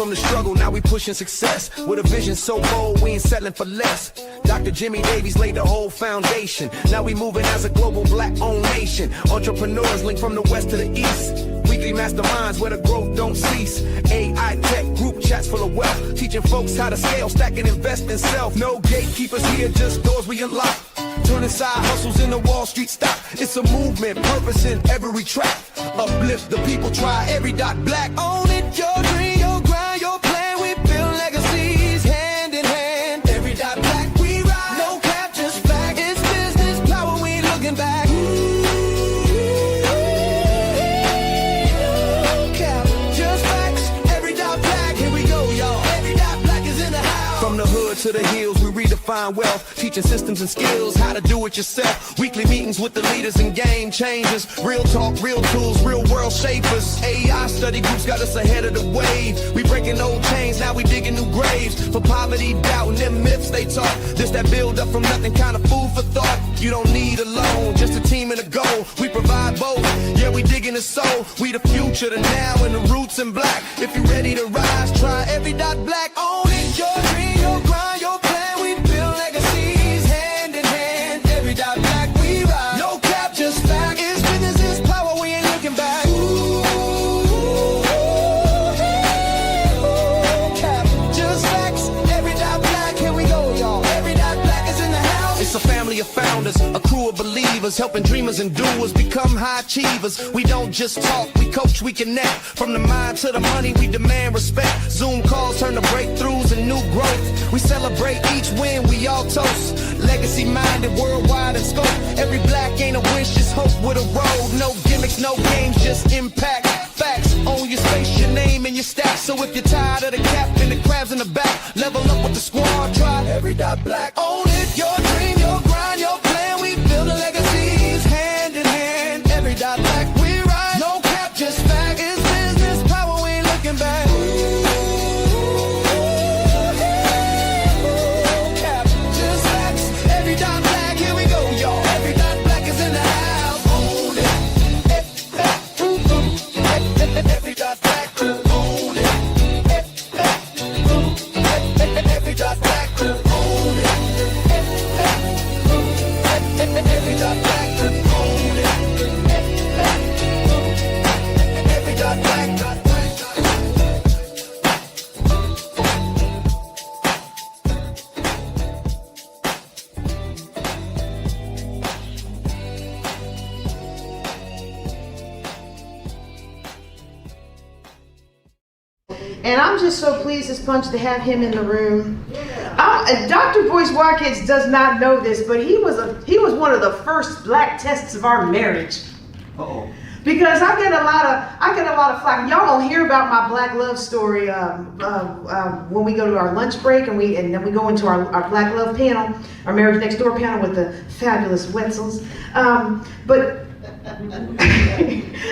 from the struggle, now we pushing success. With a vision so bold, we ain't settling for less. Dr. Jimmy Davies laid the whole foundation. Now we moving as a global black-owned nation. Entrepreneurs link from the west to the east. Weekly masterminds where the growth don't cease. AI tech group chats full of wealth. Teaching folks how to scale, stack and invest in self. No gatekeepers here, just doors we unlock. Turning side hustles into Wall Street stock. It's a movement, purpose in every track. Uplift the people, try Every.Black. Own it, your dream, your grind, your plan. We build legacies hand in hand. Every.Black, we ride. No cap, just fact. It's business power, we ain't looking back. No cap, just facts. Every.Black, here we go, y'all. Every.Black is in the house. From the hood to the hills, we redefine wealth. Teaching systems and skills, how to do it yourself. Weekly meetings with the leaders and game changers. Real talk, real tools, real world shapers. AI study groups got us ahead of the wave. We breaking old chains, now we digging new graves. For poverty, doubt, and them myths they talk. This that build up from nothing, kind of food for thought. You don't need a loan, just a team and a goal. We provide both, yeah, we digging the soul. We the future, the now, and the roots in black. If you ready to rise, try Every.Black. Own it, your dream, your grind, your plan. We build legacies hand in hand. Every.Black, we ride. No cap, just fact. It's business, it's power, we ain't looking back. Ooh, cap, just facts. Every.Black, here we go, y'all. Every.Black is in the house. It's a family of founders, a crew of believers, helping dreamers and doers become high achievers. We don't just talk, we coach, we connect. From the mind to the money, we demand respect. Zoom calls turn to breakthroughs and new growth. We celebrate each win, we all toast. Legacy minded, worldwide in scope. Every black ain't a wish, just hope with a road. No gimmicks, no games, just impact. Facts, own your space, your name and your stack. So if you're tired of the cap and the crabs in the back, level up with the squad, try Every.Black. Own it, your dream, your grind, your plan. We build a legacies hand in hand. Every.Black, we ride. No cap, just fact. It's business power, we ain't looking back. Cap, just facts. Every.Black, here we go, y'all. Every.Black is in the house. Own it. Every.Black, own it. Every.Black, own it. Every.Black, own it. Every.Black. And I'm just so pleased as punch to have him in the room. Dr. Boyce Watkins does not know this, but he was one of the first black tests of our marriage. Uh-oh. Because I get a lot of flack. Y'all don't hear about my black love story when we go to our lunch break and then we go into our black love panel, our marriage next door panel with the fabulous Wetzels. But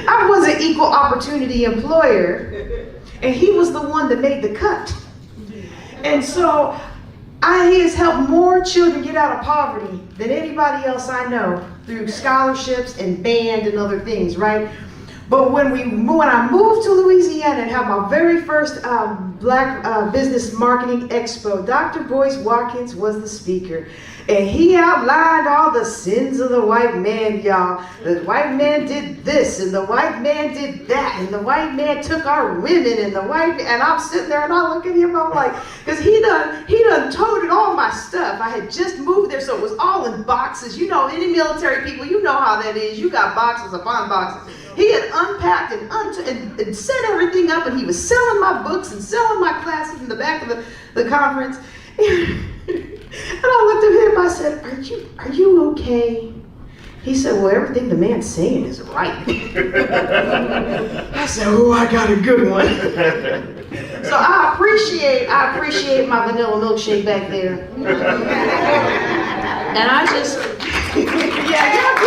I was an equal opportunity employer, and he was the one that made the cut. And so he has helped more children get out of poverty than anybody else I know through scholarships and band and other things, right? But when I moved to Louisiana and had my very first Black Business Marketing Expo, Dr. Boyce Watkins was the speaker. And he outlined all the sins of the white man, y'all. The white man did this, and the white man did that, and the white man took our women, and I'm sitting there and I look at him, I'm like, because he done toted all my stuff. I had just moved there, so it was all in boxes. You know, any military people, you know how that is. You got boxes upon boxes. He had unpacked and set everything up, and he was selling my books and selling my classes in the back of the conference. And I looked at him, I said, are you okay? He said, well, everything the man's saying is right. I said, oh, I got a good one. So I appreciate my vanilla milkshake back there. And I just, yeah, y'all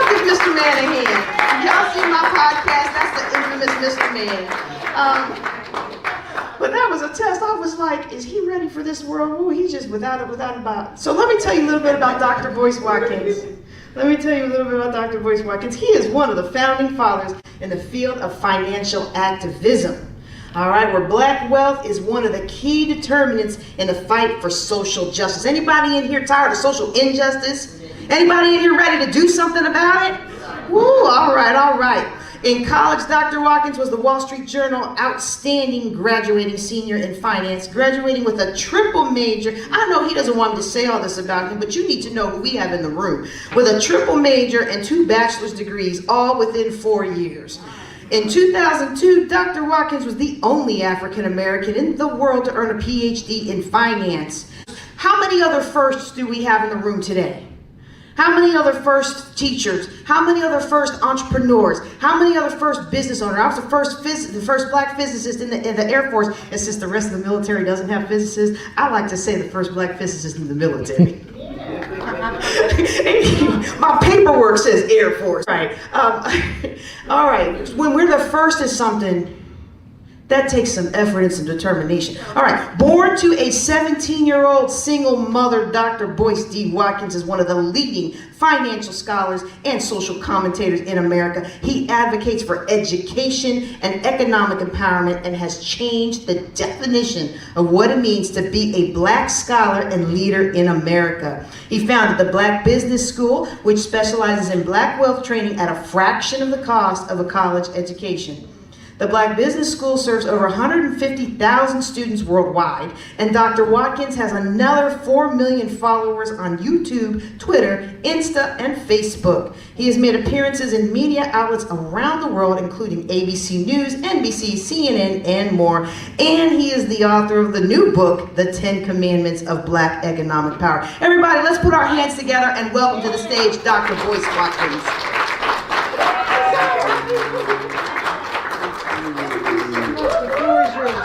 give Mr. Man a hand. Y'all see my podcast, that's the infamous Mr. Man. But that was a test. I was like, is he ready for this world? Oh, he's just without a doubt. So let me tell you a little bit about Dr. Boyce Watkins. He is one of the founding fathers in the field of financial activism. All right, where black wealth is one of the key determinants in the fight for social justice. Anybody in here tired of social injustice? Anybody in here ready to do something about it? Woo, all right, all right. In college, Dr. Watkins was the Wall Street Journal outstanding graduating senior in finance, graduating with a triple major. I know he doesn't want me to say all this about him, but you need to know who we have in the room. With a triple major and 2 bachelor's degrees, all within 4 years. In 2002, Dr. Watkins was the only African American in the world to earn a PhD in finance. How many other firsts do we have in the room today? How many other first teachers? How many other first entrepreneurs? How many other first business owners? I was the first black physicist in the Air Force, and since the rest of the military doesn't have physicists, I like to say the first black physicist in the military. My paperwork says Air Force, right? All right, when we're the first in something, that takes some effort and some determination. All right, born to a 17-year-old single mother, Dr. Boyce D. Watkins is one of the leading financial scholars and social commentators in America. He advocates for education and economic empowerment and has changed the definition of what it means to be a black scholar and leader in America. He founded the Black Business School, which specializes in black wealth training at a fraction of the cost of a college education. The Black Business School serves over 150,000 students worldwide, and Dr. Watkins has another 4 million followers on YouTube, Twitter, Insta, and Facebook. He has made appearances in media outlets around the world, including ABC News, NBC, CNN, and more. And he is the author of the new book, The 10 Commandments of Black Economic Power. Everybody, let's put our hands together and welcome to the stage Dr. Boyce Watkins.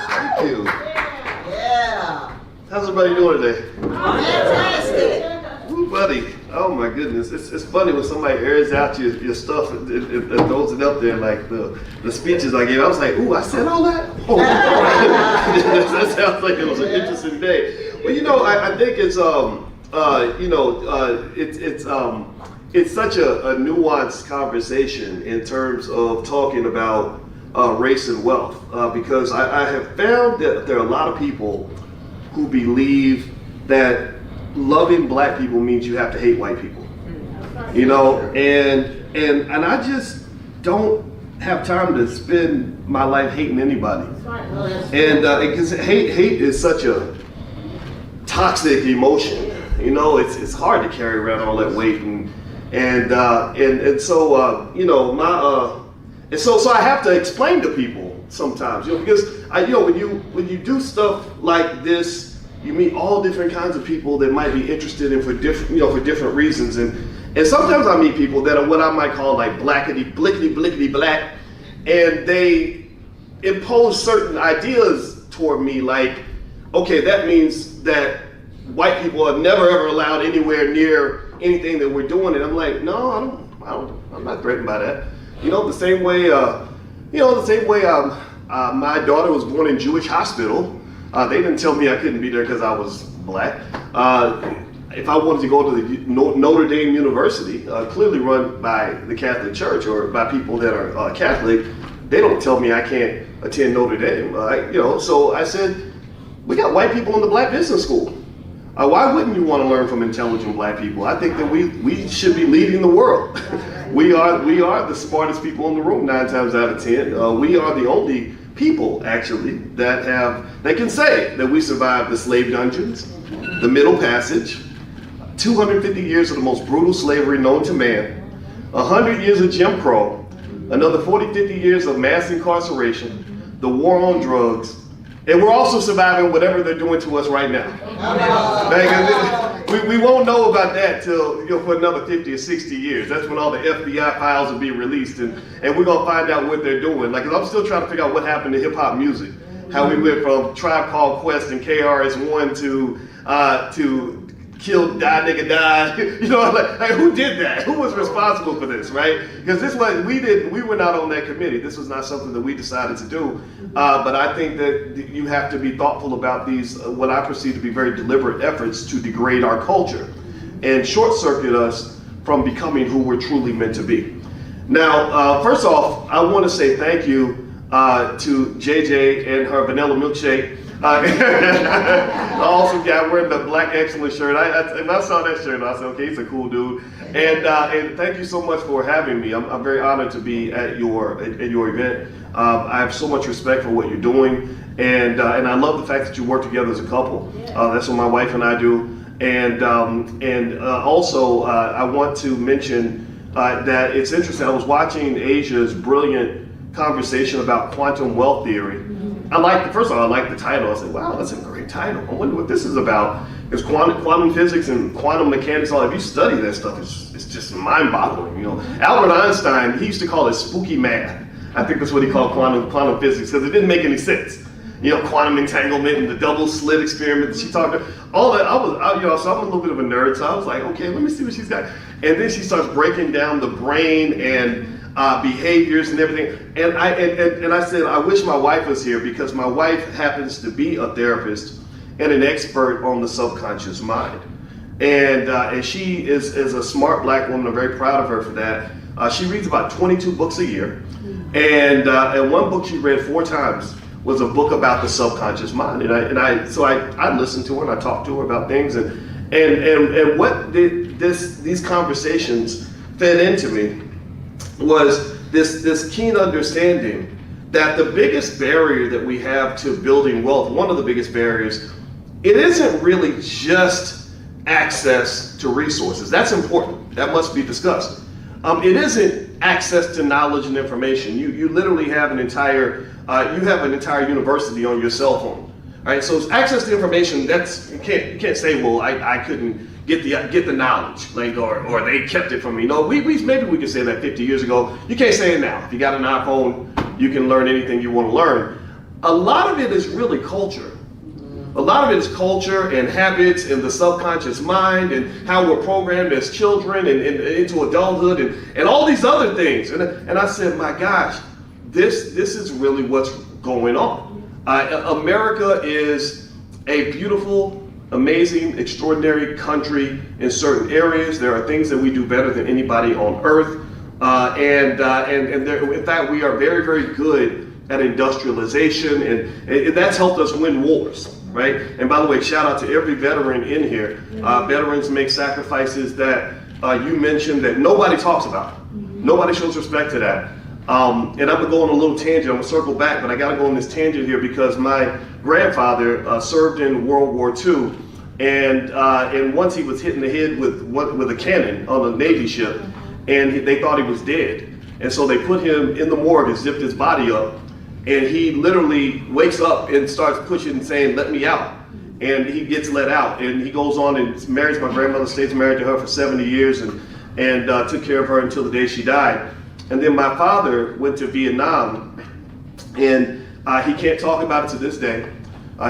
Thank you. Yeah. How's everybody doing today? Fantastic. Ooh, buddy. Oh my goodness. It's funny when somebody airs out your stuff and throws it up there, like the speeches I gave. I was like, ooh, I said all that? Oh. That sounds like it was an interesting day. Well, you know, I think it's it's such a nuanced conversation in terms of talking about race and wealth, because I have found that there are a lot of people who believe that loving black people means you have to hate white people. You know, and I just don't have time to spend my life hating anybody. And because hate is such a toxic emotion. You know, it's hard to carry around all that weight, and so you know and so I have to explain to people sometimes, you know, because when you do stuff like this, you meet all different kinds of people that might be interested in for different reasons, and sometimes I meet people that are what I might call like blickety black, and they impose certain ideas toward me, like, okay, that means that white people are never ever allowed anywhere near anything that we're doing, and I'm like, no, I'm not threatened by that. You know, the same way my daughter was born in Jewish hospital. They didn't tell me I couldn't be there because I was black. If I wanted to go to the Notre Dame University, clearly run by the Catholic Church or by people that are Catholic, they don't tell me I can't attend Notre Dame. So I said, we got white people in the Black Business School. Why wouldn't you want to learn from intelligent black people? I think that we should be leading the world. We are the smartest people in the room 9 times out of 10. We are the only people, actually, that can say that we survived the slave dungeons, the Middle Passage, 250 years of the most brutal slavery known to man, 100 years of Jim Crow, another 40, 50 years of mass incarceration, the war on drugs, and we're also surviving whatever they're doing to us right now. We won't know about that till for another 50 or 60 years. That's when all the FBI files will be released, and we're gonna find out what they're doing. Like, I'm still trying to figure out what happened to hip hop music. How we went from Tribe Called Quest and KRS-One to Kill, Die, Nigga, Die. You know, like who did that? Who was responsible for this, right? Because we were not on that committee. This was not something that we decided to do. But I think that you have to be thoughtful about these, what I perceive to be very deliberate efforts to degrade our culture and short circuit us from becoming who we're truly meant to be. Now, first off, I want to say thank you to JJ and her vanilla milkshake. Awesome guy wearing the black excellent shirt. If I saw that shirt, I said, okay, he's a cool dude. And thank you so much for having me. I'm very honored to be at your event. I have so much respect for what you're doing, and I love the fact that you work together as a couple. That's what my wife and I do. And also, I want to mention that it's interesting. I was watching Asia's brilliant conversation about quantum wealth theory. First of all, I like the title. I said, wow, that's a great title. I wonder what this is about. It's quantum physics and quantum mechanics. If you study that stuff, it's just mind-boggling. Albert Einstein, he used to call it spooky math. I think that's what he called quantum physics, because it didn't make any sense. Quantum entanglement and the double slit experiment that she talked about, all that. So I'm a little bit of a nerd, so I was like, okay, let me see what she's got. And then she starts breaking down the brain and behaviors and everything. And I said, I wish my wife was here, because my wife happens to be a therapist and an expert on the subconscious mind. And she is a smart black woman. I'm very proud of her for that. She reads about 22 books a year. And one book she read 4 times was a book about the subconscious mind. And I listened to her and I talked to her about things. And what these conversations fed into me was this keen understanding that the biggest barrier that we have to building wealth, one of the biggest barriers, it isn't really just access to resources. That's important. That must be discussed. It isn't access to knowledge and information. You literally have an entire university on your cell phone. All right, so it's access to information. You can't say, well, I couldn't get the knowledge, or they kept it from me. No, maybe we could say that 50 years ago. You can't say it now. If you got an iPhone, you can learn anything you want to learn. A lot of it is really culture. A lot of it is culture and habits and the subconscious mind and how we're programmed as children and into adulthood and all these other things. And I said, my gosh, this is really what's going on. America is a beautiful, amazing, extraordinary country in certain areas. There are things that we do better than anybody on earth. In fact, we are very, very good at industrialization, and that's helped us win wars. Right? And by the way, shout out to every veteran in here. Veterans make sacrifices that you mentioned that nobody talks about. Nobody shows respect to that. And I'm gonna go on a little tangent. I'm gonna circle back, but I gotta go on this tangent here because my grandfather served in World War II, and once he was hit in the head with a cannon on a Navy ship, and they thought he was dead. And so they put him in the morgue and zipped his body up. And he literally wakes up and starts pushing and saying, let me out. And he gets let out. And he goes on and marries my grandmother, stays married to her for 70 years and took care of her until the day she died. And then my father went to Vietnam, and he can't talk about it to this day.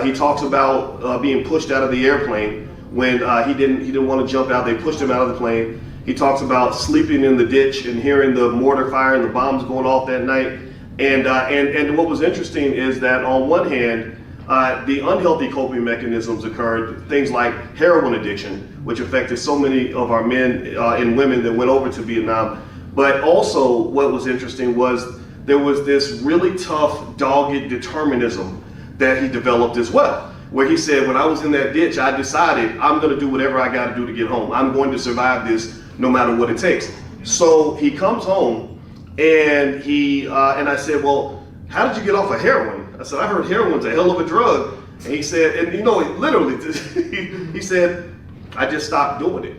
He talks about being pushed out of the airplane when he didn't want to jump out. They pushed him out of the plane. He talks about sleeping in the ditch and hearing the mortar fire and the bombs going off that night. And what was interesting is that on one hand, the unhealthy coping mechanisms occurred, things like heroin addiction, which affected so many of our men and women that went over to Vietnam. But also what was interesting was there was this really tough, dogged determinism that he developed as well, where he said, when I was in that ditch, I decided I'm gonna do whatever I gotta do to get home. I'm going to survive this no matter what it takes. So he comes home, and I said, well, how did you get off of heroin? I said, I heard heroin's a hell of a drug. And he said, and literally, he said, I just stopped doing it.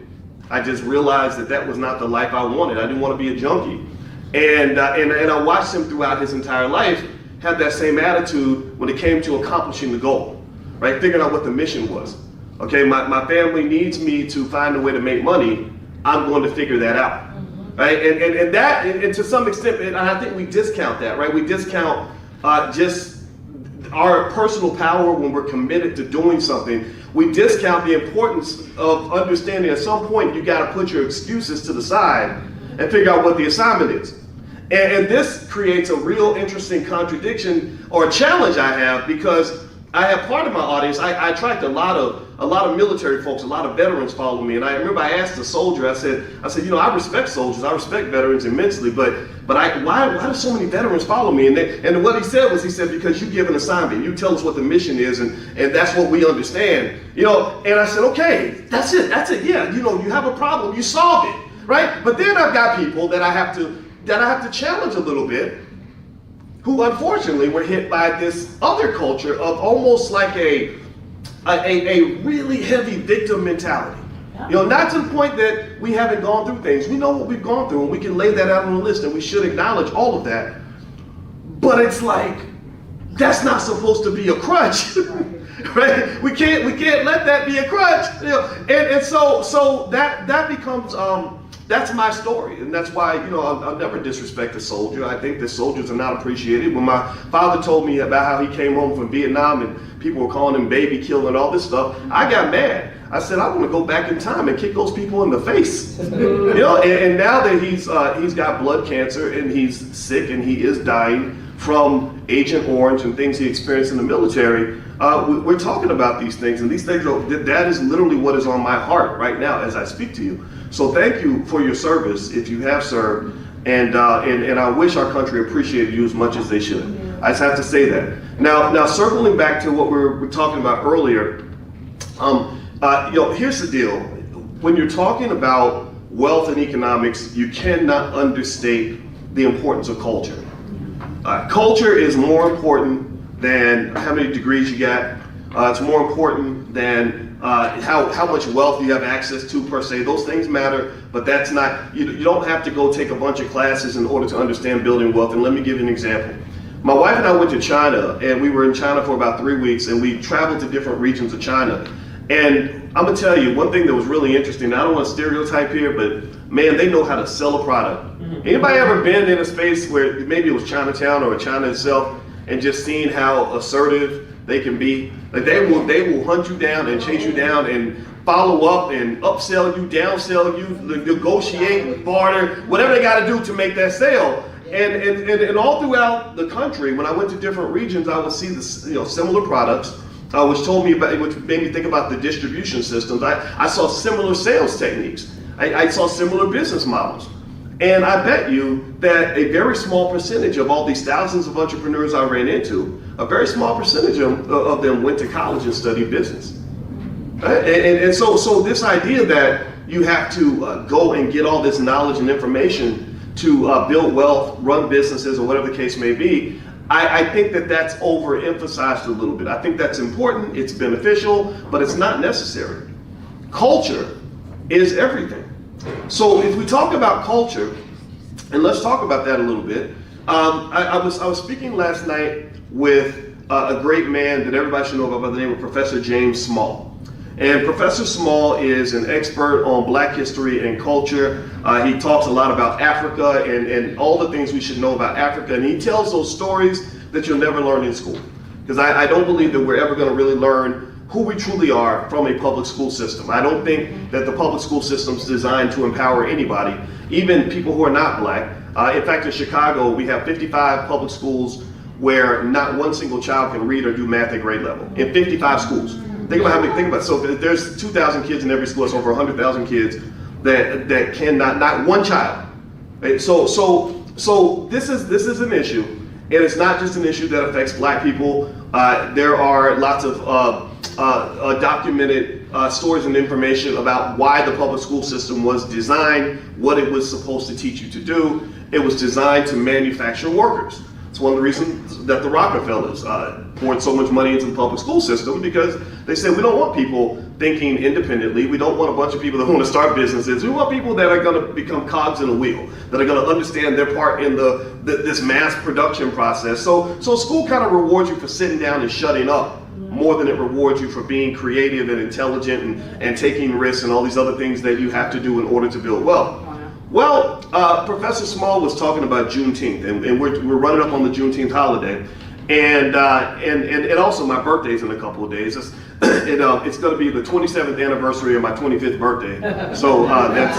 I just realized that was not the life I wanted. I didn't want to be a junkie. And I watched him throughout his entire life have that same attitude when it came to accomplishing the goal, right? Figuring out what the mission was. Okay, my family needs me to find a way to make money. I'm going to figure that out. Right, and to some extent, and I think we discount that, right? We discount just our personal power when we're committed to doing something. We discount the importance of understanding at some point you got to put your excuses to the side and figure out what the assignment is. And this creates a real interesting contradiction or a challenge I have, because I have part of my audience. I attract a lot of military folks, a lot of veterans follow me. And I remember I asked a soldier, I said, you know, I respect soldiers, I respect veterans immensely, but why do so many veterans follow me? And what he said was, because you give an assignment, you tell us what the mission is, and that's what we understand. You know, and I said, okay, that's it. Yeah, you know, you have a problem, you solve it, right? But then I've got people that I have to challenge a little bit, who unfortunately were hit by this other culture of almost like a really heavy victim mentality. Yeah. You know, not to the point that we haven't gone through things. We know what we've gone through, and we can lay that out on the list, and we should acknowledge all of that. But it's like, that's not supposed to be a crutch, right? We can't let that be a crutch. You know? And so that becomes that's my story, and that's why, you know, I'll never disrespect a soldier. I think that soldiers are not appreciated. When my father told me about how he came home from Vietnam and people were calling him baby killer and all this stuff, I got mad. I said, I want to go back in time and kick those people in the face. You know, and now that he's got blood cancer and he's sick and he is dying from Agent Orange and things he experienced in the military, we're talking about these things, and these things that is literally what is on my heart right now as I speak to you. So thank you for your service, if you have served, and I wish our country appreciated you as much as they should. I just have to say that. Now circling back to what we were talking about earlier, you know, here's the deal. When you're talking about wealth and economics, you cannot understate the importance of culture. Culture is more important than how many degrees you got. It's more important than how much wealth you have access to per se. Those things matter, but that's not, you don't have to go take a bunch of classes in order to understand building wealth. And let me give you an example. My wife and I went to China, and we were in China for about 3 weeks, and we traveled to different regions of China. And I'm gonna tell you one thing that was really interesting. I don't want to stereotype here, but man, they know how to sell a product. Anybody ever been in a space where maybe it was Chinatown or China itself, and just seeing how assertive they can be? Like they will hunt you down and chase you down and follow up and upsell you, downsell you, negotiate, barter, whatever they got to do to make that sale. And all throughout the country, when I went to different regions, I would see this, you know, similar products, which made me think about the distribution systems. I saw similar sales techniques. I saw similar business models. And I bet you that a very small percentage of all these thousands of entrepreneurs I ran into, a very small percentage of them went to college and studied business. Right? And so this idea that you have to go and get all this knowledge and information to build wealth, run businesses, or whatever the case may be, I think that that's overemphasized a little bit. I think that's important, it's beneficial, but it's not necessary. Culture is everything. So if we talk about culture, and let's talk about that a little bit. I was speaking last night with a great man that everybody should know about by the name of Professor James Small. And Professor Small is an expert on Black history and culture. He talks a lot about Africa and all the things we should know about Africa. And he tells those stories that you'll never learn in school. Because I don't believe that we're ever going to really learn who we truly are from a public school system. I don't think that the public school system is designed to empower anybody, even people who are not Black. In fact, in Chicago, we have 55 public schools where not one single child can read or do math at grade level. In 55 schools. Think about it. So if there's 2,000 kids in every school, it's over 100,000 kids that cannot, not one child. Right? So this is an issue, and it's not just an issue that affects Black people. There are lots of documented stories and information about why the public school system was designed, what it was supposed to teach you to do. It was designed to manufacture workers. It's one of the reasons that the Rockefellers poured so much money into the public school system, because they said, we don't want people thinking independently. We don't want a bunch of people that want to start businesses. We want people that are going to become cogs in a wheel, that are going to understand their part in this mass production process. So school kind of rewards you for sitting down and shutting up more than it rewards you for being creative and intelligent and taking risks and all these other things that you have to do in order to build wealth. Well, Professor Small was talking about Juneteenth, and we're running up on the Juneteenth holiday. And also my birthday's in a couple of days. It's going to be the 27th anniversary of my 25th birthday. So that's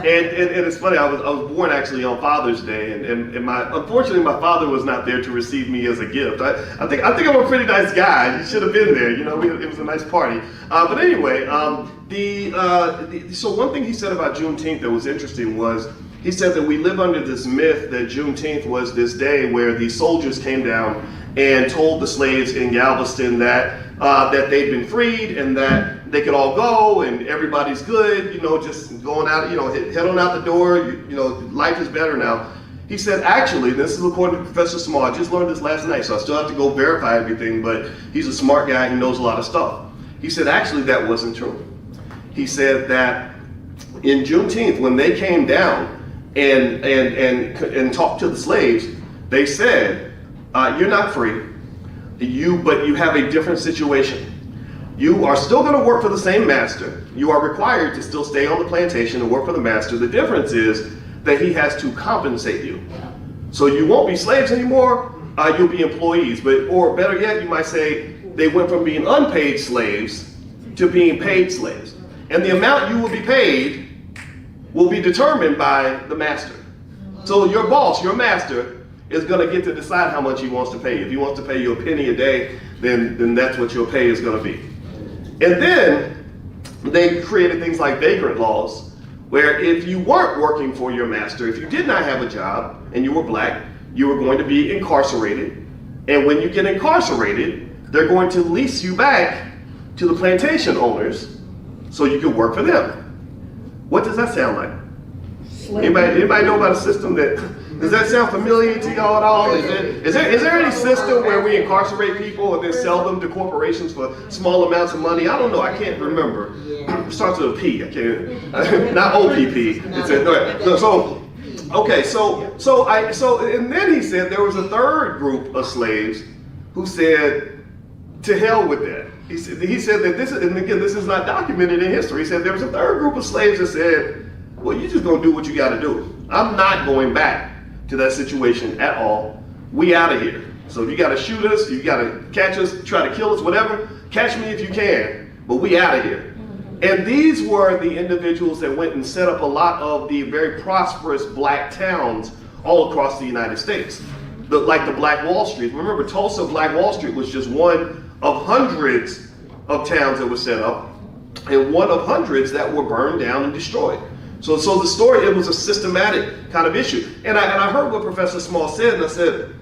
and it's funny. I was born actually on Father's Day, and unfortunately my father was not there to receive me as a gift. I think I'm a pretty nice guy. You should have been there. It was a nice party. But anyway, so one thing he said about Juneteenth that was interesting was, he said that we live under this myth that Juneteenth was this day where the soldiers came down and told the slaves in Galveston that they'd been freed and that they could all go and everybody's good, just going out, head on out the door, life is better now. He said, actually, this is according to Professor Small, I just learned this last night, so I still have to go verify everything, but he's a smart guy, he knows a lot of stuff. He said, actually, that wasn't true. He said that in Juneteenth, when they came down and talked to the slaves, they said, you're not free, but you have a different situation. You are still going to work for the same master. You are required to still stay on the plantation and work for the master. The difference is that he has to compensate you. So you won't be slaves anymore, you'll be employees. Or better yet, you might say they went from being unpaid slaves to being paid slaves. And the amount you will be paid will be determined by the master. So your boss, your master, is going to get to decide how much he wants to pay you. If he wants to pay you a penny a day, then that's what your pay is going to be. And then they created things like vagrant laws, where if you weren't working for your master, if you did not have a job and you were black, you were going to be incarcerated. And when you get incarcerated, they're going to lease you back to the plantation owners so you can work for them. What does that sound like? Anybody know about a system does that sound familiar to y'all at all? Is there any system where we incarcerate people and then sell them to corporations for small amounts of money? I don't know, I can't remember. It starts with a P, I can't, not OPP. And then he said there was a third group of slaves who said, to hell with that. He said that this, and again, this is not documented in history. He said there was a third group of slaves that said, well, you're just going to do what you got to do. I'm not going back to that situation at all. We out of here. So if you got to shoot us, you got to catch us, try to kill us, whatever, catch me if you can, but we out of here. And these were the individuals that went and set up a lot of the very prosperous black towns all across the United States. Like the Black Wall Street. Remember, Tulsa Black Wall Street was just one of hundreds of towns that were set up, and one of hundreds that were burned down and destroyed. So the story, it was a systematic kind of issue. And I heard what Professor Small said, and I said,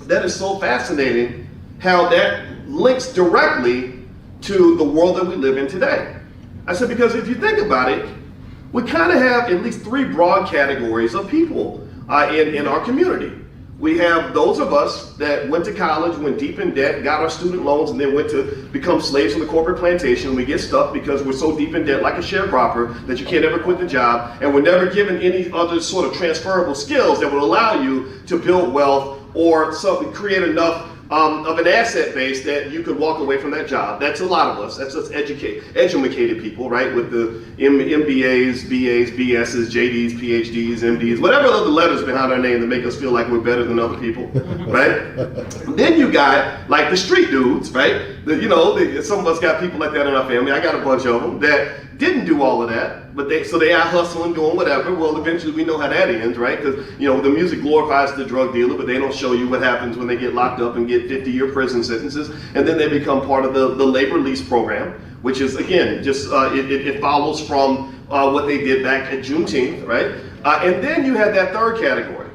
that is so fascinating how that links directly to the world that we live in today. I said, because if you think about it, we kind of have at least three broad categories of people in our community. We have those of us that went to college, went deep in debt, got our student loans, and then went to become slaves on the corporate plantation. We get stuck because we're so deep in debt, like a sharecropper, that you can't ever quit the job, and we're never given any other sort of transferable skills that would allow you to build wealth or create enough of an asset base that you could walk away from that job. That's a lot of us. That's us educated people, right? With the MBAs, BAs, BSs, JDs, PhDs, MDs, whatever other letters behind our name that make us feel like we're better than other people, right? Then you got like the street dudes, right? Some of us got people like that in our family. I got a bunch of them that didn't do all of that, but they out hustling, doing whatever. Well, eventually we know how that ends, right? Because the music glorifies the drug dealer, but they don't show you what happens when they get locked up and get 50-year prison sentences, and then they become part of the labor lease program, which is again just it follows from what they did back at Juneteenth, right? And then you had that third category.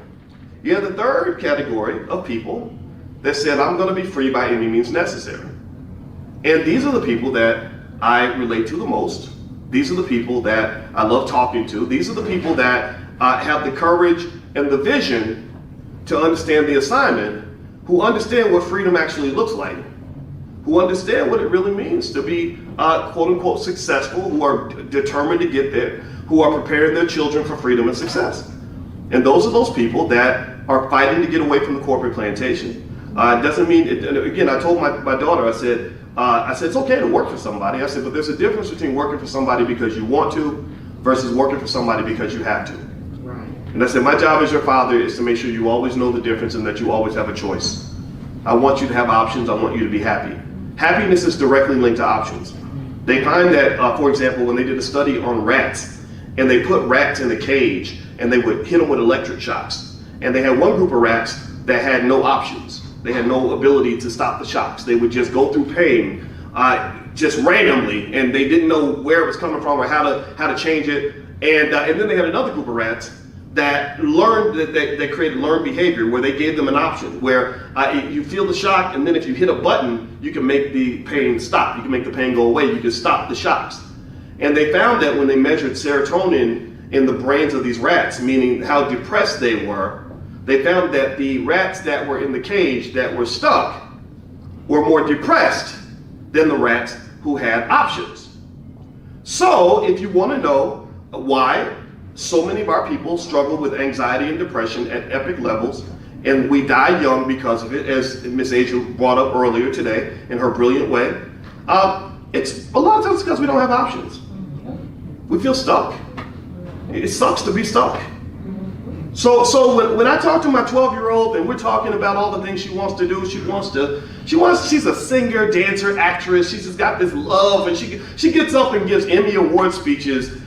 You had the third category of people that said, I'm going to be free by any means necessary. And these are the people that I relate to the most. These are the people that I love talking to. These are the people that have the courage and the vision to understand the assignment, who understand what freedom actually looks like, who understand what it really means to be quote unquote successful, who are determined to get there, who are preparing their children for freedom and success. And those are those people that are fighting to get away from the corporate plantation. It doesn't mean, again, I told my daughter, I said, it's okay to work for somebody. I said, but there's a difference between working for somebody because you want to versus working for somebody because you have to. Right. And I said, my job as your father is to make sure you always know the difference and that you always have a choice. I want you to have options. I want you to be happy. Happiness is directly linked to options. They find that, for example, when they did a study on rats, and they put rats in a cage, and they would hit them with electric shocks. And they had one group of rats that had no options. They had no ability to stop the shocks. They would just go through pain just randomly, and they didn't know where it was coming from or how to change it. And then they had another group of rats that learned, that created learned behavior, where they gave them an option where you feel the shock, and then if you hit a button, you can make the pain stop. You can make the pain go away. You can stop the shocks. And they found that when they measured serotonin in the brains of these rats, meaning how depressed they were, they found that the rats that were in the cage that were stuck were more depressed than the rats who had options. So if you want to know why so many of our people struggle with anxiety and depression at epic levels, and we die young because of it, as Miss Asia brought up earlier today in her brilliant way, it's a lot of times because we don't have options. We feel stuck. It sucks to be stuck. So when I talk to my 12-year-old and we're talking about all the things she wants to do, she's a singer, dancer, actress. She's just got this love, and she gets up and gives Emmy Award speeches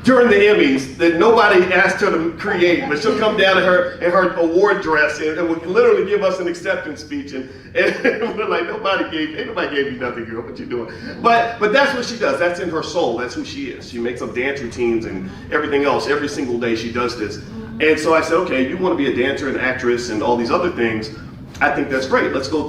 during the Emmys that nobody asked her to create, but she'll come down in her award dress and will literally give us an acceptance speech, and we're like, nobody gave you nothing, girl. What you doing? But that's what she does. That's in her soul. That's who she is. She makes up dance routines and everything else. Every single day she does this. And so I said, okay, you want to be a dancer and actress and all these other things. I think that's great. Let's go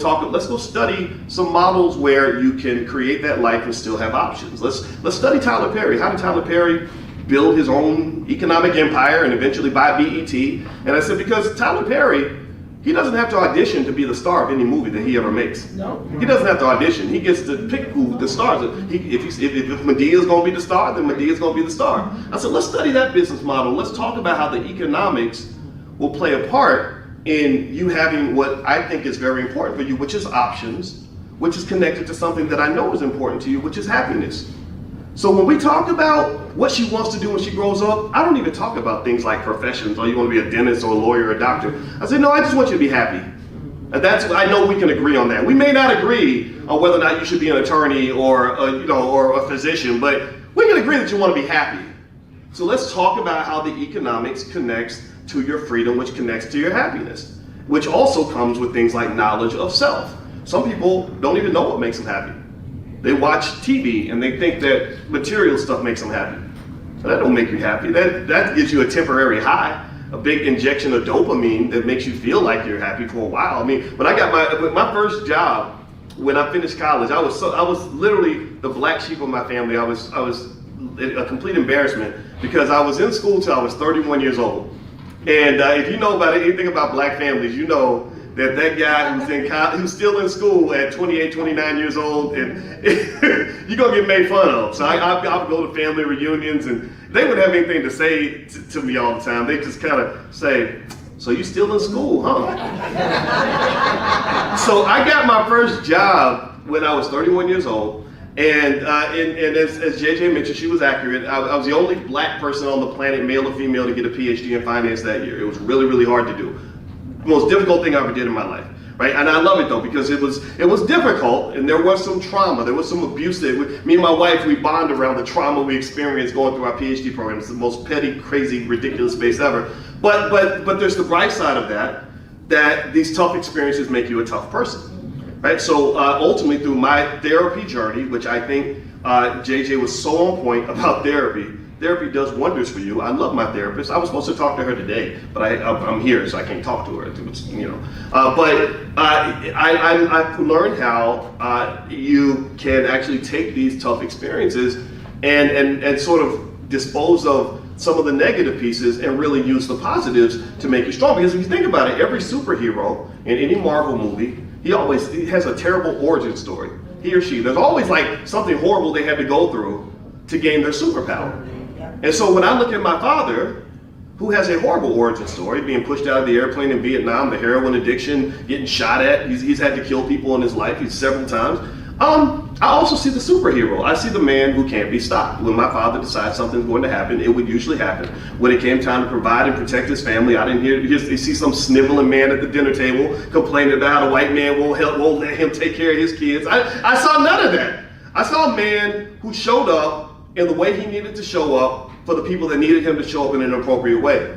study some models where you can create that life and still have options. Let's study Tyler Perry. How did Tyler Perry build his own economic empire and eventually buy BET? And I said, because Tyler Perry, he doesn't have to audition to be the star of any movie that he ever makes. No. He doesn't have to audition. He gets to pick who the stars are. If Medea's going to be the star, then Medea's going to be the star. I said, let's study that business model. Let's talk about how the economics will play a part in you having what I think is very important for you, which is options, which is connected to something that I know is important to you, which is happiness. So when we talk about what she wants to do when she grows up, I don't even talk about things like professions, or you want to be a dentist or a lawyer or a doctor. I say, no, I just want you to be happy. And I know we can agree on that. We may not agree on whether or not you should be an attorney or a physician, but we can agree that you want to be happy. So let's talk about how the economics connects to your freedom, which connects to your happiness, which also comes with things like knowledge of self. Some people don't even know what makes them happy. They watch TV and they think that material stuff makes them happy. So that don't make you happy. That gives you a temporary high, a big injection of dopamine that makes you feel like you're happy for a while. I mean, when I got my first job, when I finished college, I was literally the black sheep of my family. I was a complete embarrassment because I was in school till I was 31 years old. And if you know about anything about black families, you know that guy who's still in school at 28, 29 years old, and you're gonna get made fun of. So I would go to family reunions, and they wouldn't have anything to say to me all the time. They just kind of say, so you still in school, huh? So I got my first job when I was 31 years old. And as JJ mentioned, she was accurate. I was the only black person on the planet, male or female, to get a PhD in finance that year. It was really, really hard to do. The most difficult thing I ever did in my life, right? And I love it though, because it was difficult, and there was some trauma, there was some abuse that me and my wife, we bond around the trauma we experienced going through our PhD program. It's the most petty, crazy, ridiculous space ever. But there's the bright side of that these tough experiences make you a tough person. Right, so ultimately through my therapy journey, which I think JJ was so on point about therapy. Therapy does wonders for you. I love my therapist. I was supposed to talk to her today, but I'm here, so I can't talk to her. But I've learned how you can actually take these tough experiences and sort of dispose of some of the negative pieces and really use the positives to make you strong. Because if you think about it, every superhero in any Marvel movie, he has a terrible origin story. He or she. There's always like something horrible they had to go through to gain their superpower. And so when I look at my father, who has a horrible origin story, being pushed out of the airplane in Vietnam, the heroin addiction, getting shot at, he's had to kill people in his life several times. I also see the superhero. I see the man who can't be stopped. When my father decides something's going to happen, it would usually happen. When it came time to provide and protect his family, I didn't see some sniveling man at the dinner table complaining about how a white man won't let him take care of his kids. I saw none of that. I saw a man who showed up in the way he needed to show up for the people that needed him to show up in an appropriate way.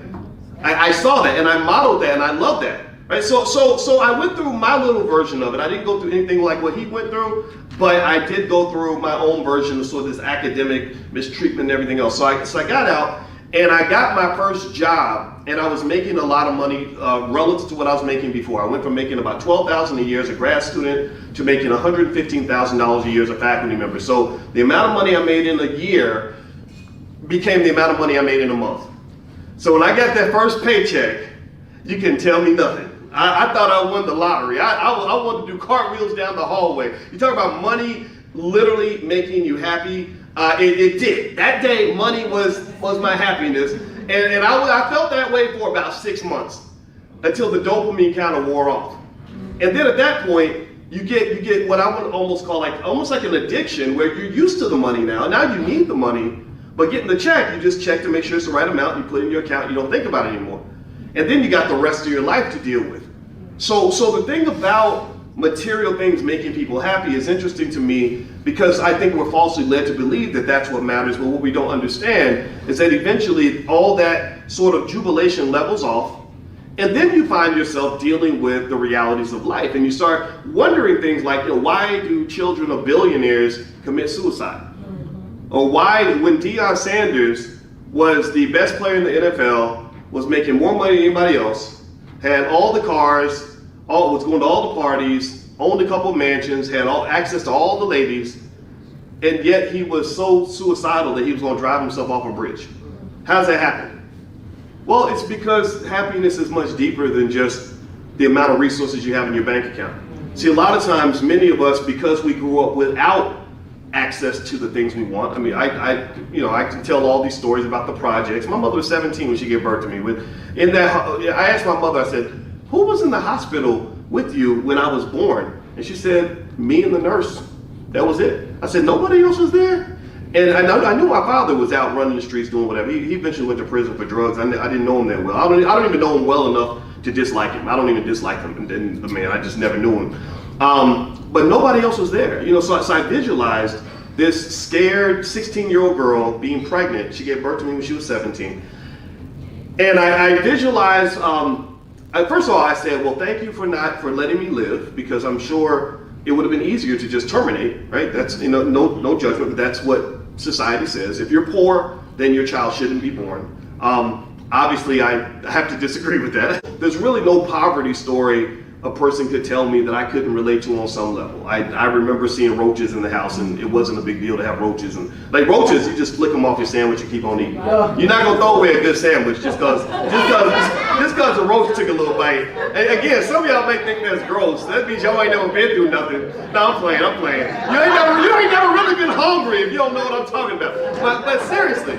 I saw that and I modeled that and I love that. Right? So I went through my little version of it. I didn't go through anything like what he went through, but I did go through my own version of sort of this academic mistreatment and everything else. So I got out and I got my first job and I was making a lot of money relative to what I was making before. I went from making about $12,000 a year as a grad student to making $115,000 a year as a faculty member. So the amount of money I made in a year became the amount of money I made in a month. So when I got that first paycheck, you can tell me nothing. I thought I won the lottery. I wanted to do cartwheels down the hallway. You talk about money literally making you happy. It did. That day, money was my happiness. And I felt that way for about 6 months until the dopamine kind of wore off. And then at that point, you get what I would almost call almost like an addiction where you're used to the money now. Now you need the money, but getting the check, you just check to make sure it's the right amount. You put it in your account. You don't think about it anymore. And then you got the rest of your life to deal with. So the thing about material things making people happy is interesting to me because I think we're falsely led to believe that that's what matters, but what we don't understand is that eventually all that sort of jubilation levels off, and then you find yourself dealing with the realities of life, and you start wondering things like, why do children of billionaires commit suicide? Or why, when Deion Sanders was the best player in the NFL, was making more money than anybody else, had all the cars, was going to all the parties, owned a couple of mansions, had access to all the ladies, and yet he was so suicidal that he was going to drive himself off a bridge. How does that happen? Well, it's because happiness is much deeper than just the amount of resources you have in your bank account. See, a lot of times, many of us, because we grew up without access to the things we want. I mean, I can tell all these stories about the projects. My mother was 17 when she gave birth to me. I asked my mother, I said, who was in the hospital with you when I was born? And she said, me and the nurse. That was it. I said, nobody else was there? And I knew my father was out running the streets doing whatever. He eventually went to prison for drugs. I didn't know him that well. I don't even know him well enough to dislike him. I don't even dislike him, the man. I just never knew him. But nobody else was there. So I visualized this scared 16-year-old girl being pregnant. She gave birth to me when she was 17. And I visualized, first of all, I said, well, thank you for letting me live, because I'm sure it would have been easier to just terminate, right? That's, no judgment, but that's what society says. If you're poor, then your child shouldn't be born. Obviously, I have to disagree with that. There's really no poverty story a person could tell me that I couldn't relate to on some level. I remember seeing roaches in the house, and it wasn't a big deal to have roaches. And like roaches, you just flick them off your sandwich and keep on eating. You're not gonna throw away a good sandwich just cause a roach took a little bite. And again, some of y'all may think that's gross. That means y'all ain't never been through nothing. No, I'm playing. You ain't never really been hungry if you don't know what I'm talking about. But seriously,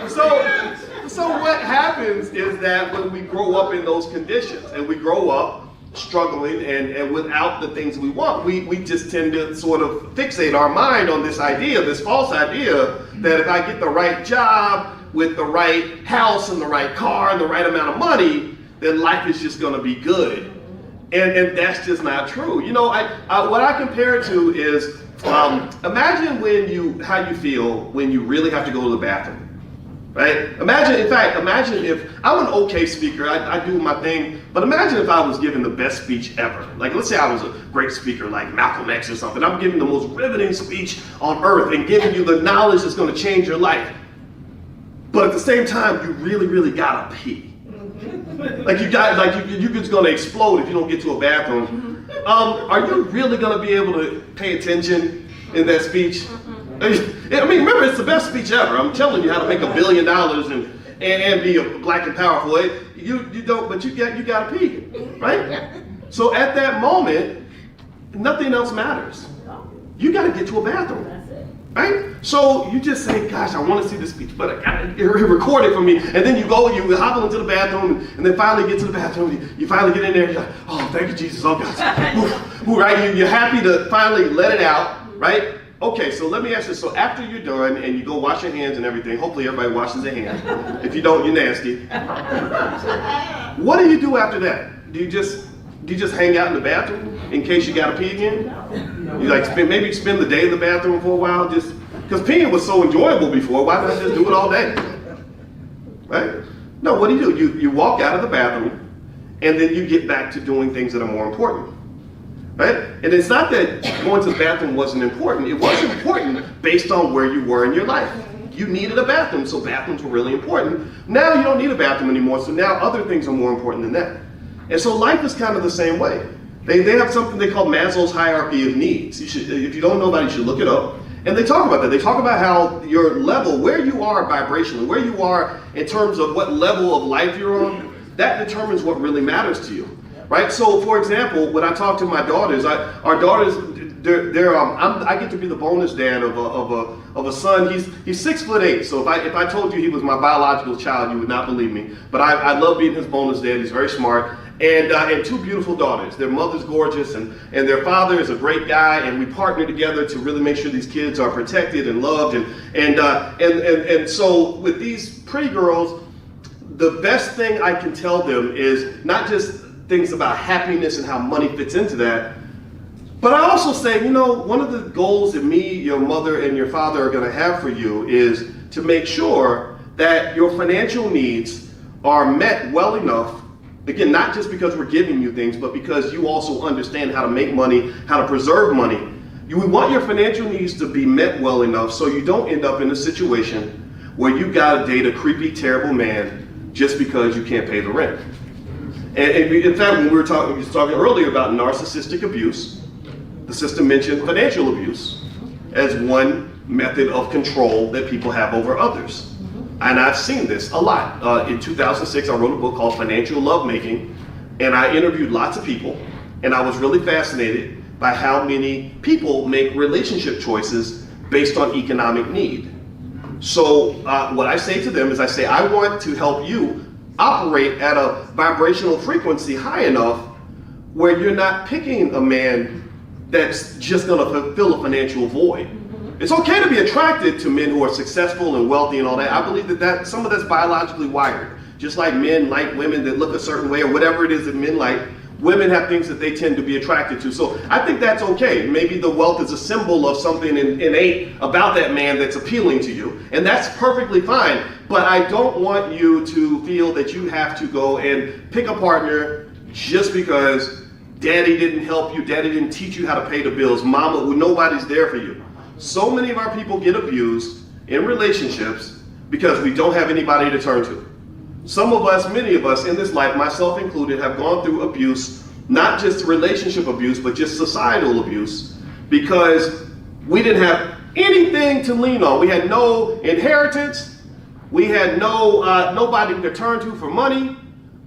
so what happens is that when we grow up in those conditions and we grow up struggling and without the things we want, we just tend to sort of fixate our mind on this idea, this false idea, that if I get the right job with the right house and the right car and the right amount of money, then life is just going to be good. And that's just not true. What I compare it to is imagine how you feel when you really have to go to the bathroom. Right? Imagine if I'm an okay speaker, I do my thing, but imagine if I was giving the best speech ever. Like, let's say I was a great speaker like Malcolm X or something. I'm giving the most riveting speech on earth and giving you the knowledge that's going to change your life. But at the same time, you really, really gotta pee. You're just going to explode if you don't get to a bathroom. Are you really going to be able to pay attention in that speech? I mean, remember, it's the best speech ever. I'm telling you how to make $1 billion and be black and powerful. You don't, but you got to pee, right? So at that moment, nothing else matters. You got to get to a bathroom, right? So you just say, gosh, I want to see this speech, but I got to record it for me. And then you hobble into the bathroom, and then finally get to the bathroom. You finally get in there, and you're like, oh, thank you, Jesus. Oh, God. Right? You're happy to finally let it out. right? Okay, so let me ask you, so after you're done and you go wash your hands and everything, hopefully everybody washes their hands. If you don't, you're nasty. What do you do after that? Do you just hang out in the bathroom in case you gotta pee again? You like maybe spend the day in the bathroom for a while, just because peeing was so enjoyable before. Why not just do it all day? Right? No, what do? You walk out of the bathroom and then you get back to doing things that are more important. Right? And it's not that going to the bathroom wasn't important. It was important based on where you were in your life. You needed a bathroom, so bathrooms were really important. Now you don't need a bathroom anymore, so now other things are more important than that. And so life is kind of the same way. They have something they call Maslow's hierarchy of needs. You should, if you don't know about it, you should look it up. And they talk about that. They talk about how your level, where you are vibrationally, where you are in terms of what level of life you're on, that determines what really matters to you. Right? So, for example, when I talk to my daughters, our daughters, I get to be the bonus dad of a son. He's 6'8". So if I told you he was my biological child, you would not believe me. But I love being his bonus dad. He's very smart. And two beautiful daughters. Their mother's gorgeous, and their father is a great guy. And we partner together to really make sure these kids are protected and loved. And so with these pretty girls, the best thing I can tell them is not just things about happiness and how money fits into that. But I also say, one of the goals that me, your mother, and your father are going to have for you is to make sure that your financial needs are met well enough. Again, not just because we're giving you things, but because you also understand how to make money, how to preserve money. We want your financial needs to be met well enough so you don't end up in a situation where you got to date a creepy, terrible man just because you can't pay the rent. And in fact, when we were talking earlier about narcissistic abuse, the system mentioned financial abuse as one method of control that people have over others. And I've seen this a lot. In 2006, I wrote a book called Financial Lovemaking, and I interviewed lots of people, and I was really fascinated by how many people make relationship choices based on economic need. So what I say to them is I want to help you operate at a vibrational frequency high enough where you're not picking a man that's just going to fulfill a financial void. It's okay to be attracted to men who are successful and wealthy and all that. I believe that some of that's biologically wired. Just like men like women that look a certain way or whatever it is that men like, women have things that they tend to be attracted to. So I think that's okay. Maybe the wealth is a symbol of something innate about that man that's appealing to you. And that's perfectly fine. But I don't want you to feel that you have to go and pick a partner just because daddy didn't help you, daddy didn't teach you how to pay the bills, mama, nobody's there for you. So many of our people get abused in relationships because we don't have anybody to turn to. Some of us, many of us in this life, myself included, have gone through abuse, not just relationship abuse, but just societal abuse, because we didn't have anything to lean on. We had no inheritance. We had nobody to turn to for money.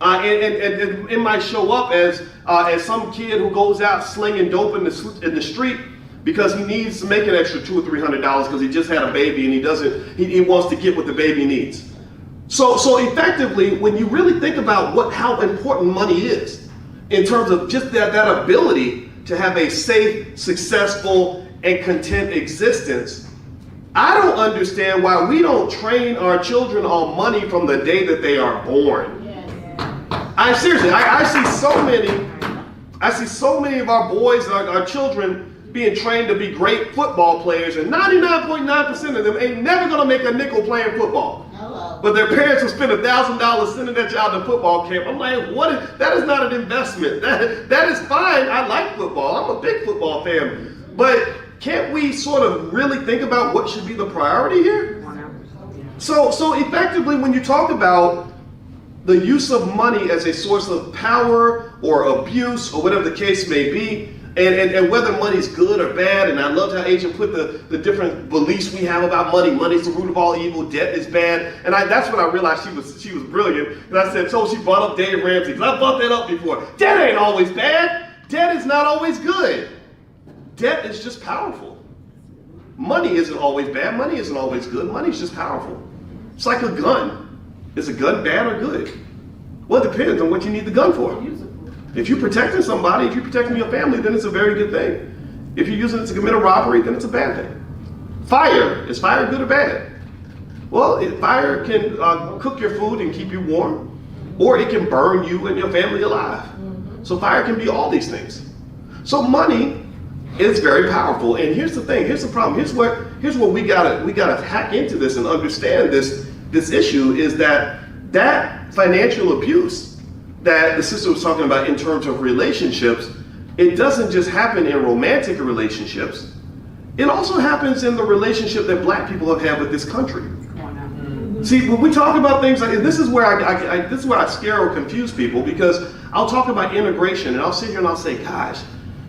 And it might show up as some kid who goes out slinging dope in the street because he needs to make an extra $200 or $300 because he just had a baby and he wants to get what the baby needs. So effectively, when you really think about how important money is in terms of just that ability to have a safe, successful, and content existence, I don't understand why we don't train our children on money from the day that they are born. I see so many of our boys, our children, being trained to be great football players, and 99.9% of them ain't never gonna make a nickel playing football. Hello. But their parents will spend $1,000 sending their child to football camp. I'm like, that is not an investment. That is fine. I like football. I'm a big football fan. But can't we sort of really think about what should be the priority here? So effectively, when you talk about the use of money as a source of power or abuse or whatever the case may be, and whether money's good or bad, and I loved how Agent put the different beliefs we have about money. Money's the root of all evil, debt is bad. And that's when I realized she was brilliant. And I said, so she brought up Dave Ramsey, because I brought that up before. Debt ain't always bad. Debt is not always good. Debt is just powerful. Money isn't always bad. Money isn't always good. Money's just powerful. It's like a gun. Is a gun bad or good? Well, it depends on what you need the gun for. If you're protecting somebody, if you're protecting your family, then it's a very good thing. If you're using it to commit a robbery, then it's a bad thing. Fire, is fire good or bad? Well, fire can cook your food and keep you warm, or it can burn you and your family alive. So fire can be all these things. So money is very powerful. And here's the thing, here's the problem, here's what we gotta hack into this and understand this issue is that financial abuse that the sister was talking about in terms of relationships, it doesn't just happen in romantic relationships. It also happens in the relationship that black people have had with this country. See, when we talk about things like this is where I scare or confuse people, because I'll talk about integration and I'll sit here and I'll say, gosh,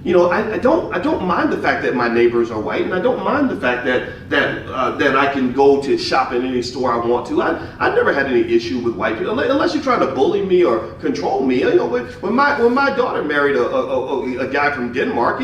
you know, I don't mind the fact that my neighbors are white, and I don't mind the fact that I can go to shop in any store I want to. I never had any issue with white people, unless you're trying to bully me or control me. You know, when my daughter married a guy from Denmark,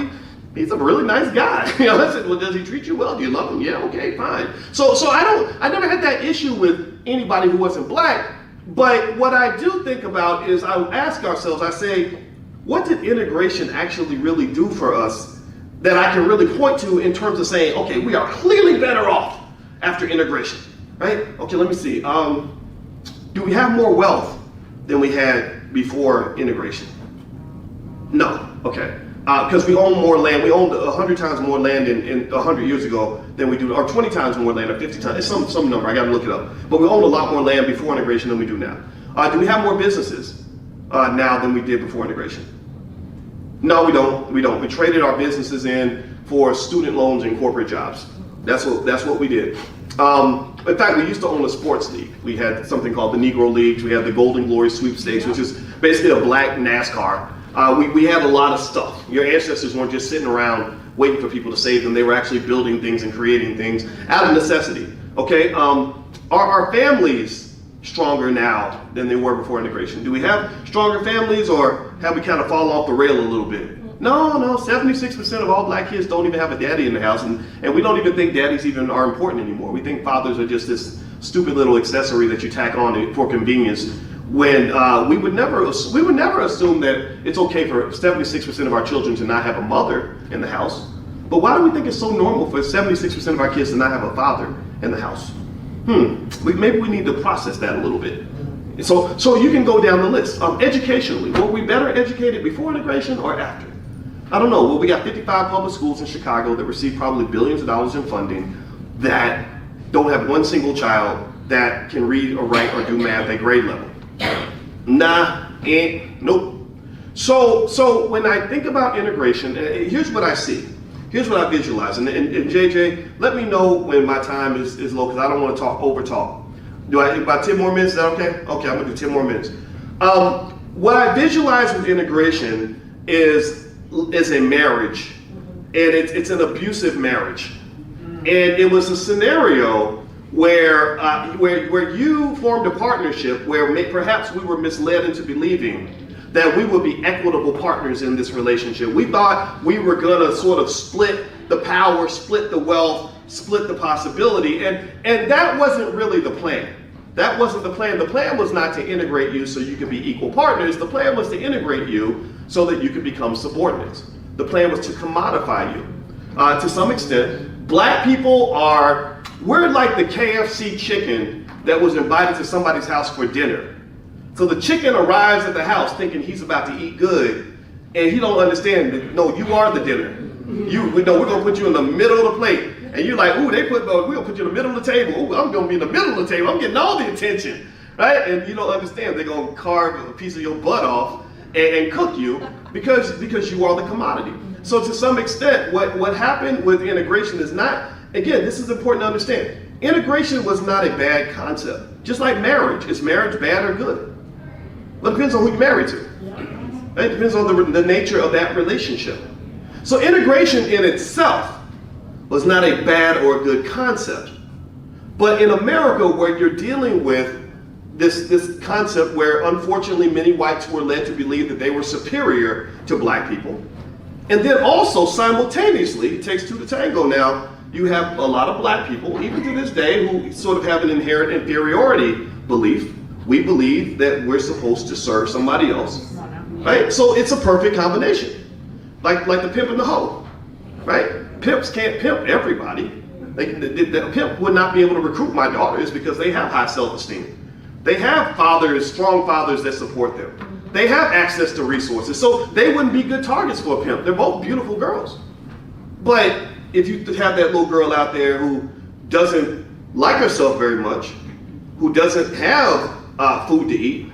he's a really nice guy. You know, I said, well, does he treat you well? Do you love him? Yeah, okay, fine. So I never had that issue with anybody who wasn't black. But what I do think about is I ask ourselves, I say, what did integration actually really do for us that I can really point to in terms of saying, okay, we are clearly better off after integration, right? Okay, let me see. Do we have more wealth than we had before integration? No, okay. Because we own more land. We owned 100 times more land in 100 years ago than we do, or 20 times more land, or 50 times. It's some number, I gotta look it up. But we owned a lot more land before integration than we do now. Do we have more businesses now than we did before integration? No, we don't. We traded our businesses in for student loans and corporate jobs. That's what we did. In fact, we used to own a sports league. We had something called the Negro Leagues. We had the Golden Glory Sweepstakes, which is basically a black NASCAR. We had a lot of stuff. Your ancestors weren't just sitting around waiting for people to save them. They were actually building things and creating things out of necessity. Okay, are our families stronger now than they were before integration? Do we have stronger families, or have we kind of fallen off the rail a little bit? No, 76% of all black kids don't even have a daddy in the house, and we don't even think daddies even are important anymore. We think fathers are just this stupid little accessory that you tack on for convenience, when we would never assume that it's okay for 76% of our children to not have a mother in the house. But why do we think it's so normal for 76% of our kids to not have a father in the house? Maybe we need to process that a little bit. So you can go down the list. Educationally, were we better educated before integration or after? I don't know. Well, we got 55 public schools in Chicago that receive probably billions of dollars in funding that don't have one single child that can read or write or do math at grade level. Nah, nope. So when I think about integration, here's what I see. Here's what I visualize. And JJ, let me know when my time is low, because I don't want to over talk. About 10 more minutes, is that okay? Okay, I'm gonna do 10 more minutes. What I visualize with integration is a marriage, and it's an abusive marriage. And it was a scenario where you formed a partnership where perhaps we were misled into believing that we would be equitable partners in this relationship. We thought we were gonna sort of split the power, split the wealth, split the possibility, and that wasn't really the plan. That wasn't the plan. The plan was not to integrate you so you could be equal partners. The plan was to integrate you so that you could become subordinates. The plan was to commodify you. To some extent, black people we're like the KFC chicken that was invited to somebody's house for dinner. So the chicken arrives at the house thinking he's about to eat good, and he don't understand that, no, you are the dinner. We're gonna put you in the middle of the plate. And you're like, ooh, we're gonna put you in the middle of the table. Ooh, I'm gonna be in the middle of the table. I'm getting all the attention, right? And you don't understand, they're gonna carve a piece of your butt off and cook you because you are the commodity. So to some extent, what happened with integration is not, again, this is important to understand. Integration was not a bad concept. Just like marriage. Is marriage bad or good? Well, it depends on who you're married to. Right? It depends on the nature of that relationship. So integration in itself was not a bad or a good concept. But in America, where you're dealing with this concept where unfortunately many whites were led to believe that they were superior to black people, and then also simultaneously, it takes two to tango now, you have a lot of black people, even to this day, who sort of have an inherent inferiority belief. We believe that we're supposed to serve somebody else, right? So it's a perfect combination, like the pimp and the hoe. right? Pimps can't pimp everybody. The pimp would not be able to recruit my daughters because they have high self-esteem. They have fathers, strong fathers that support them. They have access to resources, so they wouldn't be good targets for a pimp. They're both beautiful girls. But if you have that little girl out there who doesn't like herself very much, who doesn't have food to eat,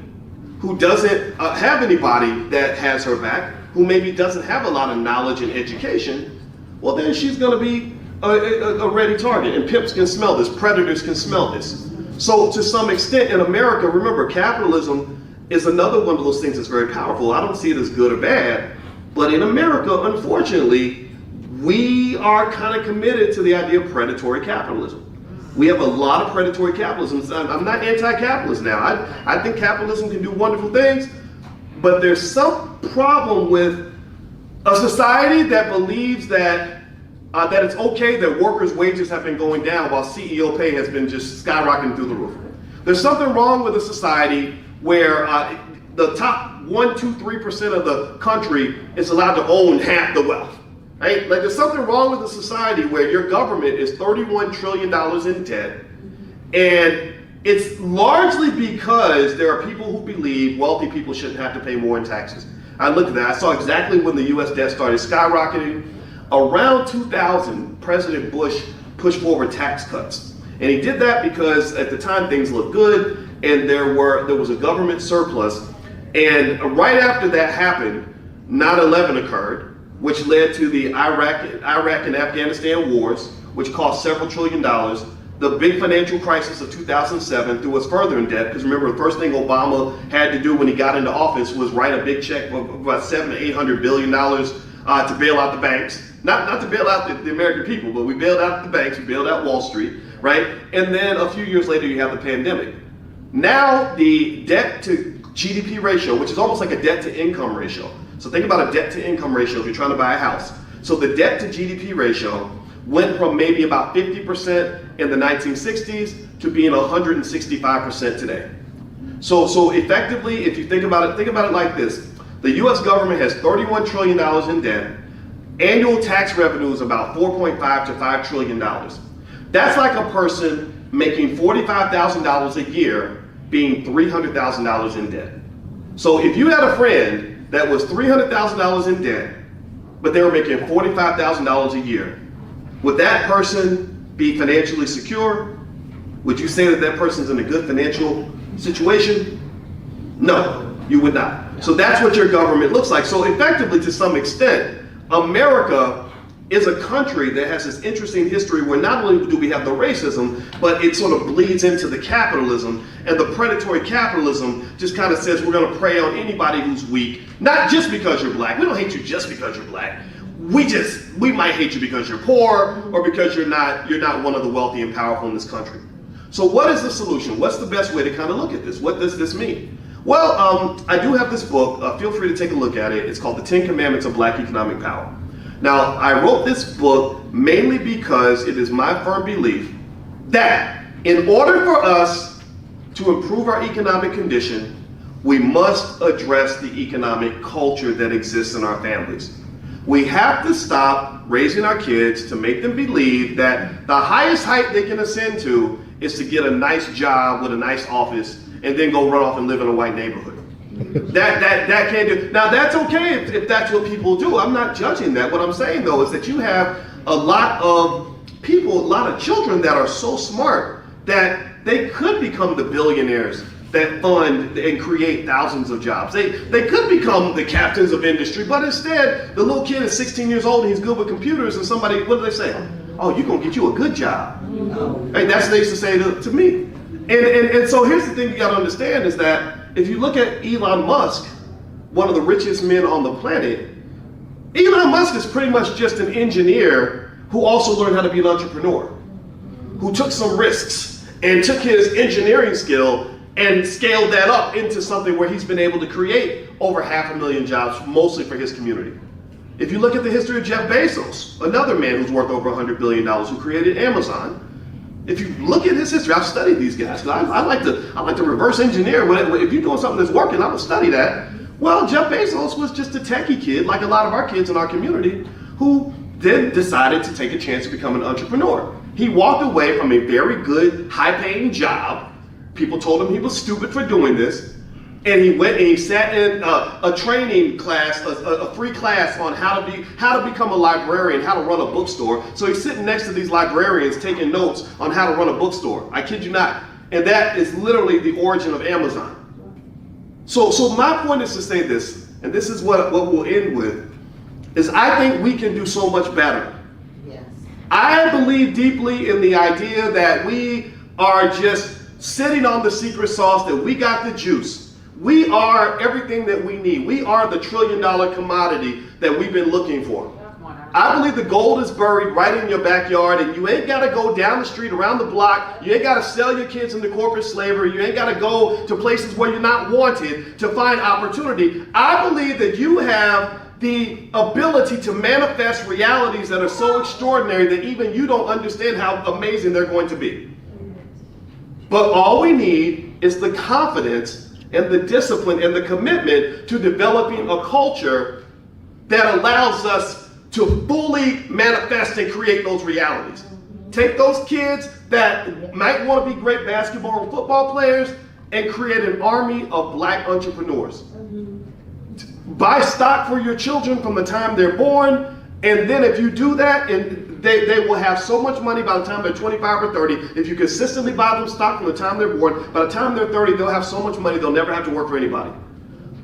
who doesn't have anybody that has her back, who maybe doesn't have a lot of knowledge and education, well then she's gonna be a ready target. And pimps can smell this, predators can smell this. So to some extent in America, remember, capitalism is another one of those things that's very powerful. I don't see it as good or bad, but in America, unfortunately, we are kind of committed to the idea of predatory capitalism. We have a lot of predatory capitalism. I'm not anti-capitalist now. I think capitalism can do wonderful things, but there's some problem with a society that believes that that it's okay that workers' wages have been going down while CEO pay has been just skyrocketing through the roof. There's something wrong with a society where the top 1, 2, 3% of the country is allowed to own half the wealth. Right? Like there's something wrong with a society where your government is $31 trillion in debt, and it's largely because there are people who believe wealthy people shouldn't have to pay more in taxes. I looked at that. I saw exactly when the U.S. debt started skyrocketing. Around 2000, President Bush pushed forward tax cuts. And he did that because at the time things looked good and there was a government surplus. And right after that happened, 9/11 occurred, which led to the Iraq and Afghanistan wars, which cost several $1 trillion. The big financial crisis of 2007 threw us further in debt, because remember, the first thing Obama had to do when he got into office was write a big check of about $700 to $800 billion to bail out the banks. Not to bail out the American people, but we bailed out the banks, we bailed out Wall Street, right? And then a few years later, you have the pandemic. Now, the debt to GDP ratio, which is almost like a debt to income ratio. So think about a debt to income ratio if you're trying to buy a house. So the debt to GDP ratio went from maybe about 50% in the 1960s to being 165% today. So effectively, if you think about it like this. The US government has $31 trillion in debt. Annual tax revenue is about $4.5 to $5 trillion. That's like a person making $45,000 a year being $300,000 in debt. So if you had a friend that was $300,000 in debt, but they were making $45,000 a year, would that person be financially secure? Would you say that that person's in a good financial situation? No, you would not. So that's what your government looks like. So effectively, to some extent, America is a country that has this interesting history where not only do we have the racism, but it sort of bleeds into the capitalism, and the predatory capitalism just kind of says we're going to prey on anybody who's weak, not just because you're black. We don't hate you just because you're black. We might hate you because you're poor or because you're not one of the wealthy and powerful in this country. So what is the solution? What's the best way to kind of look at this? What does this mean? Well, I do have this book. Feel free to take a look at it. It's called The 10 Commandments of Black Economic Power. Now, I wrote this book mainly because it is my firm belief that in order for us to improve our economic condition, we must address the economic culture that exists in our families. We have to stop raising our kids to make them believe that the highest height they can ascend to is to get a nice job with a nice office and then go run off and live in a white neighborhood. That can't do. Now that's okay if that's what people do. I'm not judging that. What I'm saying though is that you have a lot of people, a lot of children that are so smart that they could become the billionaires that fund and create thousands of jobs. They could become the captains of industry, but instead the little kid is 16 years old and he's good with computers, and somebody, what do they say? Oh, you're gonna get you a good job. Hey, that's what they used to say to me. And so here's the thing you gotta understand is that if you look at Elon Musk, one of the richest men on the planet, Elon Musk is pretty much just an engineer who also learned how to be an entrepreneur, who took some risks and took his engineering skill and scaled that up into something where he's been able to create over 500,000 jobs, mostly for his community. If you look at the history of Jeff Bezos, another man who's worth over $100 billion, who created Amazon, if you look at his history, I've studied these guys. I like to reverse engineer. If you're doing something that's working, I'm gonna study that. Well, Jeff Bezos was just a techie kid, like a lot of our kids in our community, who then decided to take a chance to become an entrepreneur. He walked away from a very good, high-paying job. People told him he was stupid for doing this. And he went and he sat in a training class, a free class on how to become a librarian, how to run a bookstore. So he's sitting next to these librarians taking notes on how to run a bookstore. I kid you not. And that is literally the origin of Amazon. So my point is to say this, and this is what we'll end with, is I think we can do so much better. Yes. I believe deeply in the idea that we are just sitting on the secret sauce, that we got the juice. We are everything that we need. We are the trillion-dollar commodity that we've been looking for. I believe the gold is buried right in your backyard, and you ain't got to go down the street, around the block. You ain't got to sell your kids into corporate slavery. You ain't got to go to places where you're not wanted to find opportunity. I believe that you have the ability to manifest realities that are so extraordinary that even you don't understand how amazing they're going to be. But all we need is the confidence and the discipline and the commitment to developing a culture that allows us to fully manifest and create those realities. Take those kids that might want to be great basketball and football players and create an army of black entrepreneurs. Buy stock for your children from the time they're born, and then if you do that, and they will have so much money by the time they're 25 or 30. If you consistently buy them stock from the time they're born, by the time they're 30, they'll have so much money they'll never have to work for anybody.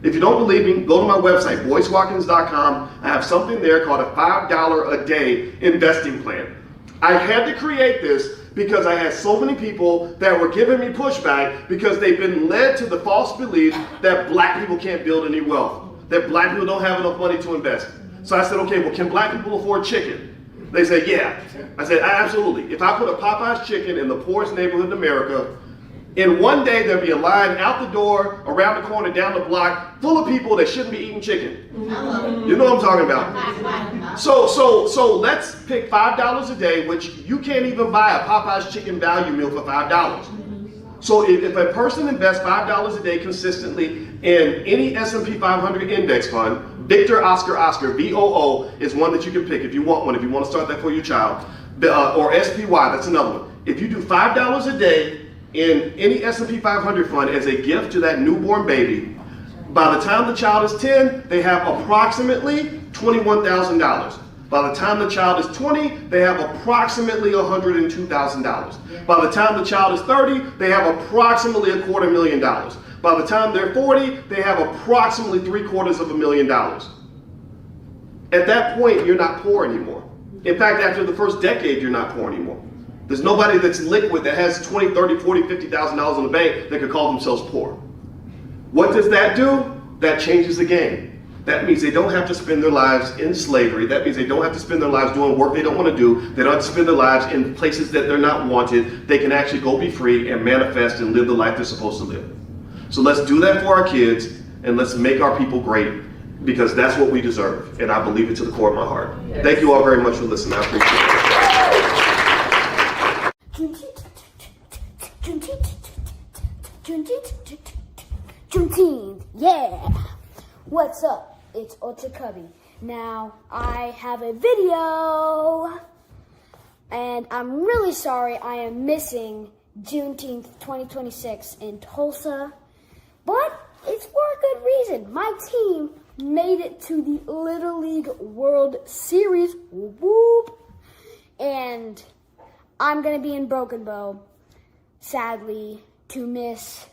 If you don't believe me, go to my website, BoyceWatkins.com. I have something there called a $5 a day investing plan. I had to create this because I had so many people that were giving me pushback because they've been led to the false belief that black people can't build any wealth, that black people don't have enough money to invest. So I said, okay, well, can black people afford chicken? They said, yeah. I said, absolutely. If I put a Popeye's chicken in the poorest neighborhood in America, in one day there'll be a line out the door, around the corner, down the block, full of people that shouldn't be eating chicken. You know what I'm talking about. So let's pick $5 a day, which you can't even buy a Popeye's chicken value meal for $5. So if a person invests $5 a day consistently in any S&P 500 index fund, Victor, Oscar, VOO is one that you can pick if you want one, if you want to start that for your child, or SPY, that's another one. If you do $5 a day in any S&P 500 fund as a gift to that newborn baby, by the time the child is 10, they have approximately $21,000. By the time the child is 20, they have approximately $102,000. By the time the child is 30, they have approximately $250,000. By the time they're 40, they have approximately $750,000. At that point, you're not poor anymore. In fact, after the first decade, you're not poor anymore. There's nobody that's liquid that has $20, $30, $40, $50,000 in the bank that could call themselves poor. What does that do? That changes the game. That means they don't have to spend their lives in slavery. That means they don't have to spend their lives doing work they don't want to do. They don't have to spend their lives in places that they're not wanted. They can actually go be free and manifest and live the life they're supposed to live. So let's do that for our kids, and let's make our people great, because that's what we deserve. And I believe it to the core of my heart. Yes. Thank you all very much for listening. I appreciate it. Juneteenth, yeah. What's up? It's UltraCubby. Now, I have a video, and I'm really sorry I am missing Juneteenth 2026 in Tulsa, but it's for a good reason. My team made it to the Little League World Series, whoop, and I'm going to be in Broken Bow, sadly, to miss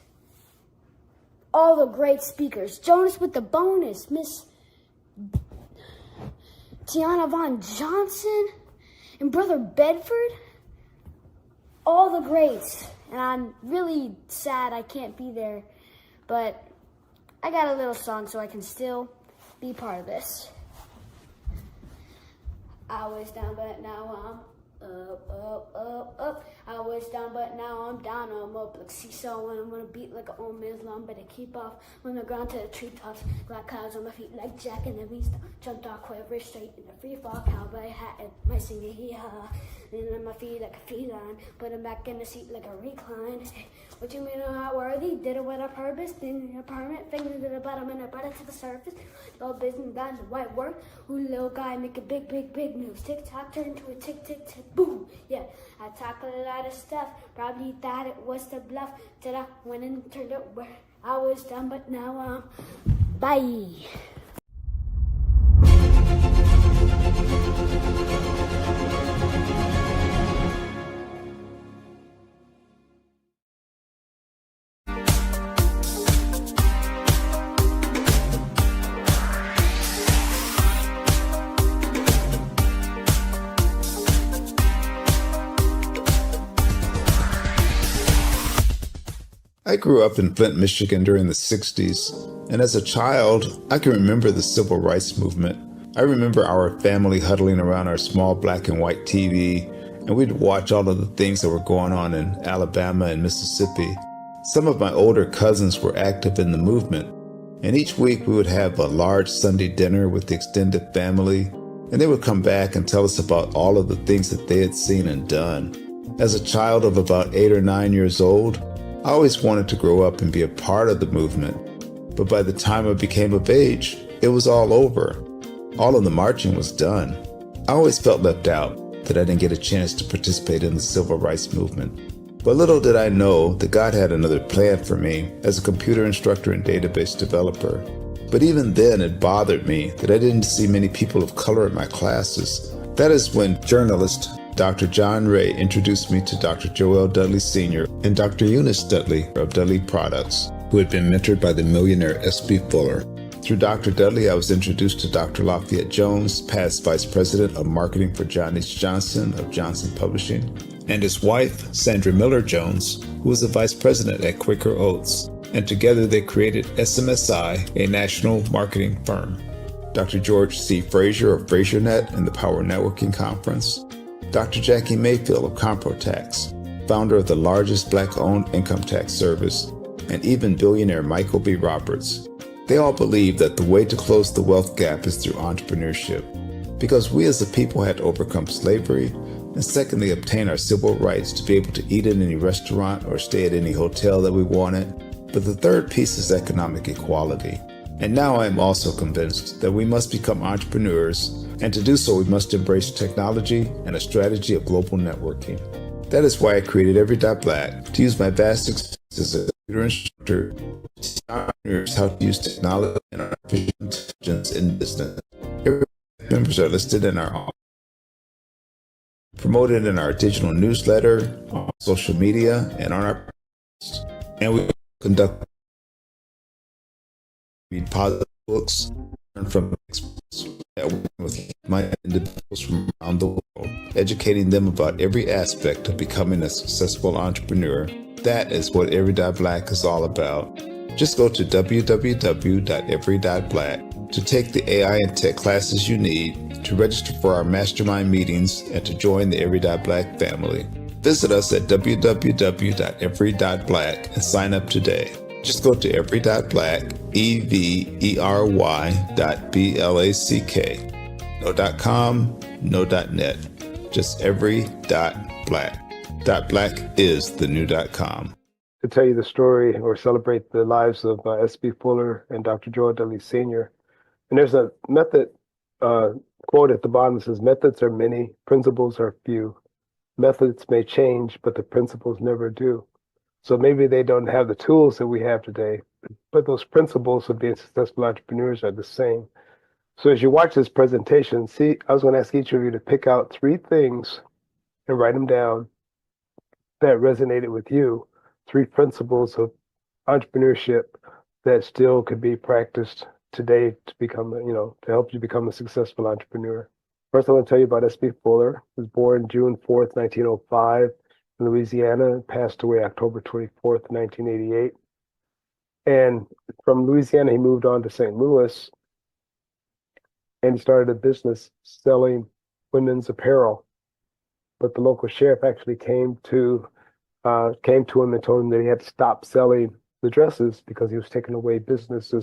all the great speakers. Jonas with the bonus, Miss Tiana Von Johnson, and Brother Bedford. All the greats. And I'm really sad I can't be there, but I got a little song so I can still be part of this. I was down, but now Up. I was down, but now I'm down. I'm up like seesaw when I'm gonna beat like an old man's lawn. Better keep off on the ground to the treetops. Black clouds on my feet like Jack and the Beanstalk. Jumped off quiver straight in a free fall. Cowboy hat and my singing hee-haw. Leaning on my feet like a feline. Put him back in the seat like a recline. Hey, what you mean I'm not worthy? Did it with a purpose. Then your permit. Fingers to the bottom and I brought it to the surface. Low business, that's the white word. Ooh, little guy making big moves. Tick-tock turned to a tick-tick-tick. Boom. Yeah, I talk a lot of stuff. Probably thought it was the bluff. Till I went and turned it where I was done, but now bye. I grew up in Flint, Michigan during the 60s, and as a child, I can remember the civil rights movement. I remember our family huddling around our small black and white TV, and we'd watch all of the things that were going on in Alabama and Mississippi. Some of my older cousins were active in the movement, and each week we would have a large Sunday dinner with the extended family, and they would come back and tell us about all of the things that they had seen and done. As a child of about 8 or 9 years old, I always wanted to grow up and be a part of the movement, but by the time I became of age, it was all over. All of the marching was done. I always felt left out, that I didn't get a chance to participate in the civil rights movement. But little did I know that God had another plan for me as a computer instructor and database developer. But even then, it bothered me that I didn't see many people of color in my classes. That is when journalist Dr. John Ray introduced me to Dr. Joel Dudley Sr. and Dr. Eunice Dudley of Dudley Products, who had been mentored by the millionaire S.B. Fuller. Through Dr. Dudley, I was introduced to Dr. Lafayette Jones, past Vice President of Marketing for John H. Johnson of Johnson Publishing, and his wife, Sandra Miller Jones, who was the Vice President at Quaker Oats, and together they created SMSI, a national marketing firm. Dr. George C. Frazier of FrazierNet and the Power Networking Conference, Dr. Jackie Mayfield of ComproTax, founder of the largest Black-owned income tax service, and even billionaire Michael B. Roberts. They all believe that the way to close the wealth gap is through entrepreneurship, because we as a people had to overcome slavery, and secondly, obtain our civil rights to be able to eat in any restaurant or stay at any hotel that we wanted. But the third piece is economic equality. And now I am also convinced that we must become entrepreneurs, and to do so we must embrace technology and a strategy of global networking. That is why I created Every.Black, to use my vast experience as a computer instructor to teach entrepreneurs how to use technology and artificial intelligence in business. Every.Black members are listed in our promoted in our digital newsletter, on social media, and on our podcast. And we conduct read positive books, learn from experts, networking with like-minded individuals from around the world, educating them about every aspect of becoming a successful entrepreneur. That is what Every.Black is all about. Just go to www.every.black to take the AI and tech classes you need, to register for our mastermind meetings, and to join the Every.Black family. Visit us at www.every.black and sign up today. Just go to Every.Black, every.black. No .com, no .net, just Every.Black. .black is the new .com. To tell you the story or celebrate the lives of S.B. Fuller and Dr. Joel Dudley Sr. And there's a method quote at the bottom that says, methods are many, principles are few. Methods may change, but the principles never do. So maybe they don't have the tools that we have today, but those principles of being successful entrepreneurs are the same. So as you watch this presentation, I was going to ask each of you to pick out 3 things and write them down that resonated with you, 3 principles of entrepreneurship that still could be practiced today to become, to help you become a successful entrepreneur. First, I want to tell you about S.B. Fuller. He was born June 4th, 1905 in Louisiana and passed away October 24th, 1988. And from Louisiana, he moved on to St. Louis and he started a business selling women's apparel. but the local sheriff actually came to him and told him that he had to stop selling the dresses because he was taking away business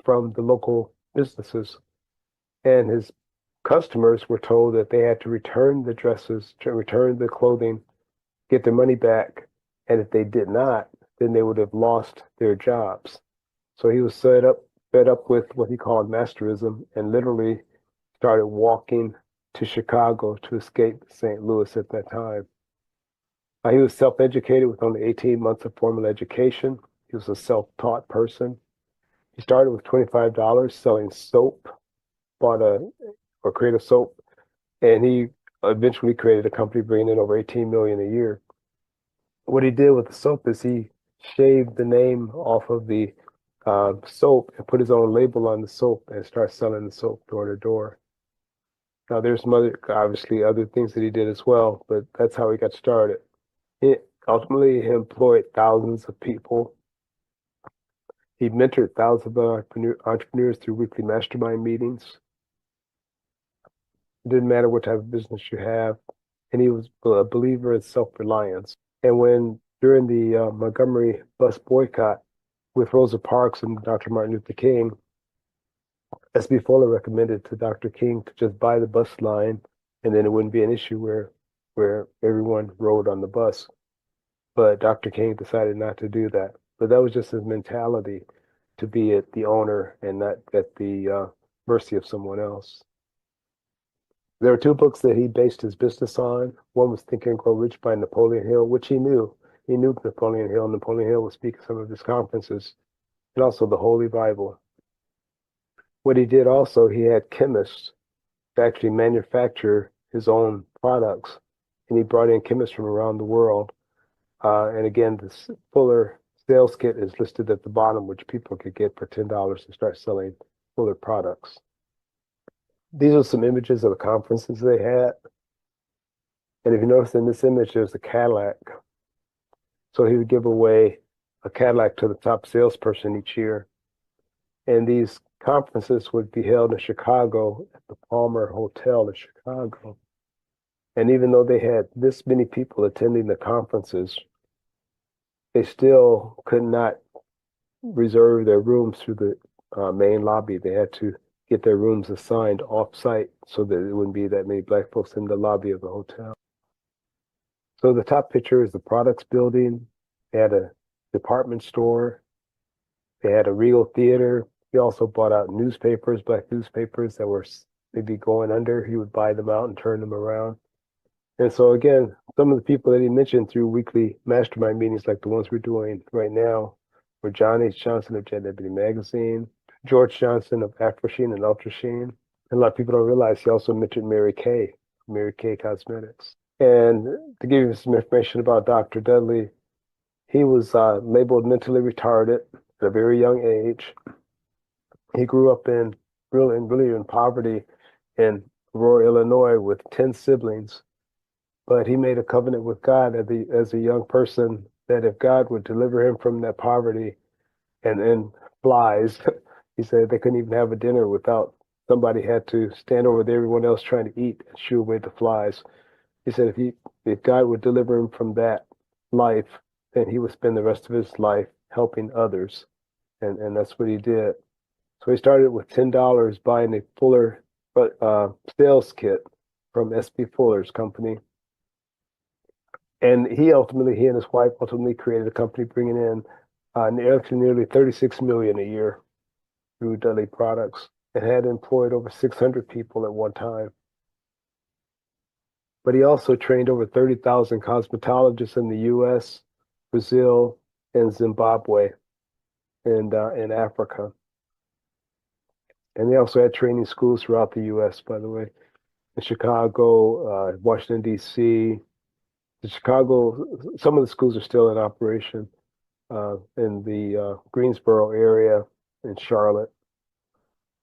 from the local businesses. And his customers were told that they had to return the dresses, to return the clothing, get their money back. And if they did not, then they would have lost their jobs. So he was fed up with what he called masterism and literally started walking to Chicago to escape St. Louis at that time. He was self-educated with only 18 months of formal education. He was a self-taught person. He started with $25 selling soap, created soap, and he eventually created a company bringing in over 18 million a year. What he did with the soap is he shaved the name off of the soap and put his own label on the soap and started selling the soap door to door. Now, there's some obviously other things that he did as well, but that's how he got started. Ultimately, he employed thousands of people. He mentored thousands of entrepreneurs through weekly mastermind meetings. It didn't matter what type of business you have. And he was a believer in self-reliance. And during the Montgomery bus boycott with Rosa Parks and Dr. Martin Luther King, S.B. Fuller recommended to Dr. King to just buy the bus line, and then it wouldn't be an issue where everyone rode on the bus. But Dr. King decided not to do that. But that was just his mentality, to be the owner and not at the mercy of someone else. There were two books that he based his business on. One was Think and Grow Rich by Napoleon Hill, which he knew. He knew Napoleon Hill. Napoleon Hill would speak at some of his conferences, and also the Holy Bible. What he did also, he had chemists to actually manufacture his own products, and he brought in chemists from around the world. And again, this Fuller sales kit is listed at the bottom, which people could get for $10 to start selling Fuller products. These are some images of the conferences they had. And if you notice in this image, there's a Cadillac. So he would give away a Cadillac to the top salesperson each year. And these conferences would be held in Chicago at the Palmer Hotel in Chicago. And even though they had this many people attending the conferences, they still could not reserve their rooms through the main lobby. They had to get their rooms assigned off-site so that there wouldn't be that many Black folks in the lobby of the hotel. So the top picture is the products building. They had a department store. They had a Regal theater. He also bought out newspapers, Black newspapers that were maybe going under. He would buy them out and turn them around. And so again, some of the people that he mentioned through weekly mastermind meetings like the ones we're doing right now were John H. Johnson of Jet Ebony Magazine, George Johnson of Afrosheen and UltraSheen. And a lot of people don't realize he also mentioned Mary Kay Cosmetics. And to give you some information about Dr. Dudley, he was labeled mentally retarded at a very young age. He grew up really in poverty in Aurora, Illinois, with 10 siblings. But he made a covenant with God as a young person that if God would deliver him from that poverty and flies, he said they couldn't even have a dinner without somebody had to stand over with everyone else trying to eat and shoo away the flies. He said if God would deliver him from that life, then he would spend the rest of his life helping others. And that's what he did. So he started with $10 buying a Fuller sales kit from S.B. Fuller's company. And he and his wife ultimately created a company bringing in nearly $36 million a year through Dudley products, and had employed over 600 people at one time. But he also trained over 30,000 cosmetologists in the U.S., Brazil, and Zimbabwe, and in Africa. And they also had training schools throughout the U.S., by the way, in Chicago, Washington, D.C., some of the schools are still in operation in the Greensboro area, in Charlotte.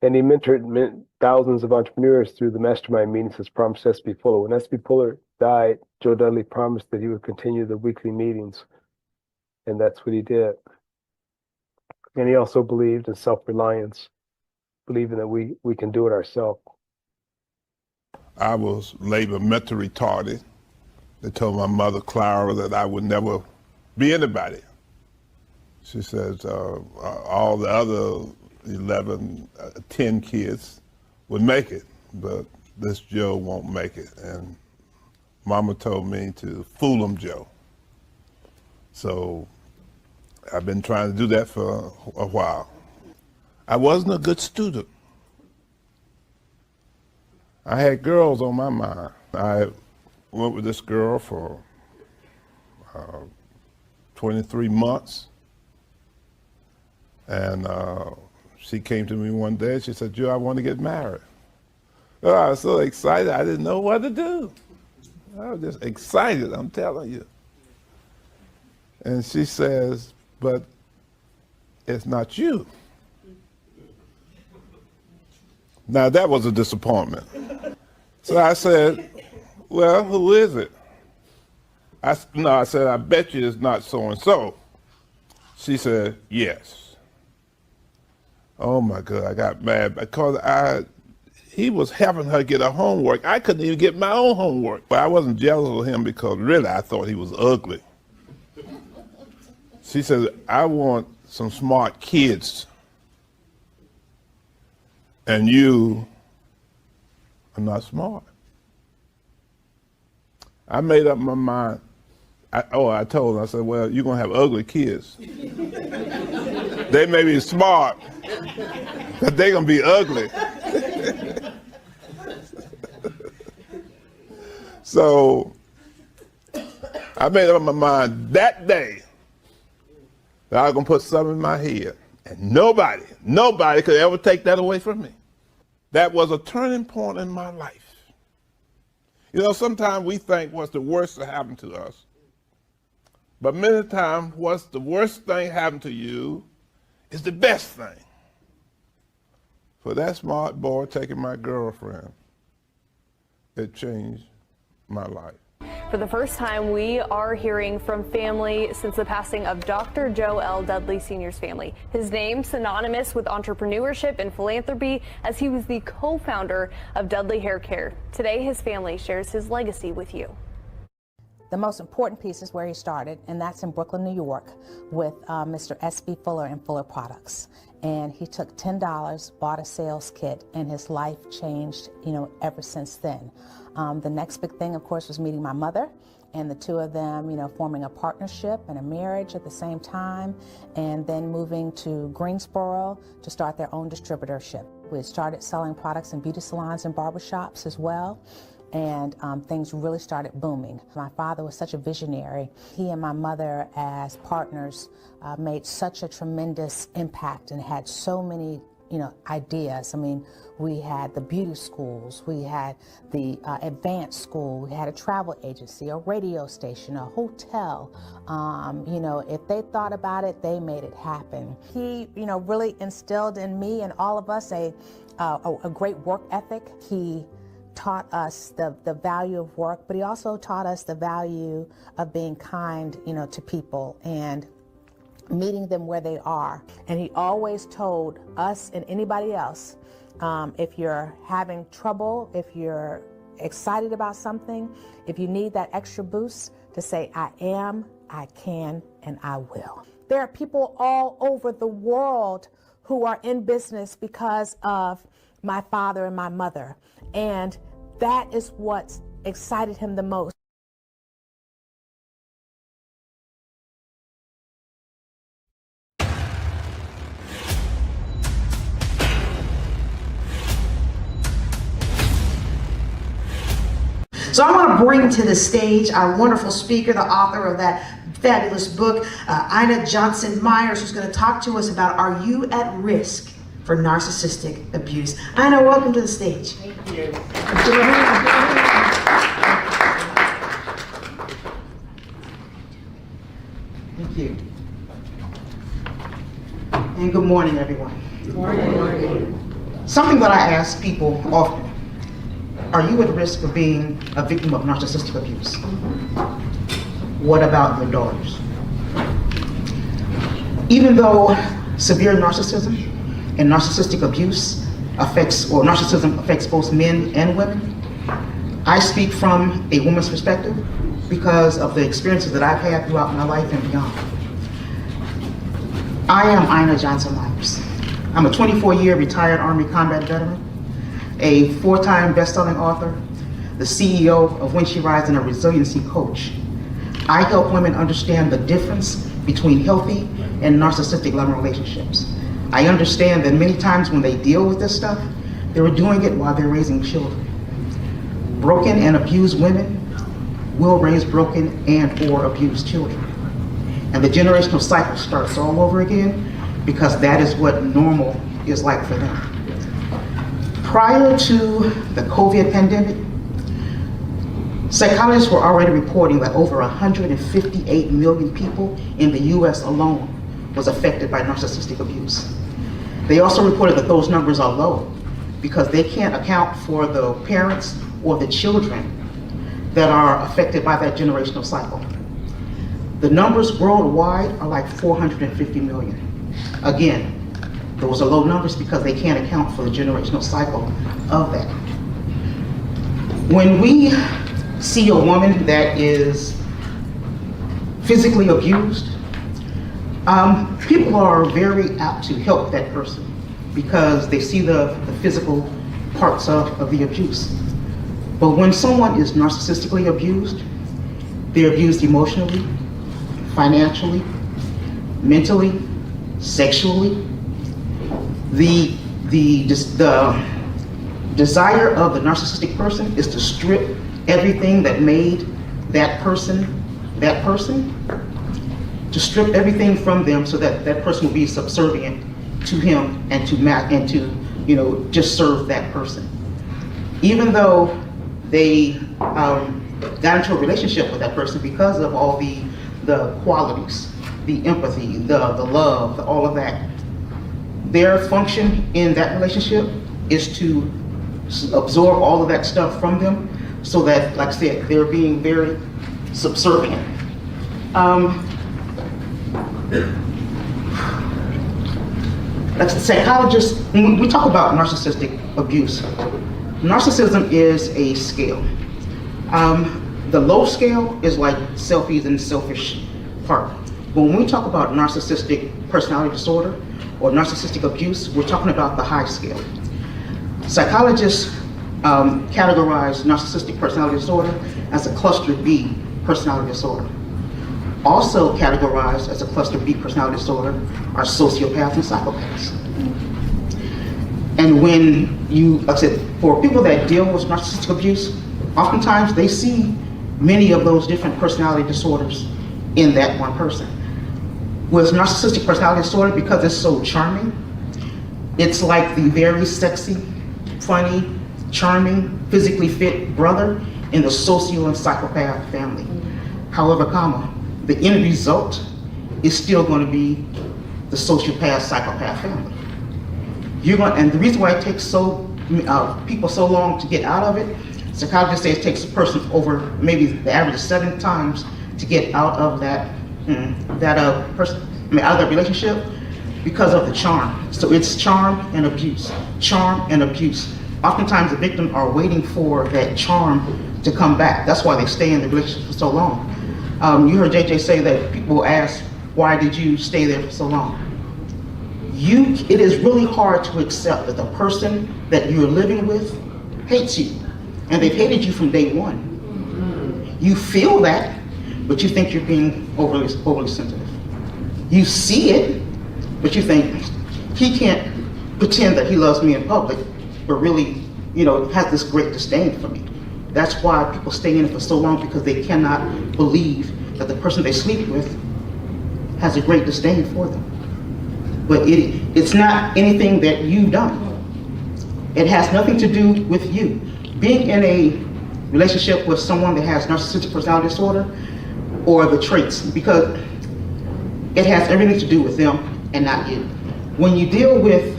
And he mentored thousands of entrepreneurs through the mastermind meetings as promised S.B. Fuller. When S.B. Fuller died, Joe Dudley promised that he would continue the weekly meetings, and that's what he did. And he also believed in self-reliance, believing that we can do it ourselves. I was labeled mentally retarded. They told my mother, Clara, that I would never be anybody. She says all the other 10 kids would make it, but this Joe won't make it. And Mama told me to fool him, Joe. So I've been trying to do that for a while. I wasn't a good student. I had girls on my mind. I went with this girl for 23 months. And she came to me one day and she said, Joe, I want to get married. Oh, I was so excited, I didn't know what to do. I was just excited, I'm telling you. And she says, but it's not you. Now that was a disappointment. So I said, well, who is it? I said, I bet you it's not so-and-so. She said, yes. Oh my God, I got mad because he was helping her get her homework. I couldn't even get my own homework. But I wasn't jealous of him because really I thought he was ugly. She said, I want some smart kids. And you are not smart. I made up my mind. I told her, I said, well, you're gonna have ugly kids. They may be smart, but they're gonna be ugly. So I made up my mind that day that I was gonna put something in my head, and nobody could ever take that away from me. That was a turning point in my life. You know, sometimes we think what's the worst that happened to us, but many times what's the worst thing happened to you is the best thing. For that smart boy taking my girlfriend, it changed my life. For the first time, we are hearing from family since the passing of Dr. Joe L. Dudley Sr.'s family. His name synonymous with entrepreneurship and philanthropy, as he was the co-founder of Dudley Hair Care. Today, his family shares his legacy with you. The most important piece is where he started, and that's in Brooklyn, New York, with Mr. S.B. Fuller and Fuller Products. And he took $10, bought a sales kit, and his life changed, ever since then. The next big thing, of course, was meeting my mother, and the two of them, forming a partnership and a marriage at the same time, and then moving to Greensboro to start their own distributorship. We started selling products in beauty salons and barbershops as well, and things really started booming. My father was such a visionary. He and my mother, as partners, made such a tremendous impact and had so many ideas. I mean, we had the beauty schools, we had the advanced school, we had a travel agency, a radio station, a hotel. If they thought about it, they made it happen. He, really instilled in me and all of us a great work ethic. He taught us the value of work, but he also taught us the value of being kind, to people and meeting them where they are. And he always told us and anybody else, if you're having trouble, if you're excited about something, if you need that extra boost, to say, I am, I can, and I will. There are people all over the world who are in business because of my father and my mother. And that is what excited him the most. So I want to bring to the stage our wonderful speaker, the author of that fabulous book, Ina Johnson Meyers, who's going to talk to us about Are You at Risk for Narcissistic Abuse? Ina, welcome to the stage. Thank you. Thank you. And good morning, everyone. Good morning. Something that I ask people often: are you at risk of being a victim of narcissistic abuse? What about your daughters? Even though severe narcissism and narcissistic abuse narcissism affects both men and women, I speak from a woman's perspective because of the experiences that I've had throughout my life and beyond. I am Ina Johnson Meyers. I'm a 24-year retired Army combat veteran, a 4-time best-selling author, the CEO of When She Rides, and a resiliency coach. I help women understand the difference between healthy and narcissistic loving relationships. I understand that many times when they deal with this stuff, they're doing it while they're raising children. Broken and abused women will raise broken and or abused children. And the generational cycle starts all over again because that is what normal is like for them. Prior to the COVID pandemic, psychologists were already reporting that over 158 million people in the US alone was affected by narcissistic abuse. They also reported that those numbers are low because they can't account for the parents or the children that are affected by that generational cycle. The numbers worldwide are like 450 million. Again, those are low numbers because they can't account for the generational cycle of that. When we see a woman that is physically abused, people are very apt to help that person because they see the physical parts of the abuse. But when someone is narcissistically abused, they're abused emotionally, financially, mentally, sexually. The desire of the narcissistic person is to strip everything that made that person, to strip everything from them so that that person will be subservient to him and to just serve that person. Even though they got into a relationship with that person because of all the qualities, the empathy, the love, all of that, their function in that relationship is to absorb all of that stuff from them so that, like I said, they're being very subservient. Like psychologists, when we talk about narcissistic abuse, narcissism is a scale. The low scale is like selfies and selfish part. But when we talk about narcissistic personality disorder or narcissistic abuse, we're talking about the high scale. Psychologists categorize narcissistic personality disorder as a cluster B personality disorder. Also categorized as a cluster B personality disorder are sociopaths and psychopaths. And when you, like I said, for people that deal with narcissistic abuse, oftentimes they see many of those different personality disorders in that one person. With narcissistic personality disorder, because it's so charming, it's like the very sexy, funny, charming, physically fit brother in the socio and psychopath family. However, the end result is still going to be the sociopath, psychopath family. And the reason why it takes people so long to get out of it, psychologists say it takes a person over maybe the average of 7 times to get out of that relationship because of the charm. So it's charm and abuse, charm and abuse. Oftentimes the victims are waiting for that charm to come back. That's why they stay in the relationship for so long. You heard JJ say that people ask, why did you stay there for so long? It is really hard to accept that the person that you're living with hates you, and they've hated you from day one. You feel that, but you think you're being overly sensitive. You see it, but you think he can't pretend that he loves me in public, but really, has this great disdain for me. That's why people stay in it for so long, because they cannot believe that the person they sleep with has a great disdain for them. But it's not anything that you've done. It has nothing to do with you. Being in a relationship with someone that has narcissistic personality disorder or the traits, because it has everything to do with them and not you. When you deal with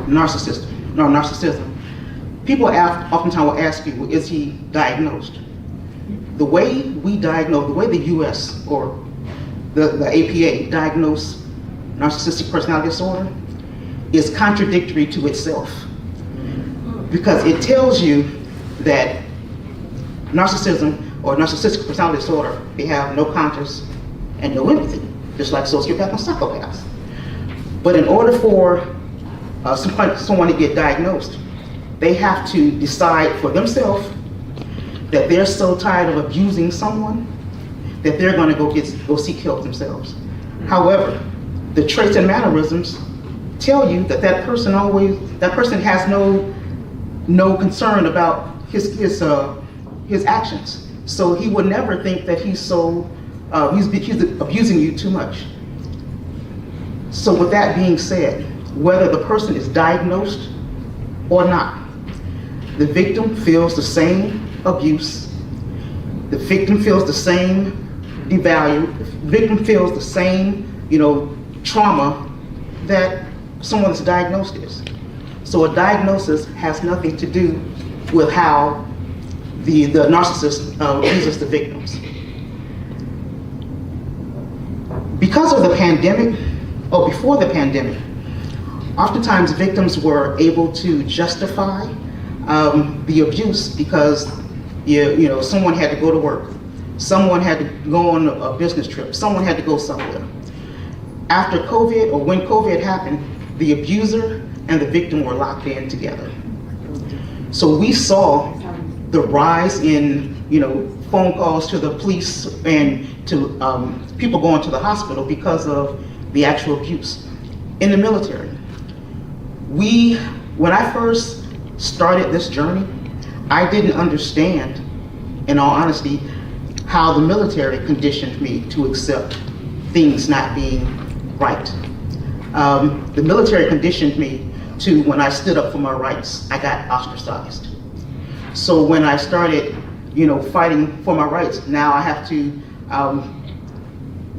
narcissism, people oftentimes will ask you, well, is he diagnosed? The way we diagnose, the way the US or the APA diagnose narcissistic personality disorder is contradictory to itself, because it tells you that narcissism or narcissistic personality disorder, they have no conscience and no empathy, just like sociopaths and psychopaths. But in order for someone to get diagnosed, they have to decide for themselves that they're so tired of abusing someone that they're going to go seek help themselves. However, the traits and mannerisms tell you that that person has no concern about his actions. So he would never think that he's abusing you too much. So with that being said, whether the person is diagnosed or not, the victim feels the same abuse, the victim feels the same devalue, the victim feels the same, trauma that someone that's diagnosed is. So a diagnosis has nothing to do with how the narcissist uses the victims. Because of the pandemic, or before the pandemic, oftentimes victims were able to justify the abuse because someone had to go to work, someone had to go on a business trip, someone had to go somewhere. After COVID, or when COVID happened, the abuser and the victim were locked in together. So we saw the rise in phone calls to the police and to people going to the hospital because of the actual abuse. In the military, when I first started this journey, I didn't understand, in all honesty, how the military conditioned me to accept things not being right. The military conditioned me to, when I stood up for my rights, I got ostracized. So when I started, fighting for my rights, now I have to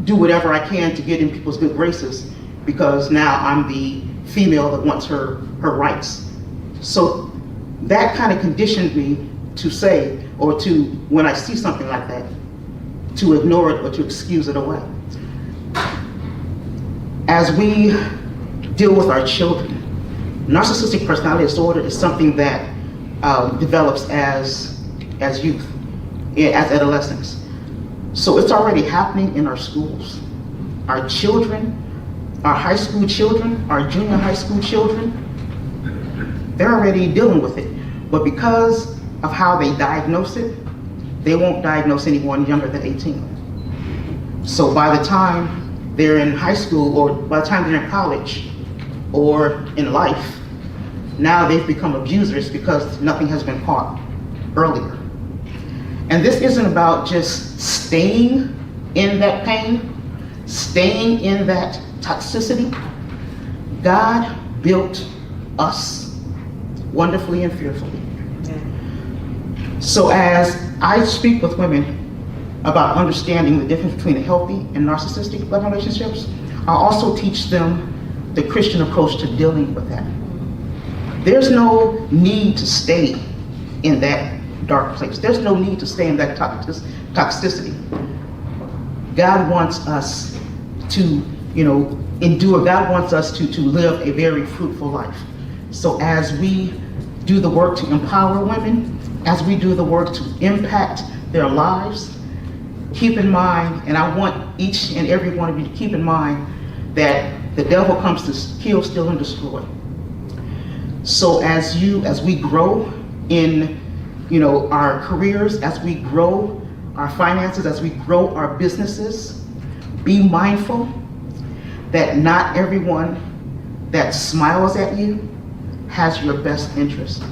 do whatever I can to get in people's good graces, because now I'm the female that wants her rights. So that kind of conditioned me to say, or to, when I see something like that, to ignore it or to excuse it away. As we deal with our children, narcissistic personality disorder is something that develops as youth, as adolescents. So it's already happening in our schools. Our children, our high school children, our junior high school children, they're already dealing with it. But because of how they diagnose it, they won't diagnose anyone younger than 18. So by the time they're in high school, or by the time they're in college, or in life, now they've become abusers because nothing has been caught earlier. And this isn't about just staying in that pain, staying in that toxicity. God built us wonderfully and fearfully. So as I speak with women about understanding the difference between healthy and narcissistic love relationships, I also teach them the Christian approach to dealing with that. There's no need to stay in that dark place. There's no need to stay in that toxicity. God wants us to, endure. God wants us to live a very fruitful life. So as we do the work to empower women, as we do the work to impact their lives, keep in mind, and I want each and every one of you to keep in mind, that the devil comes to kill, steal, and destroy. So as we grow in our careers, as we grow our finances, as we grow our businesses, be mindful that not everyone that smiles at you has your best interest.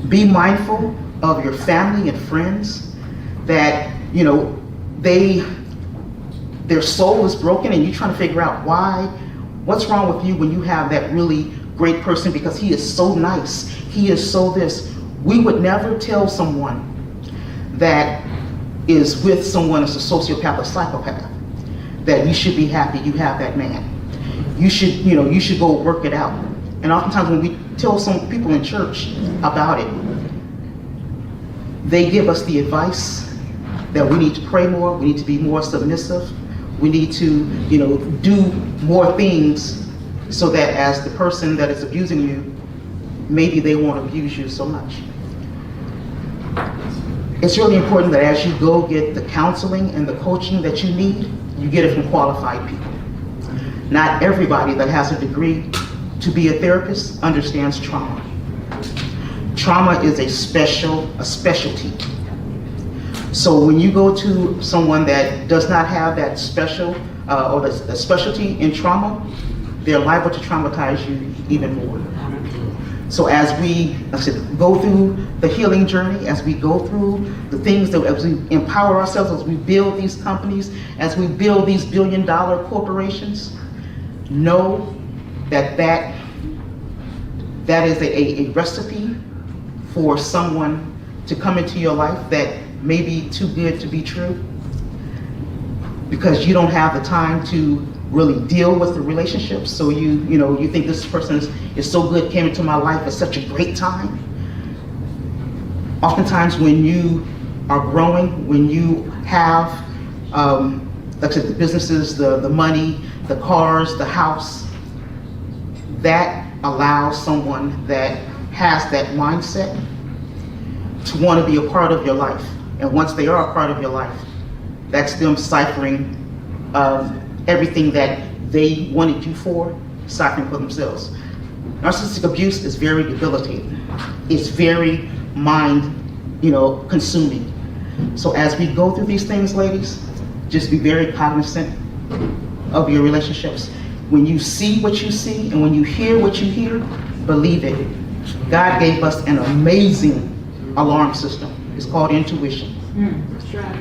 Be mindful of your family and friends that, their soul is broken and you're trying to figure out what's wrong with you when you have that really great person because he is so nice, he is so this. We would never tell someone that is with someone that's a sociopath or psychopath that you should be happy you have that man. You should go work it out. And oftentimes when we tell some people in church about it, they give us the advice that we need to pray more, we need to be more submissive, we need to, do more things so that as the person that is abusing you, maybe they won't abuse you so much. It's really important that as you go get the counseling and the coaching that you need, you get it from qualified people. Not everybody that has a degree to be a therapist understands trauma. Trauma is a specialty. So when you go to someone that does not have that special or the specialty in trauma, they're liable to traumatize you even more. So as we, like I said, go through the healing journey, as we go through the things that, as we empower ourselves, as we build these companies, as we build these billion-dollar corporations, know that that is a recipe for someone to come into your life that may be too good to be true, because you don't have the time to really deal with the relationships. So you think this person is so good, came into my life at such a great time. Oftentimes when you are growing, when you have like I said, the businesses, the money, the cars, the house, that allows someone that has that mindset to want to be a part of your life. And once they are a part of your life, that's them ciphering everything that they wanted you for, ciphering for themselves. Narcissistic abuse is very debilitating. It's very mind, consuming. So as we go through these things, ladies, just be very cognizant of your relationships. When you see what you see and when you hear what you hear, believe it. God gave us an amazing alarm system. It's called intuition.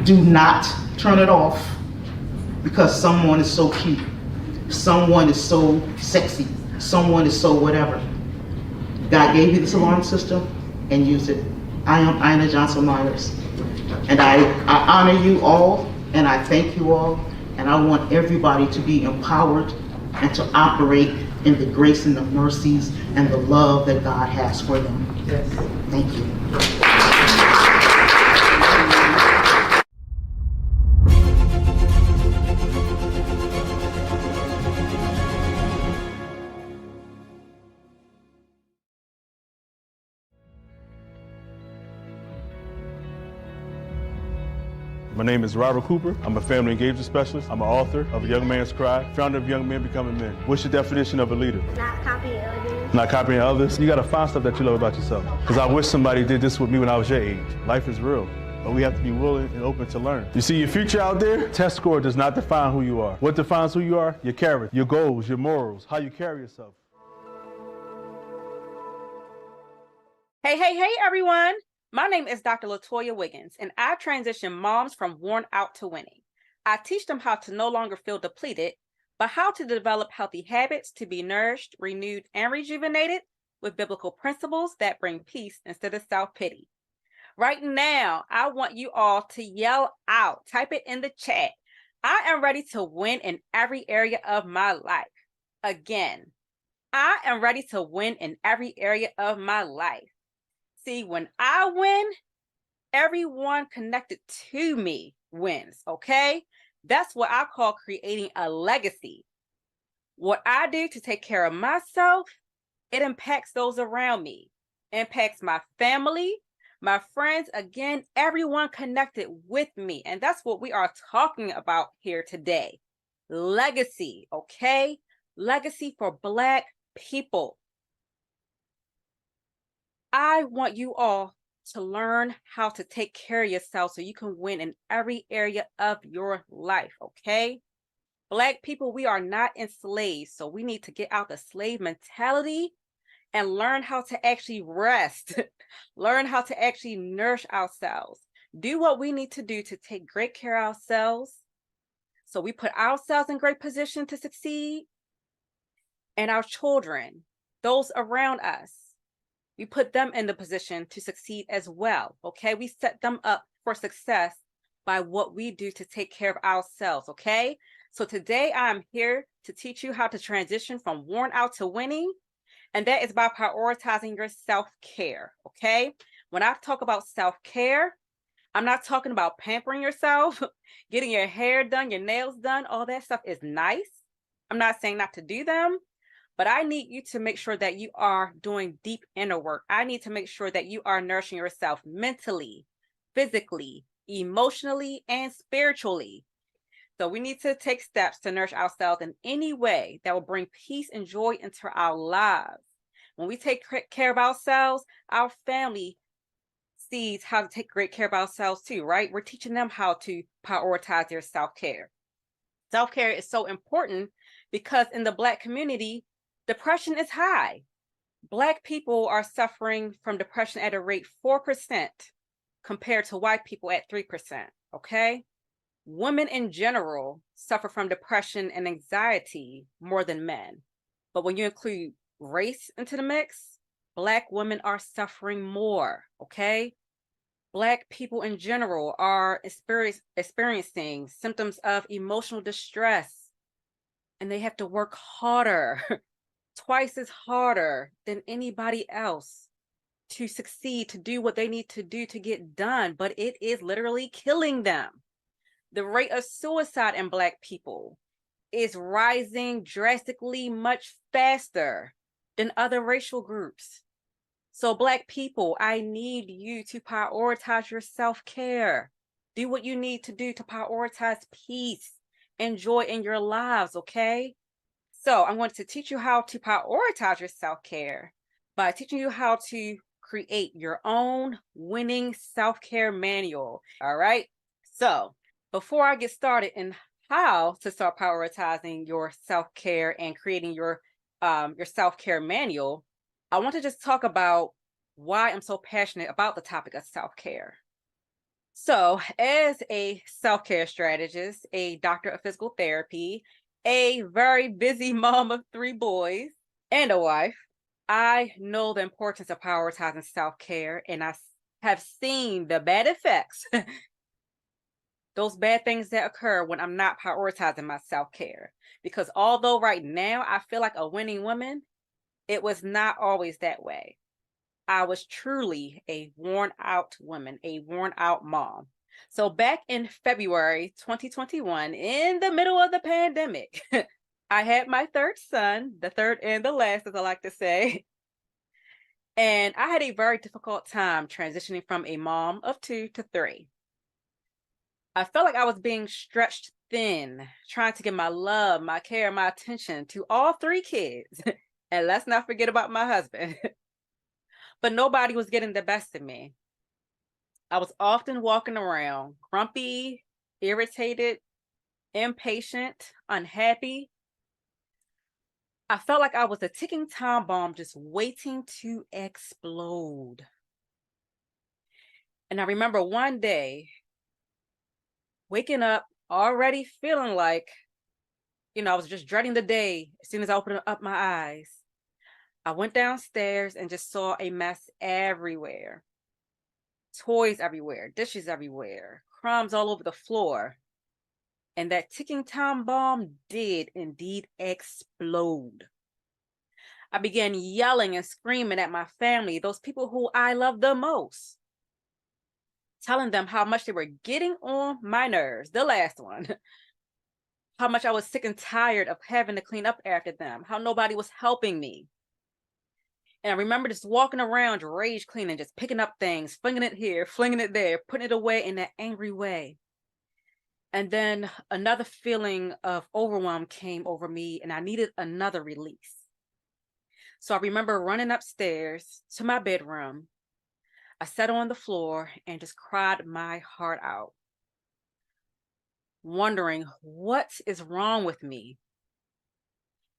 Do not turn it off because someone is so cute, someone is so sexy, someone is so whatever. God gave you this alarm system and use it. I am Ina Johnson Meyers, and I honor you all and I thank you all, and I want everybody to be empowered and to operate in the grace and the mercies and the love that God has for them. Yes. Thank you. My name is Robert Cooper. I'm a family engagement specialist. I'm an author of A Young Man's Cry, founder of Young Men Becoming Men. What's your definition of a leader? Not copying others. Not copying others. You gotta find stuff that you love about yourself. Because I wish somebody did this with me when I was your age. Life is real, but we have to be willing and open to learn. You see your future out there? Test score does not define who you are. What defines who you are? Your character, your goals, your morals, how you carry yourself. Hey, everyone. My name is Dr. LaToya Wiggins, and I transition moms from worn out to winning. I teach them how to no longer feel depleted, but how to develop healthy habits to be nourished, renewed, and rejuvenated with biblical principles that bring peace instead of self-pity. Right now, I want you all to yell out, type it in the chat. I am ready to win in every area of my life. Again, I am ready to win in every area of my life. See, when I win, everyone connected to me wins, okay? That's what I call creating a legacy. What I do to take care of myself, it impacts those around me, impacts my family, my friends, again, everyone connected with me. And that's what we are talking about here today. Legacy, okay? Legacy for Black people. I want you all to learn how to take care of yourself so you can win in every area of your life, okay? Black people, we are not enslaved, so we need to get out the slave mentality and learn how to actually rest, learn how to actually nourish ourselves, do what we need to do to take great care of ourselves so we put ourselves in great position to succeed, and our children, those around us, we put them in the position to succeed as well, okay? We set them up for success by what we do to take care of ourselves, okay? So today I'm here to teach you how to transition from worn out to winning, and that is by prioritizing your self-care, okay? When I talk about self-care, I'm not talking about pampering yourself, getting your hair done, your nails done, all that stuff is nice. I'm not saying not to do them, but I need you to make sure that you are doing deep inner work. I need to make sure that you are nourishing yourself mentally, physically, emotionally, and spiritually. So we need to take steps to nourish ourselves in any way that will bring peace and joy into our lives. When we take care of ourselves, our family sees how to take great care of ourselves too, right? We're teaching them how to prioritize their self-care. Self-care is so important because in the Black community, depression is high. Black people are suffering from depression at a rate 4% compared to white people at 3%, okay? Women in general suffer from depression and anxiety more than men. But when you include race into the mix, Black women are suffering more, okay? Black people in general are experiencing symptoms of emotional distress, and they have to work harder, twice as harder than anybody else to succeed, to do what they need to do to get done, but it is literally killing them. The rate of suicide in Black people is rising drastically much faster than other racial groups. So Black people, I need you to prioritize your self-care. Do what you need to do to prioritize peace and joy in your lives, okay? So I'm going to teach you how to prioritize your self-care by teaching you how to create your own winning self-care manual, all right? So before I get started in how to start prioritizing your self-care and creating your self-care manual, I want to just talk about why I'm so passionate about the topic of self-care. So as a self-care strategist, a doctor of physical therapy, a very busy mom of 3 boys, and a wife, I know the importance of prioritizing self-care, and I have seen the bad effects, those bad things that occur when I'm not prioritizing my self-care. Because although right now I feel like a winning woman, it was not always that way. I was truly a worn out woman, a worn out mom. So back in February 2021, in the middle of the pandemic, I had my 3rd son, the third and the last, as I like to say. And I had a very difficult time transitioning from a mom of 2 to 3. I felt like I was being stretched thin, trying to give my love, my care, my attention to all 3 kids. And let's not forget about my husband. But nobody was getting the best of me. I was often walking around grumpy, irritated, impatient, unhappy. I felt like I was a ticking time bomb just waiting to explode. And I remember one day waking up already feeling like, I was just dreading the day as soon as I opened up my eyes. I went downstairs and just saw a mess everywhere. Toys everywhere, dishes everywhere, crumbs all over the floor. And that ticking time bomb did indeed explode. I began yelling and screaming at my family, those people who I love the most, telling them how much they were getting on my nerves, the last one, how much I was sick and tired of having to clean up after them, how nobody was helping me. And I remember just walking around rage cleaning, just picking up things, flinging it here, flinging it there, putting it away in that angry way. And then another feeling of overwhelm came over me and I needed another release. So I remember running upstairs to my bedroom. I sat on the floor and just cried my heart out, wondering what is wrong with me,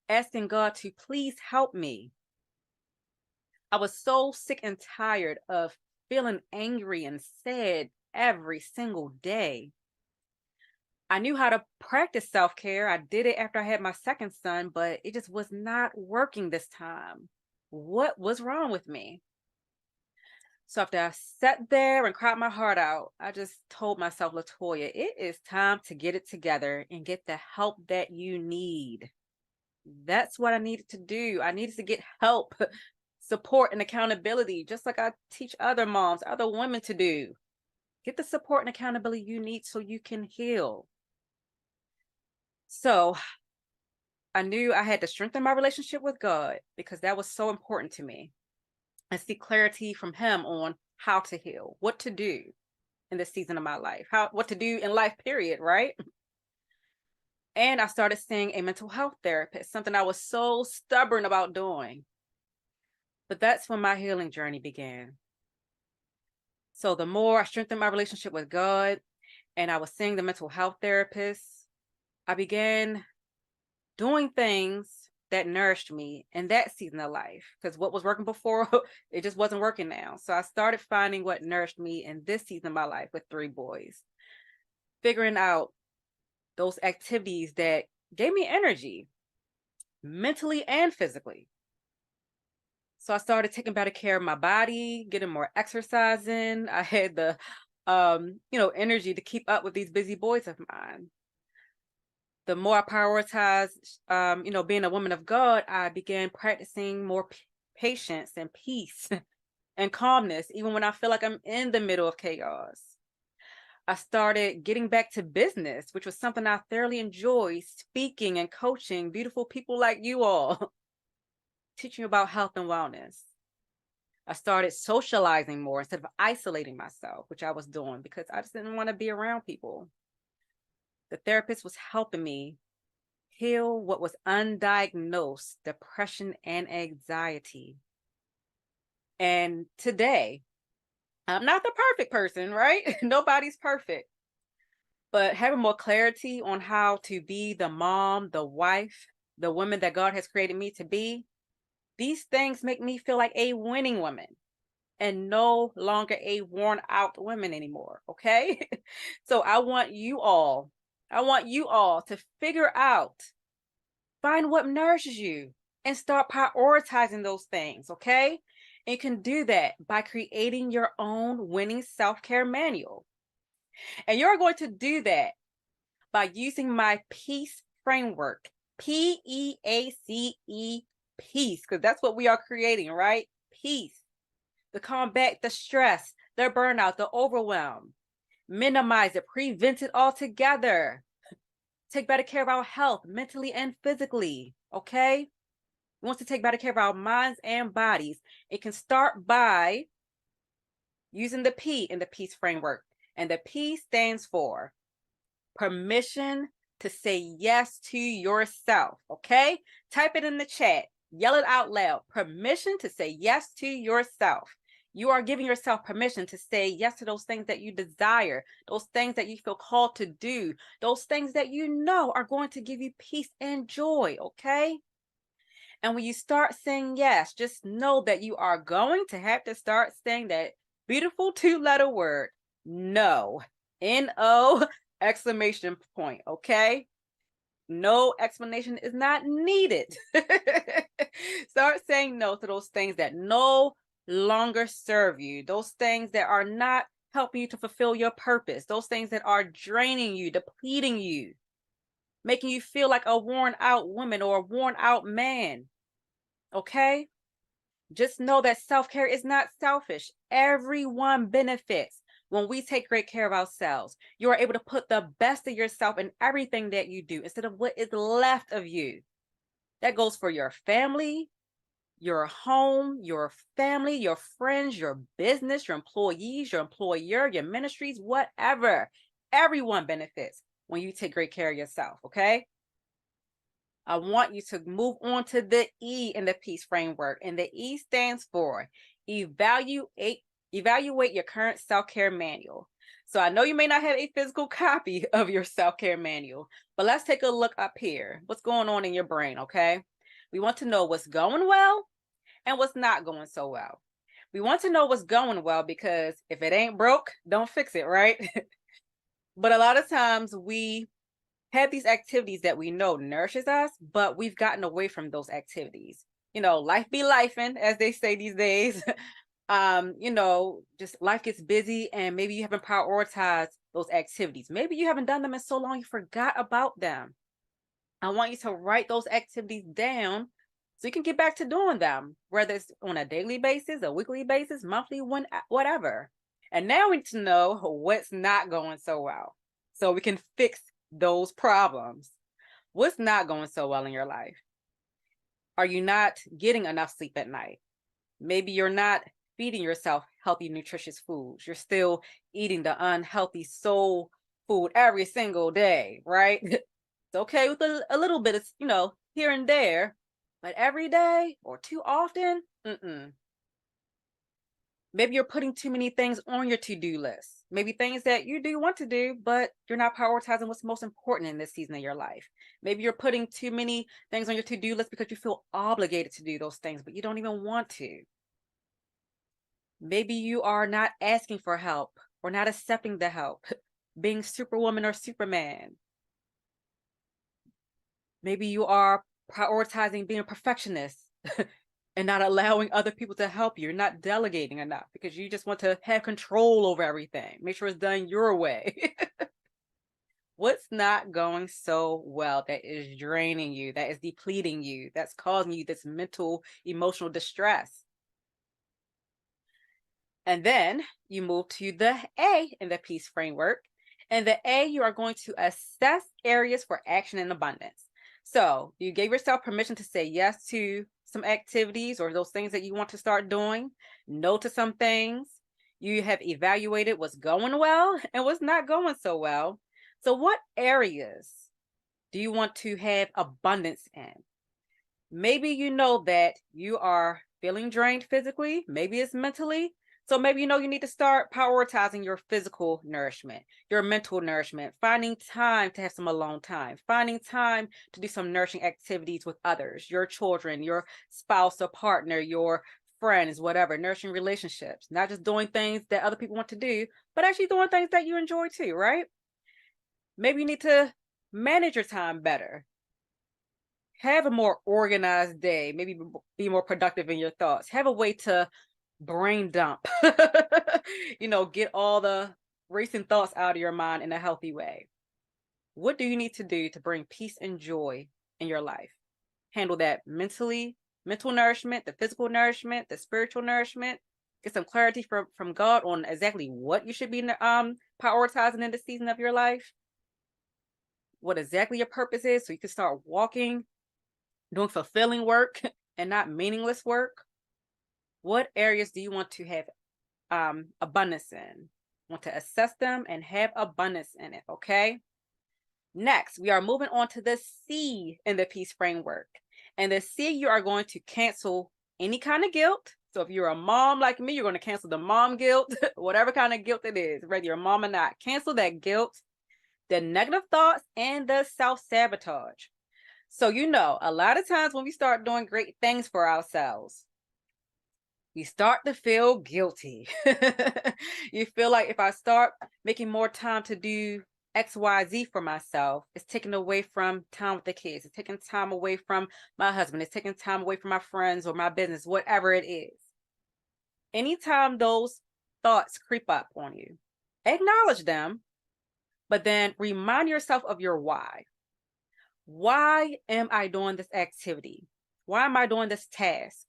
asking God to please help me. I was so sick and tired of feeling angry and sad every single day. I knew how to practice self-care. I did it after I had my 2nd son, but it just was not working this time. What was wrong with me? So after I sat there and cried my heart out, I just told myself, LaToya, it is time to get it together and get the help that you need. That's what I needed to do. I needed to get help, support, and accountability, just like I teach other moms, other women to do. Get the support and accountability you need so you can heal. So I knew I had to strengthen my relationship with God because that was so important to me, and seek clarity from Him on how to heal, what to do. in this season of my life, what to do in life, period, right? And I started seeing a mental health therapist, something I was so stubborn about doing. But that's when my healing journey began. So the more I strengthened my relationship with God and I was seeing the mental health therapist, I began doing things that nourished me in that season of life. Because what was working before, it just wasn't working now. So I started finding what nourished me in this season of my life with 3 boys, figuring out those activities that gave me energy, mentally and physically. So I started taking better care of my body, getting more exercise in. I had the, energy to keep up with these busy boys of mine. The more I prioritized, being a woman of God, I began practicing more patience and peace and calmness, even when I feel like I'm in the middle of chaos. I started getting back to business, which was something I thoroughly enjoy, speaking and coaching beautiful people like you all, teaching about health and wellness. I started socializing more instead of isolating myself, which I was doing because I just didn't want to be around people. The therapist was helping me heal what was undiagnosed depression and anxiety. And today, I'm not the perfect person, right? Nobody's perfect. But having more clarity on how to be the mom, the wife, the woman that God has created me to be, these things make me feel like a winning woman and no longer a worn out woman anymore, okay? So I want you all to figure out, find what nourishes you and start prioritizing those things, okay? And you can do that by creating your own winning self-care manual. And you're going to do that by using my peace framework, PEACE, peace, because that's what we are creating, right? Peace, to combat the stress, the burnout, the overwhelm, minimize it, prevent it altogether, take better care of our health, mentally and physically, okay? We want to take better care of our minds and bodies. It can start by using the P in the peace framework. And the P stands for permission to say yes to yourself, okay? Type it in the chat. Yell it out loud. Permission to say yes to yourself. You are giving yourself permission to say yes to those things that you desire, those things that you feel called to do, those things that you know are going to give you peace and joy, okay? And when you start saying yes, just know that you are going to have to start saying that beautiful 2-letter word, no. N-O exclamation point, okay? No explanation is not needed. Start saying no to those things that no longer serve you, those things that are not helping you to fulfill your purpose, those things that are draining you, depleting you, making you feel like a worn out woman or a worn out man. Okay? Just know that self-care is not selfish. Everyone benefits when we take great care of ourselves. You are able to put the best of yourself in everything that you do instead of what is left of you. That goes for your family, your home, your family, your friends, your business, your employees, your employer, your ministries, whatever. Everyone benefits when you take great care of yourself, okay? I want you to move on to the E in the peace framework. And the E stands for evaluate your current self-care manual. So I know you may not have a physical copy of your self-care manual, but let's take a look up here. What's going on in your brain, okay? We want to know what's going well and what's not going so well. We want to know what's going well because if it ain't broke, don't fix it, right? But a lot of times we have these activities that we know nourishes us, but we've gotten away from those activities. You know, life be lifing, as they say these days. Just life gets busy and maybe you haven't prioritized those activities. Maybe you haven't done them in so long you forgot about them. I want you to write those activities down so you can get back to doing them, whether it's on a daily basis, a weekly basis, monthly, whatever. And now we need to know what's not going so well so we can fix those problems. What's not going so well in your life? Are you not getting enough sleep at night? Maybe you're not feeding yourself healthy, nutritious foods. You're still eating the unhealthy soul food every single day, right? It's okay with a little bit of, here and there, but every day or too often, Maybe you're putting too many things on your to-do list. Maybe things that you do want to do, but you're not prioritizing what's most important in this season of your life. Maybe you're putting too many things on your to-do list because you feel obligated to do those things, but you don't even want to. Maybe you are not asking for help or not accepting the help, being Superwoman or Superman. Maybe you are prioritizing being a perfectionist and not allowing other people to help you. You're not delegating enough because you just want to have control over everything. Make sure it's done your way. What's not going so well that is draining you, that is depleting you, that's causing you this mental, emotional distress? And then you move to the A in the peace framework. And the A, you are going to assess areas for action and abundance. So you gave yourself permission to say yes to some activities or those things that you want to start doing, no to some things. You have evaluated what's going well and what's not going so well. So what areas do you want to have abundance in? Maybe you know that you are feeling drained physically, maybe it's mentally. So maybe you need to start prioritizing your physical nourishment, your mental nourishment, finding time to have some alone time, finding time to do some nourishing activities with others, your children, your spouse or partner, your friends, whatever, nourishing relationships, not just doing things that other people want to do, but actually doing things that you enjoy too, right? Maybe you need to manage your time better. Have a more organized day, maybe be more productive in your thoughts. Have a way to brain dump, get all the racing thoughts out of your mind in a healthy way. What do you need to do to bring peace and joy in your life? Handle that mental nourishment, the physical nourishment, the spiritual nourishment. Get some clarity from God on exactly what you should be prioritizing in the season of your life. What exactly your purpose is, so you can start walking, doing fulfilling work and not meaningless work. What areas do you want to have abundance in? Want to assess them and have abundance in it, okay? Next, we are moving on to the C in the peace framework. And the C, you are going to cancel any kind of guilt. So if you're a mom like me, you're going to cancel the mom guilt, whatever kind of guilt it is, whether you're a mom or not. Cancel that guilt, the negative thoughts, and the self-sabotage. So a lot of times when we start doing great things for ourselves, we start to feel guilty. You feel like if I start making more time to do X, Y, Z for myself, it's taking away from time with the kids. It's taking time away from my husband. It's taking time away from my friends or my business, whatever it is. Anytime those thoughts creep up on you, acknowledge them, but then remind yourself of your why. Why am I doing this activity? Why am I doing this task?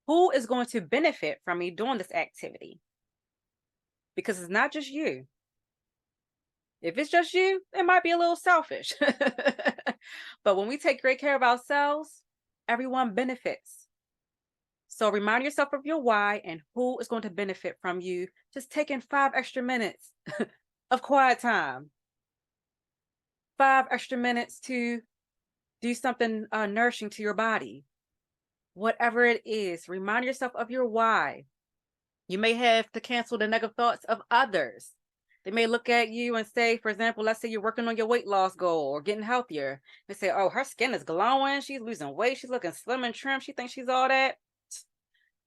Who is going to benefit from me doing this activity? Because it's not just you. If it's just you, it might be a little selfish. But when we take great care of ourselves, everyone benefits. So remind yourself of your why and who is going to benefit from you just taking 5 extra minutes of quiet time. 5 extra minutes to do something nourishing to your body. Whatever it is, remind yourself of your why. You may have to cancel the negative thoughts of others. They may look at you and say, for example, let's say you're working on your weight loss goal or getting healthier. They say, oh, her skin is glowing. She's losing weight. She's looking slim and trim. She thinks she's all that.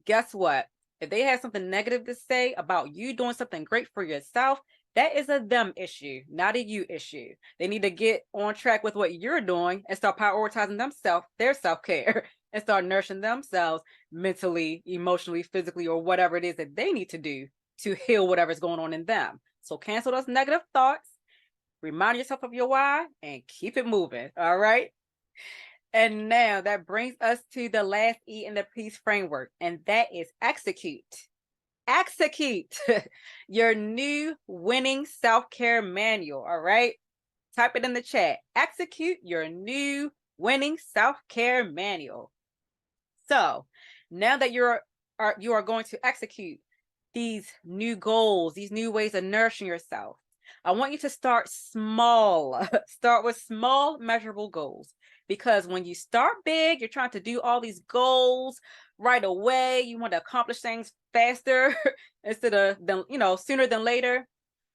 Guess what? If they have something negative to say about you doing something great for yourself, that is a them issue, not a you issue. They need to get on track with what you're doing and start prioritizing themselves, their self-care, and start nourishing themselves mentally, emotionally, physically, or whatever it is that they need to do to heal whatever's going on in them. So cancel those negative thoughts, remind yourself of your why, and keep it moving, all right? And now that brings us to the last E in the peace framework, and that is execute. Execute your new winning self-care manual, all right? Type it in the chat. Execute your new winning self-care manual. So now that you're you are going to execute these new goals, these new ways of nourishing yourself, I want you to start small. Start with small, measurable goals. Because when you start big, you're trying to do all these goals right away. You want to accomplish things faster instead of sooner than later.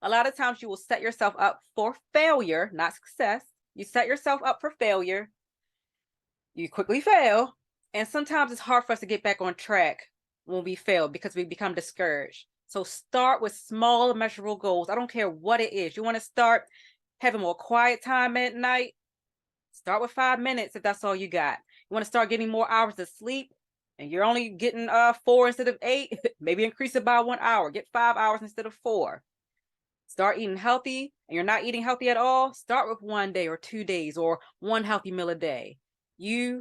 A lot of times you will set yourself up for failure, not success. You set yourself up for failure. You quickly fail. And sometimes it's hard for us to get back on track when we fail because we become discouraged. So start with small, measurable goals. I don't care what it is. You want to start having more quiet time at night? Start with 5 minutes if that's all you got. You want to start getting more hours of sleep and you're only getting 4 instead of 8, maybe increase it by 1 hour. Get 5 hours instead of 4. Start eating healthy and you're not eating healthy at all. Start with 1 day or 2 days or 1 healthy meal a day.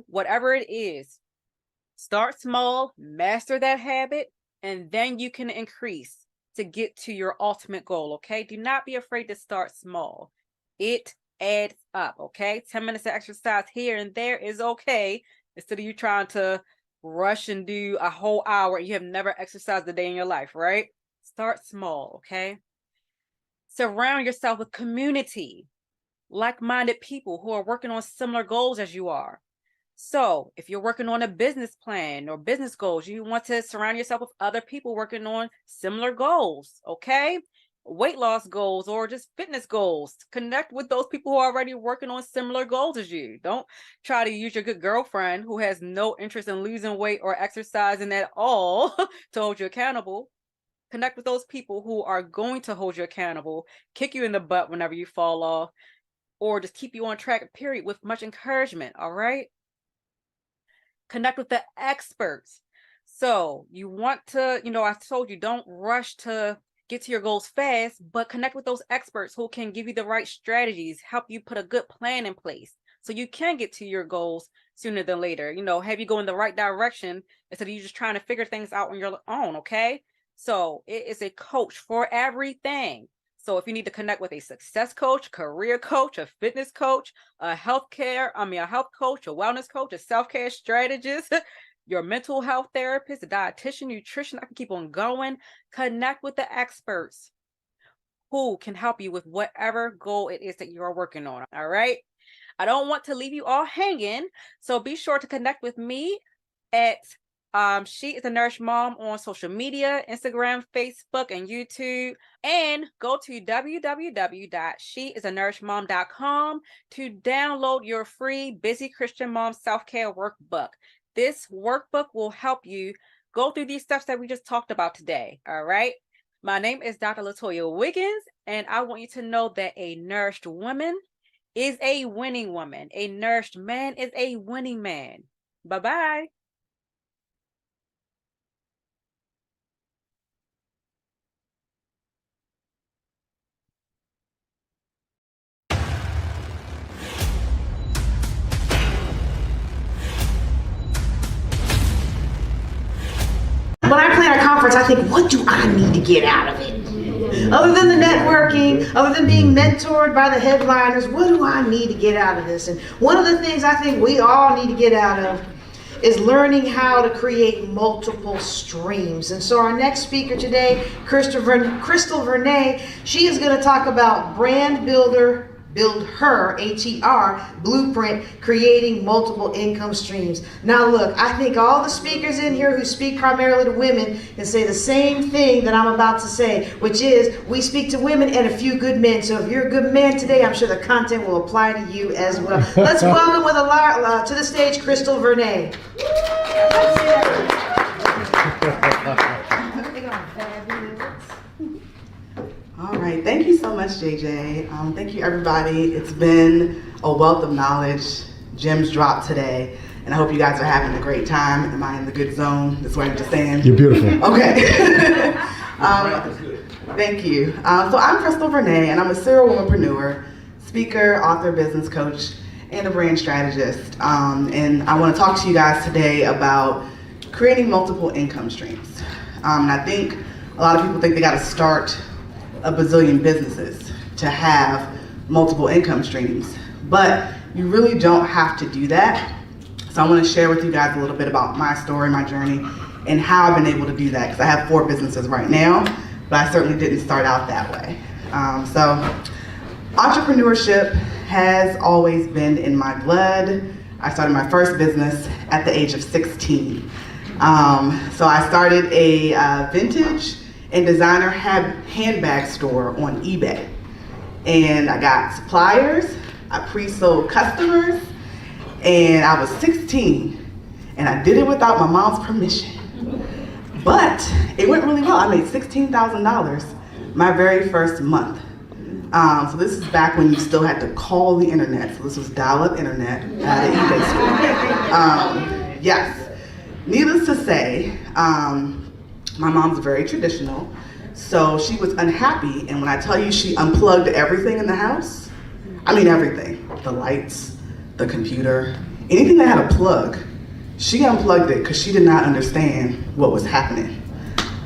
Whatever it is, start small, master that habit, and then you can increase to get to your ultimate goal, okay? Do not be afraid to start small. It adds up, okay? 10 minutes of exercise here and there is okay, instead of you trying to rush and do a whole hour and you have never exercised a day in your life, right? Start small, okay? Surround yourself with community, like-minded people who are working on similar goals as you are. So if you're working on a business plan or business goals, you want to surround yourself with other people working on similar goals, okay? Weight loss goals or just fitness goals. Connect with those people who are already working on similar goals as you. Don't try to use your good girlfriend who has no interest in losing weight or exercising at all to hold you accountable. Connect with those people who are going to hold you accountable, kick you in the butt whenever you fall off, or just keep you on track, period, with much encouragement, all right? Connect with the experts. So you want to, I told you, don't rush to get to your goals fast, but connect with those experts who can give you the right strategies, help you put a good plan in place so you can get to your goals sooner than later. Have you go in the right direction instead of you just trying to figure things out on your own, okay? So it is a coach for everything. So if you need to connect with a success coach, career coach, a fitness coach, a health coach, a wellness coach, a self-care strategist, your mental health therapist, a dietitian, nutrition, I can keep on going. Connect with the experts who can help you with whatever goal it is that you're working on. All right. I don't want to leave you all hanging. So be sure to connect with me at She is a Nourished Mom on social media, Instagram, Facebook, and YouTube. And go to www.sheisanourishedmom.com to download your free Busy Christian Mom Self-Care Workbook. This workbook will help you go through these steps that we just talked about today. All right. My name is Dr. LaToya Wiggins, and I want you to know that a nourished woman is a winning woman. A nourished man is a winning man. Bye-bye. When I plan a conference, I think, what do I need to get out of it? Other than the networking, other than being mentored by the headliners, what do I need to get out of this? And one of the things I think we all need to get out of is learning how to create multiple streams. And so our next speaker today, Krystal Vernee, she is going to talk about brand builder, BuildHER, H-E-R, blueprint, creating multiple income streams. Now look, I think all the speakers in here who speak primarily to women can say the same thing that I'm about to say, which is we speak to women and a few good men. So if you're a good man today, I'm sure the content will apply to you as well. Let's welcome to the stage, Krystal Vernee. All right, thank you so much, JJ. Thank you, everybody. It's been a wealth of knowledge, gems dropped today, and I hope you guys are having a great time. Am I in the good zone? That's what I'm just saying. You're beautiful. Okay. Thank you. So I'm Krystal Vernee, and I'm a serial womanpreneur, speaker, author, business coach, and a brand strategist. And I want to talk to you guys today about creating multiple income streams. And I think a lot of people think they got to start a bazillion businesses to have multiple income streams, but you really don't have to do that. So I want to share with you guys a little bit about my story, my journey, and how I've been able to do that, because I have 4 businesses right now, but I certainly didn't start out that way. So entrepreneurship has always been in my blood. I started my first business at the age of 16. So I started a vintage and designer handbag store on eBay. And I got suppliers, I pre-sold customers, and I was 16, and I did it without my mom's permission. But it went really well. I made $16,000 my very first month. So this is back when you still had to call the internet. So this was dial-up internet at an eBay store. Yes. Needless to say, my mom's very traditional, so she was unhappy, and when I tell you she unplugged everything in the house, I mean everything. The lights, the computer, anything that had a plug, she unplugged it because she did not understand what was happening.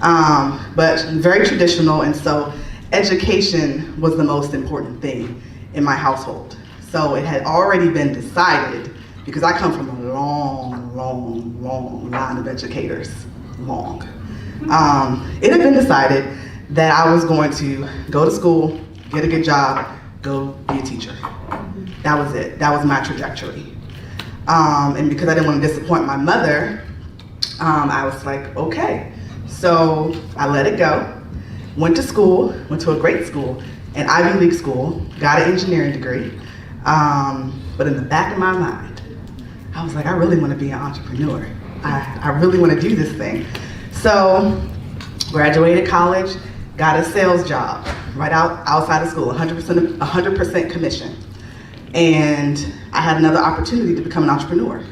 But very traditional, and so education was the most important thing in my household. So it had already been decided, because I come from a long line of educators, long. It had been decided that I was going to go to school, get a good job, go be a teacher. That was it. That was my trajectory. And because I didn't want to disappoint my mother, I was like, okay. So I let it go, went to school, went to a great school, an Ivy League school, got an engineering degree. But in the back of my mind, I was like, I really want to be an entrepreneur. I really want to do this thing. So graduated college, got a sales job right outside of school, 100% commission. And I had another opportunity to become an entrepreneur.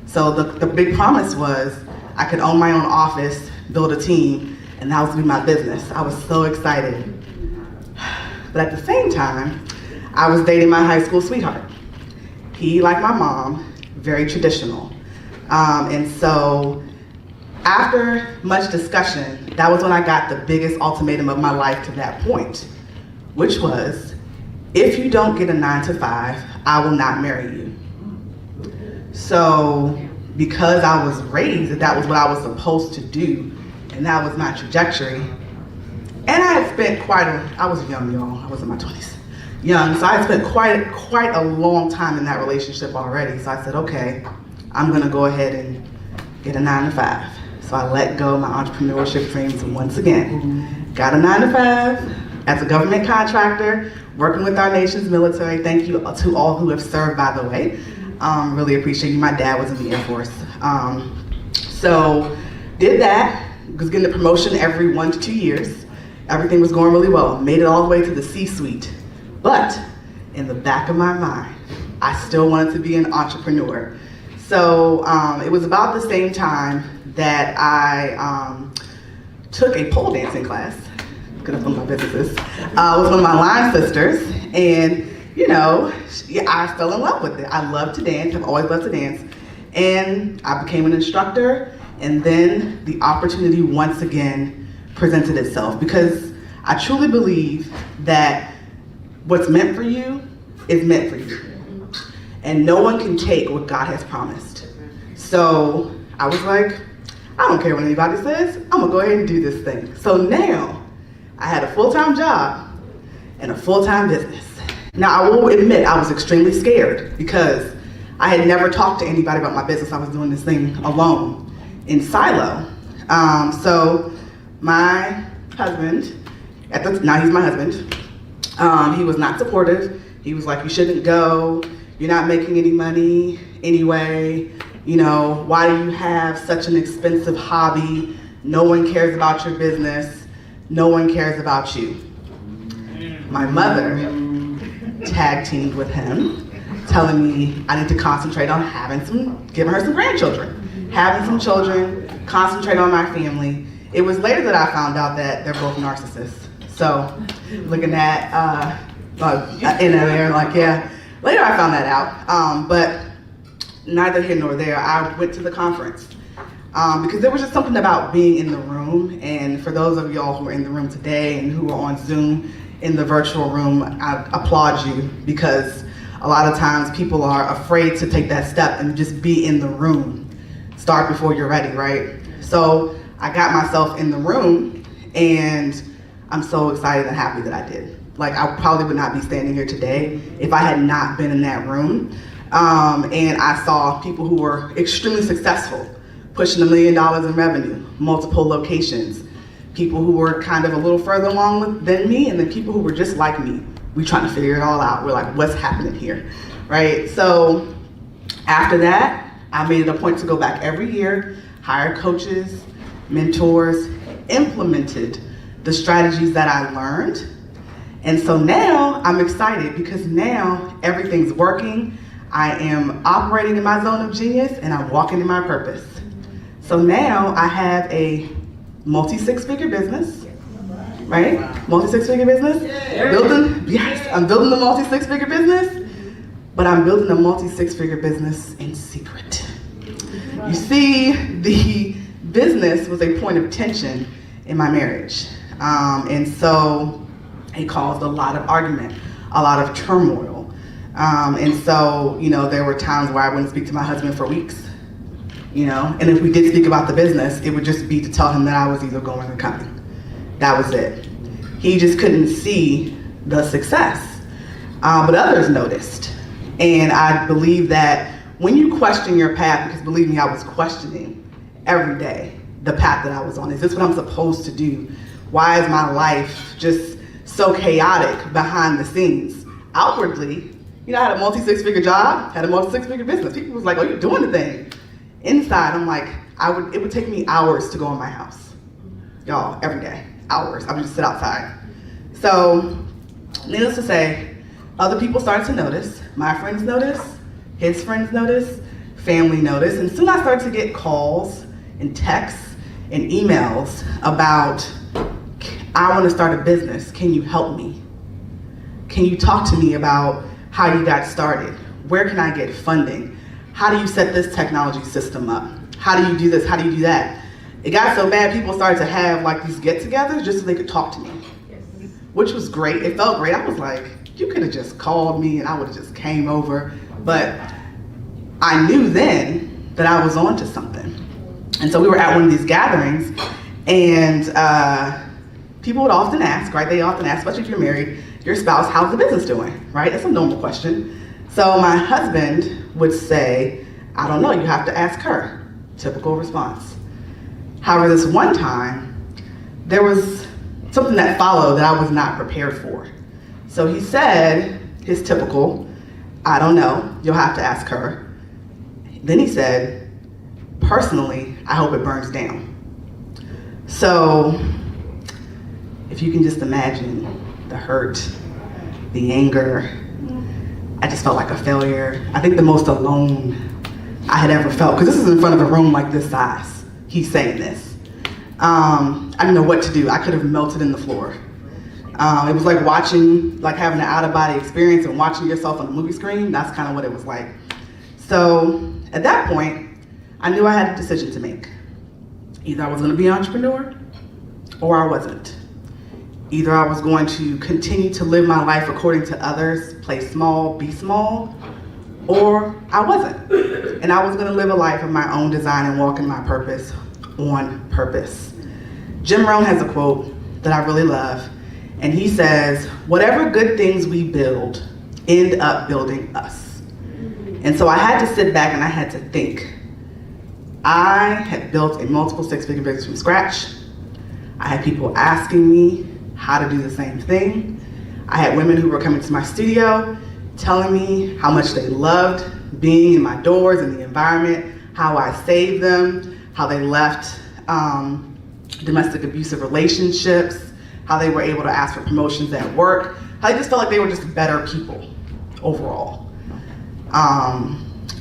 So the big promise was I could own my own office, build a team, and that was gonna be my business. I was so excited. But at the same time, I was dating my high school sweetheart. He, like my mom, very traditional. And so after much discussion, that was when I got the biggest ultimatum of my life to that point, which was, if you don't get a 9-to-5, I will not marry you. So because I was raised that was what I was supposed to do, and that was my trajectory, and I had spent I was young, y'all, I was in my 20s, young, so I had spent quite a long time in that relationship already. So I said, okay, I'm gonna go ahead and get a 9-to-5. So I let go of my entrepreneurship dreams once again. Got a 9-to-5 as a government contractor, working with our nation's military. Thank you to all who have served, by the way. Really appreciate you. My dad was in the Air Force. So did that, was getting a promotion every 1 to 2 years. Everything was going really well. Made it all the way to the C-suite. But in the back of my mind, I still wanted to be an entrepreneur. So it was about the same time that I took a pole dancing class. Good up on my businesses. With one of my line sisters, and you know, I fell in love with it. I love to dance. I've always loved to dance, and I became an instructor. And then the opportunity once again presented itself, because I truly believe that what's meant for you is meant for you, and no one can take what God has promised. So I was like, I don't care what anybody says. I'm gonna go ahead and do this thing. So now I had a full-time job and a full-time business. Now I will admit I was extremely scared, because I had never talked to anybody about my business. I was doing this thing alone in silo. So my husband, now he's my husband, he was not supportive. He was like, you shouldn't go. You're not making any money anyway. You know, why do you have such an expensive hobby? No one cares about your business. No one cares about you. My mother tag teamed with him, telling me I need to concentrate on giving her some grandchildren, having some children, concentrate on my family. It was later that I found out that they're both narcissists. So looking at in there, like, yeah, later I found that out. But neither here nor there. I went to the conference because there was just something about being in the room. And for those of y'all who are in the room today and who are on Zoom in the virtual room, I applaud you, because a lot of times people are afraid to take that step and just be in the room. Start before you're ready, right? So I got myself in the room, and I'm so excited and happy that I did. Like, I probably would not be standing here today if I had not been in that room. And I saw people who were extremely successful, pushing $1 million in revenue, multiple locations, people who were kind of a little further along than me, and then people who were just like me. We trying to figure it all out. We're like, what's happening here, right? So after that, I made it a point to go back every year, hire coaches, mentors, implemented the strategies that I learned. And so now I'm excited because now everything's working. I am operating in my zone of genius and I'm walking in my purpose. So now I have a multi-six-figure business, right? Multi-six-figure business. I'm building the multi-six-figure business, but I'm building a multi-six-figure business in secret. You see, the business was a point of tension in my marriage. And so it caused a lot of argument, a lot of turmoil. And so, there were times where I wouldn't speak to my husband for weeks, and if we did speak about the business, it would just be to tell him that I was either going or coming. That was it. He just couldn't see the success, but others noticed. And I believe that when you question your path, because believe me, I was questioning every day the path that I was on. Is this what I'm supposed to do? Why is my life just so chaotic behind the scenes? Outwardly, I had a multi-six-figure job, had a multi-six-figure business. People was like, oh, you're doing the thing. Inside, I'm like, it would take me hours to go in my house. Y'all, every day, hours. I would just sit outside. So, needless to say, other people started to notice. My friends noticed, his friends noticed, family noticed, and soon I started to get calls and texts and emails about, I want to start a business. Can you help me? Can you talk to me about how you got started? Where can I get funding? How do you set this technology system up? How do you do this? How do you do that? It got so bad, people started to have like these get-togethers just so they could talk to me, which was great. It felt great. I was like, you could have just called me and I would have just came over. But I knew then that I was onto something. And so we were at one of these gatherings, and people would often ask, right? They often ask, especially if you're married, your spouse, how's the business doing, right? That's a normal question. So my husband would say, I don't know, you have to ask her. Typical response. However, this one time, there was something that followed that I was not prepared for. So he said his typical, I don't know, you'll have to ask her. Then he said, personally, I hope it burns down. So if you can just imagine the hurt, the anger, I just felt like a failure. I think the most alone I had ever felt, because this is in front of a room like this size. He's saying this. I didn't know what to do. I could have melted in the floor. It was like having an out-of-body experience and watching yourself on a movie screen. That's kind of what it was like. So at that point, I knew I had a decision to make. Either I was going to be an entrepreneur or I wasn't. Either I was going to continue to live my life according to others, play small, be small, or I wasn't. And I was going to live a life of my own design and walk in my purpose on purpose. Jim Rohn has a quote that I really love, and he says, whatever good things we build end up building us. And so I had to sit back and I had to think. I had built a multiple six-figure business from scratch. I had people asking me how to do the same thing. I had women who were coming to my studio telling me how much they loved being in my doors and the environment, how I saved them, how they left domestic abusive relationships, how they were able to ask for promotions at work, how they just felt like they were just better people overall.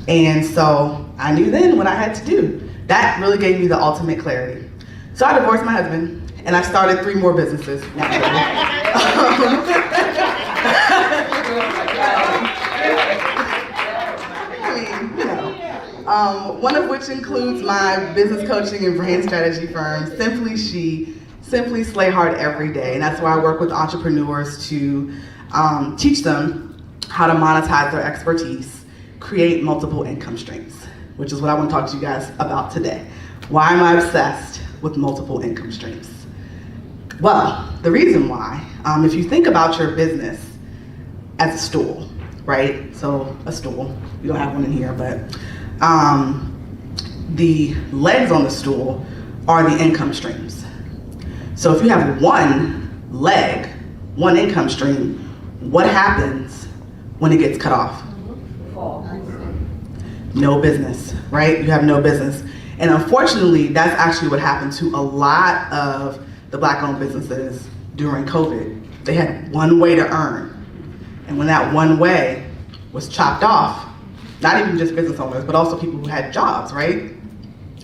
And so I knew then what I had to do. That really gave me the ultimate clarity. So I divorced my husband, and I started 3 more businesses, one of which includes my business coaching and brand strategy firm, Simply She, Simply Slay Hard Every Day. And that's where I work with entrepreneurs to teach them how to monetize their expertise, create multiple income streams, which is what I want to talk to you guys about today. Why am I obsessed with multiple income streams? Well, the reason why, if you think about your business as a stool, right? So a stool, we don't have one in here, but the legs on the stool are the income streams. So if you have one leg, one income stream, what happens when it gets cut off? No business, right? You have no business. And unfortunately, that's actually what happened to a lot of the Black-owned businesses during COVID. They had one way to earn. And when that one way was chopped off, not even just business owners, but also people who had jobs, right?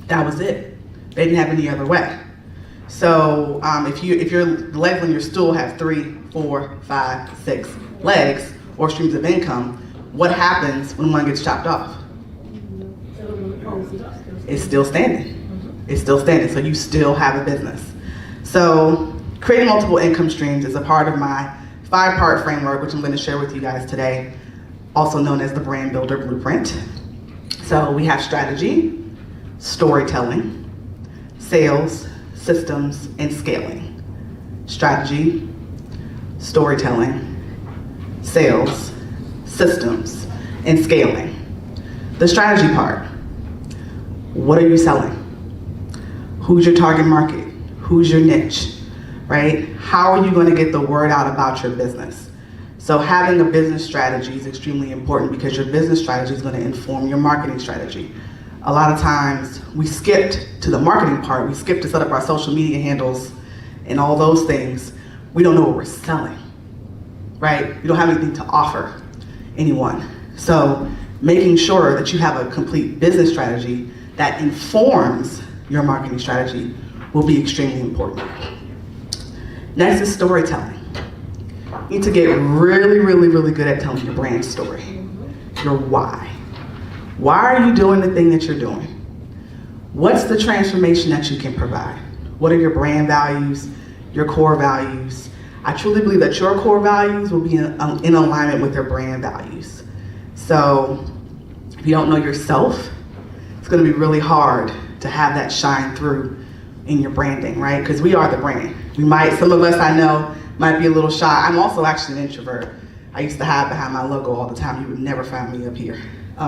That was it. They didn't have any other way. So if your legs on your stool have 3, 4, 5, 6 legs or streams of income, what happens when one gets chopped off? It's still standing. It's still standing, so you still have a business. So creating multiple income streams is a part of my 5-part framework, which I'm going to share with you guys today, also known as the Brand Builder Blueprint. So we have strategy, storytelling, sales, systems, and scaling. Strategy, storytelling, sales, systems, and scaling. The strategy part. What are you selling? Who's your target market? Who's your niche, right? How are you going to get the word out about your business? So having a business strategy is extremely important because your business strategy is going to inform your marketing strategy. A lot of times we skipped to the marketing part. We skipped to set up our social media handles and all those things. We don't know what we're selling, right? We don't have anything to offer anyone. So making sure that you have a complete business strategy that informs your marketing strategy will be extremely important. Next is storytelling. You need to get really, really, really good at telling your brand story, your why. Why are you doing the thing that you're doing? What's the transformation that you can provide? What are your brand values, your core values? I truly believe that your core values will be in alignment with your brand values. So if you don't know yourself, it's going to be really hard to have that shine through in your branding, right? Because we are the brand. Some of us I know might be a little shy. I'm also actually an introvert. I used to hide behind my logo all the time. You would never find me up here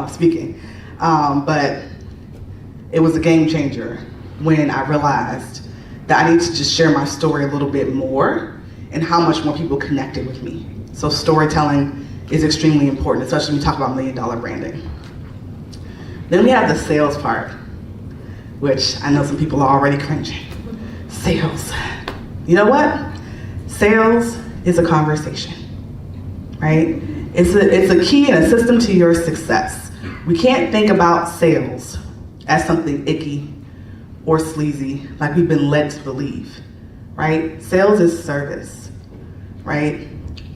speaking. But it was a game changer when I realized that I need to just share my story a little bit more and how much more people connected with me. So storytelling is extremely important, especially when we talk about $1 million branding. Then we have the sales part, which I know some people are already cringing. Sales. You know what? Sales is a conversation, right? It's a key and a system to your success. We can't think about sales as something icky or sleazy, like we've been led to believe, right? Sales is service, right?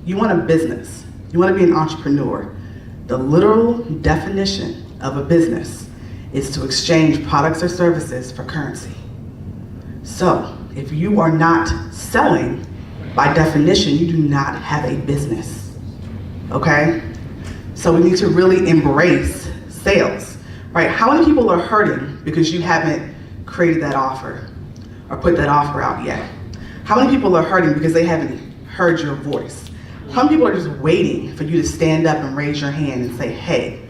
You want a business. You want to be an entrepreneur. The literal definition of a business is to exchange products or services for currency. So if you are not selling, by definition, you do not have a business, okay? So we need to really embrace sales, right? How many people are hurting because you haven't created that offer or put that offer out yet? How many people are hurting because they haven't heard your voice? How many people are just waiting for you to stand up and raise your hand and say, hey,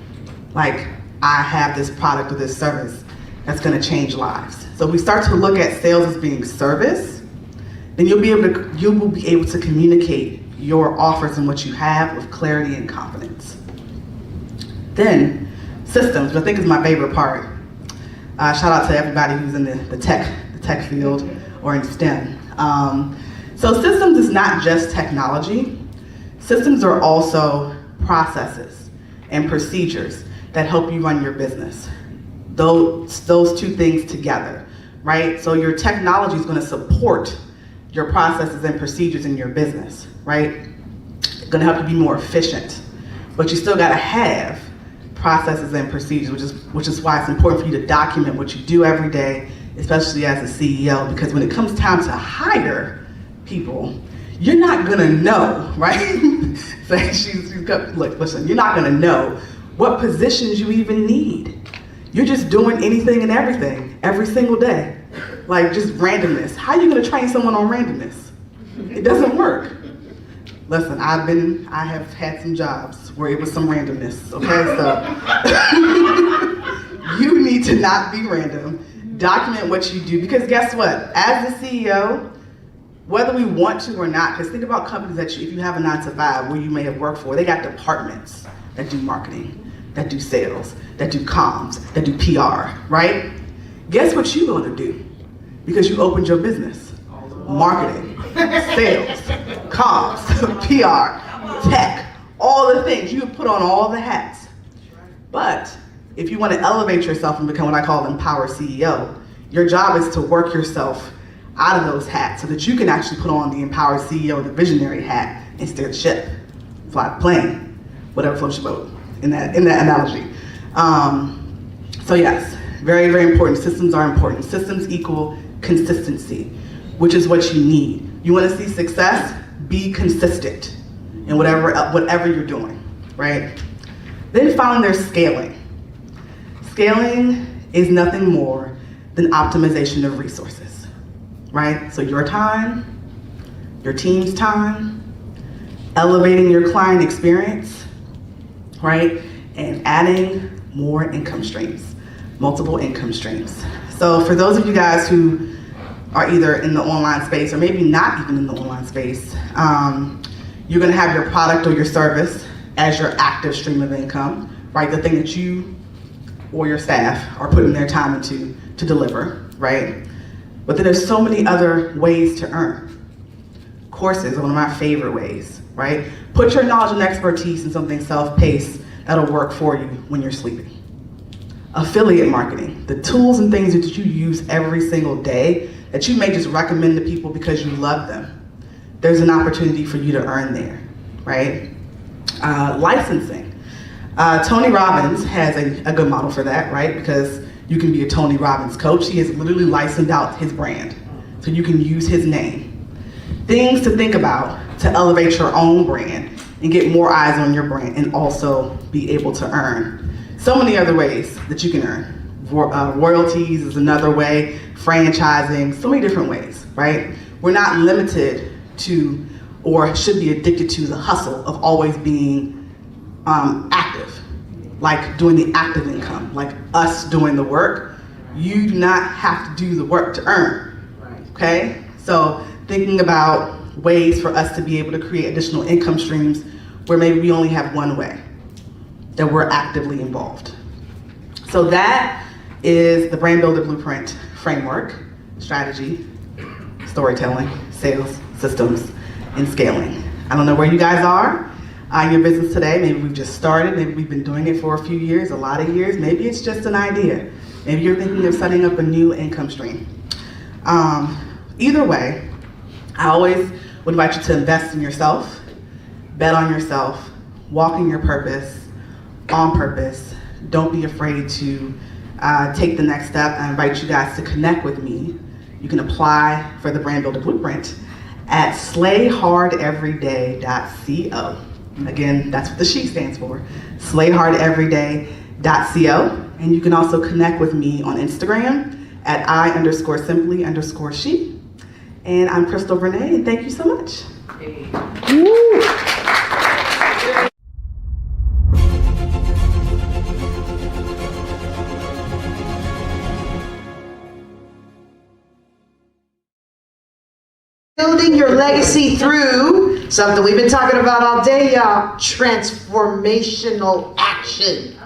like, I have this product or this service that's gonna change lives. So if we start to look at sales as being service, then you will be able to communicate your offers and what you have with clarity and confidence. Then systems, which I think is my favorite part. Shout out to everybody who's in the tech field or in STEM. So systems is not just technology. Systems are also processes and procedures that help you run your business. Those two things together, right? So your technology is going to support your processes and procedures in your business, right? It's going to help you be more efficient, but you still got to have processes and procedures, which is why it's important for you to document what you do every day, especially as a CEO, because when it comes time to hire people, you're not going to know, right? So look, listen, you're not going to know what positions you even need. You're just doing anything and everything every single day. Like just randomness. How are you gonna train someone on randomness? It doesn't work. Listen, I have had some jobs where it was some randomness, okay? So you need to not be random. Document what you do, because guess what? As the CEO, whether we want to or not, because think about companies that if you have a 9-to-5 where you may have worked for, they got departments that do marketing, that do sales, that do comms, that do PR, right? Guess what you're gonna do? Because you opened your business. Marketing, sales, comms, PR, tech, all the things. You put on all the hats. But if you want to elevate yourself and become what I call an empowered CEO, your job is to work yourself out of those hats so that you can actually put on the empowered CEO, the visionary hat, and steer the ship, fly the plane, whatever floats your boat in that analogy. So yes, very, very important. Systems are important. Systems equal consistency, which is what you need. You want to see success? Be consistent in whatever you're doing, right? Then finally, there's scaling. Scaling is nothing more than optimization of resources, right? So your time, your team's time, elevating your client experience, right? And adding more income streams, multiple income streams. So for those of you guys who are either in the online space or maybe not even in the online space, you're gonna have your product or your service as your active stream of income, right? The thing that you or your staff are putting their time into to deliver, right? But then there's so many other ways to earn. Courses are one of my favorite ways, right? Put your knowledge and expertise in something self-paced that'll work for you when you're sleeping. Affiliate marketing, the tools and things that you use every single day that you may just recommend to people because you love them. There's an opportunity for you to earn there, right? Licensing. Tony Robbins has a good model for that, right? Because you can be a Tony Robbins coach. He has literally licensed out his brand, so you can use his name. Things to think about to elevate your own brand and get more eyes on your brand and also be able to earn. So many other ways that you can earn. Royalties is another way, franchising, so many different ways, right? We're not limited to or should be addicted to the hustle of always being active, like doing the active income, like us doing the work. You do not have to do the work to earn, okay? So thinking about ways for us to be able to create additional income streams where maybe we only have one way, that we're actively involved. So that is the Brand Builder Blueprint framework, strategy, storytelling, sales, systems, and scaling. I don't know where you guys are in your business today. Maybe we've just started, maybe we've been doing it for a few years, a lot of years, maybe it's just an idea. Maybe you're thinking of setting up a new income stream. Either way, I always would invite you to invest in yourself, bet on yourself, walk in your purpose, on purpose. Don't be afraid to take the next step. I invite you guys to connect with me. You can apply for the Brand Builder Blueprint at slayhardeveryday.co. Again, that's what the SHE stands for, slayhardeveryday.co. And you can also connect with me on Instagram at I_simply_she. And I'm Krystal Vernee, and thank you so much. Hey. Building your legacy through something we've been talking about all day, y'all. Transformational action.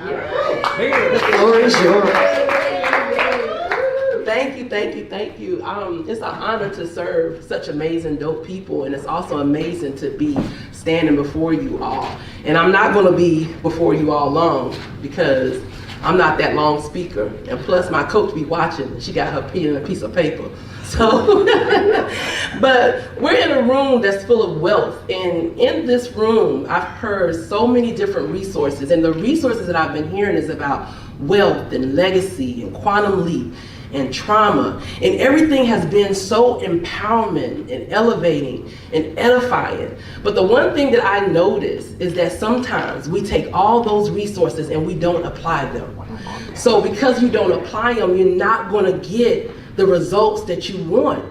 The floor is yours. Thank you. It's an honor to serve such amazing, dope people, and it's also amazing to be standing before you all. And I'm not going to be before you all long because I'm not that long speaker. And plus, my coach be watching. She got her pen and a piece of paper. So, but we're in a room that's full of wealth, and in this room, I've heard so many different resources, and the resources that I've been hearing is about wealth and legacy and quantum leap. and trauma, and everything has been so empowerment and elevating and edifying. But the one thing that I notice is that sometimes we take all those resources and we don't apply them. So because you don't apply them, you're not going to get the results that you want.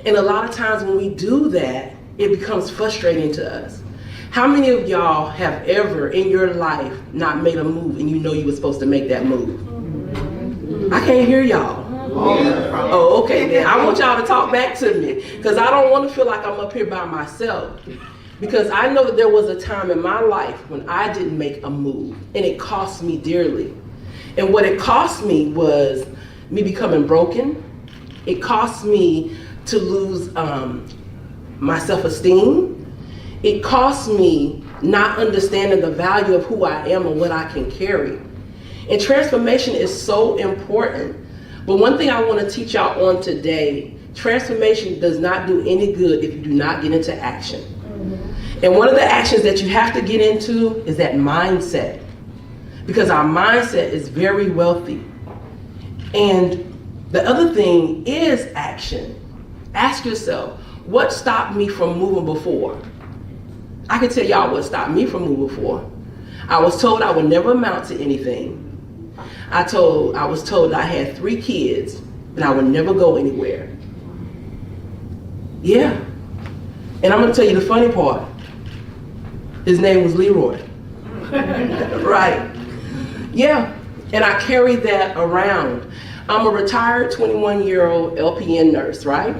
And a lot of times when we do that, it becomes frustrating to us. How many of y'all have ever in your life not made a move and you know you were supposed to make that move? I can't hear y'all. Oh, okay then. I want y'all to talk back to me, because I don't want to feel like I'm up here by myself. Because I know that there was a time in my life when I didn't make a move, and it cost me dearly. And what it cost me was me becoming broken. It cost me to lose my self-esteem. It cost me not understanding the value of who I am and what I can carry. And transformation is so important. But one thing I want to teach y'all on today, transformation does not do any good if you do not get into action. And one of the actions that you have to get into is that mindset. Because our mindset is very wealthy. And the other thing is action. Ask yourself, what stopped me from moving before? I can tell y'all what stopped me from moving before. I was told I would never amount to anything. I was told that I had 3 kids and I would never go anywhere. Yeah. And I'm gonna tell you the funny part. His name was Leroy. Right. Yeah. And I carried that around. I'm a retired 21-year-old LPN nurse, right?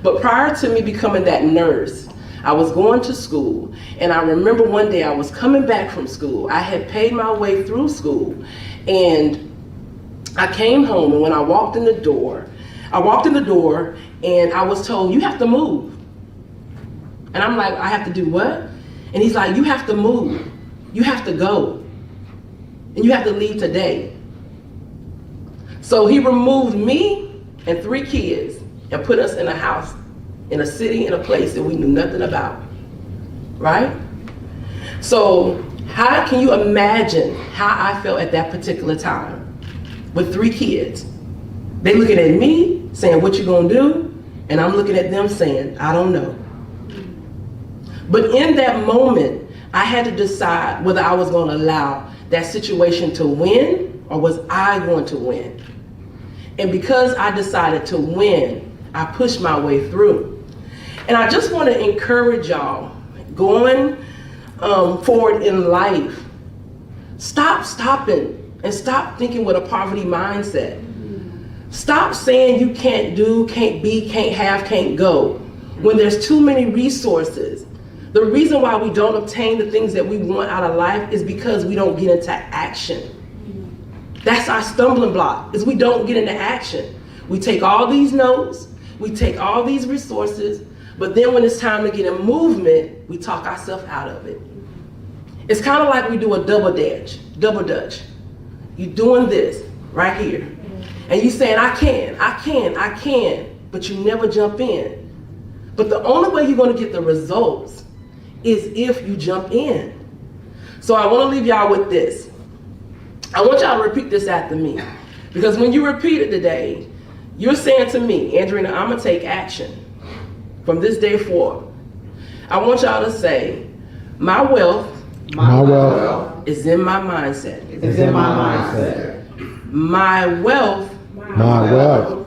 But prior to me becoming that nurse, I was going to school, and I remember one day I was coming back from school. I had paid my way through school, and I came home, and when I walked in the door, and I was told, you have to move. And I'm like, I have to do what? And he's like, you have to move. You have to go. And you have to leave today. So he removed me and 3 kids and put us in a house, in a city, in a place that we knew nothing about, right? So how can you imagine how I felt at that particular time with 3 kids? They looking at me saying, what you gonna do? And I'm looking at them saying, I don't know. But in that moment, I had to decide whether I was gonna allow that situation to win or was I going to win? And because I decided to win, I pushed my way through. And I just want to encourage y'all going forward in life. Stop stopping and stop thinking with a poverty mindset. Stop saying you can't do, can't be, can't have, can't go when there's too many resources. The reason why we don't obtain the things that we want out of life is because we don't get into action. That's our stumbling block, is we don't get into action. We take all these notes, we take all these resources, but then when it's time to get in movement, we talk ourselves out of it. It's kind of like we do a double dutch. You're doing this right here. And you saying, I can, but you never jump in. But the only way you're gonna get the results is if you jump in. So I wanna leave y'all with this. I want y'all to repeat this after me. Because when you repeat it today, you're saying to me, Andrena, I'm gonna take action from this day forward. I want y'all to say, my wealth is in my mindset. My wealth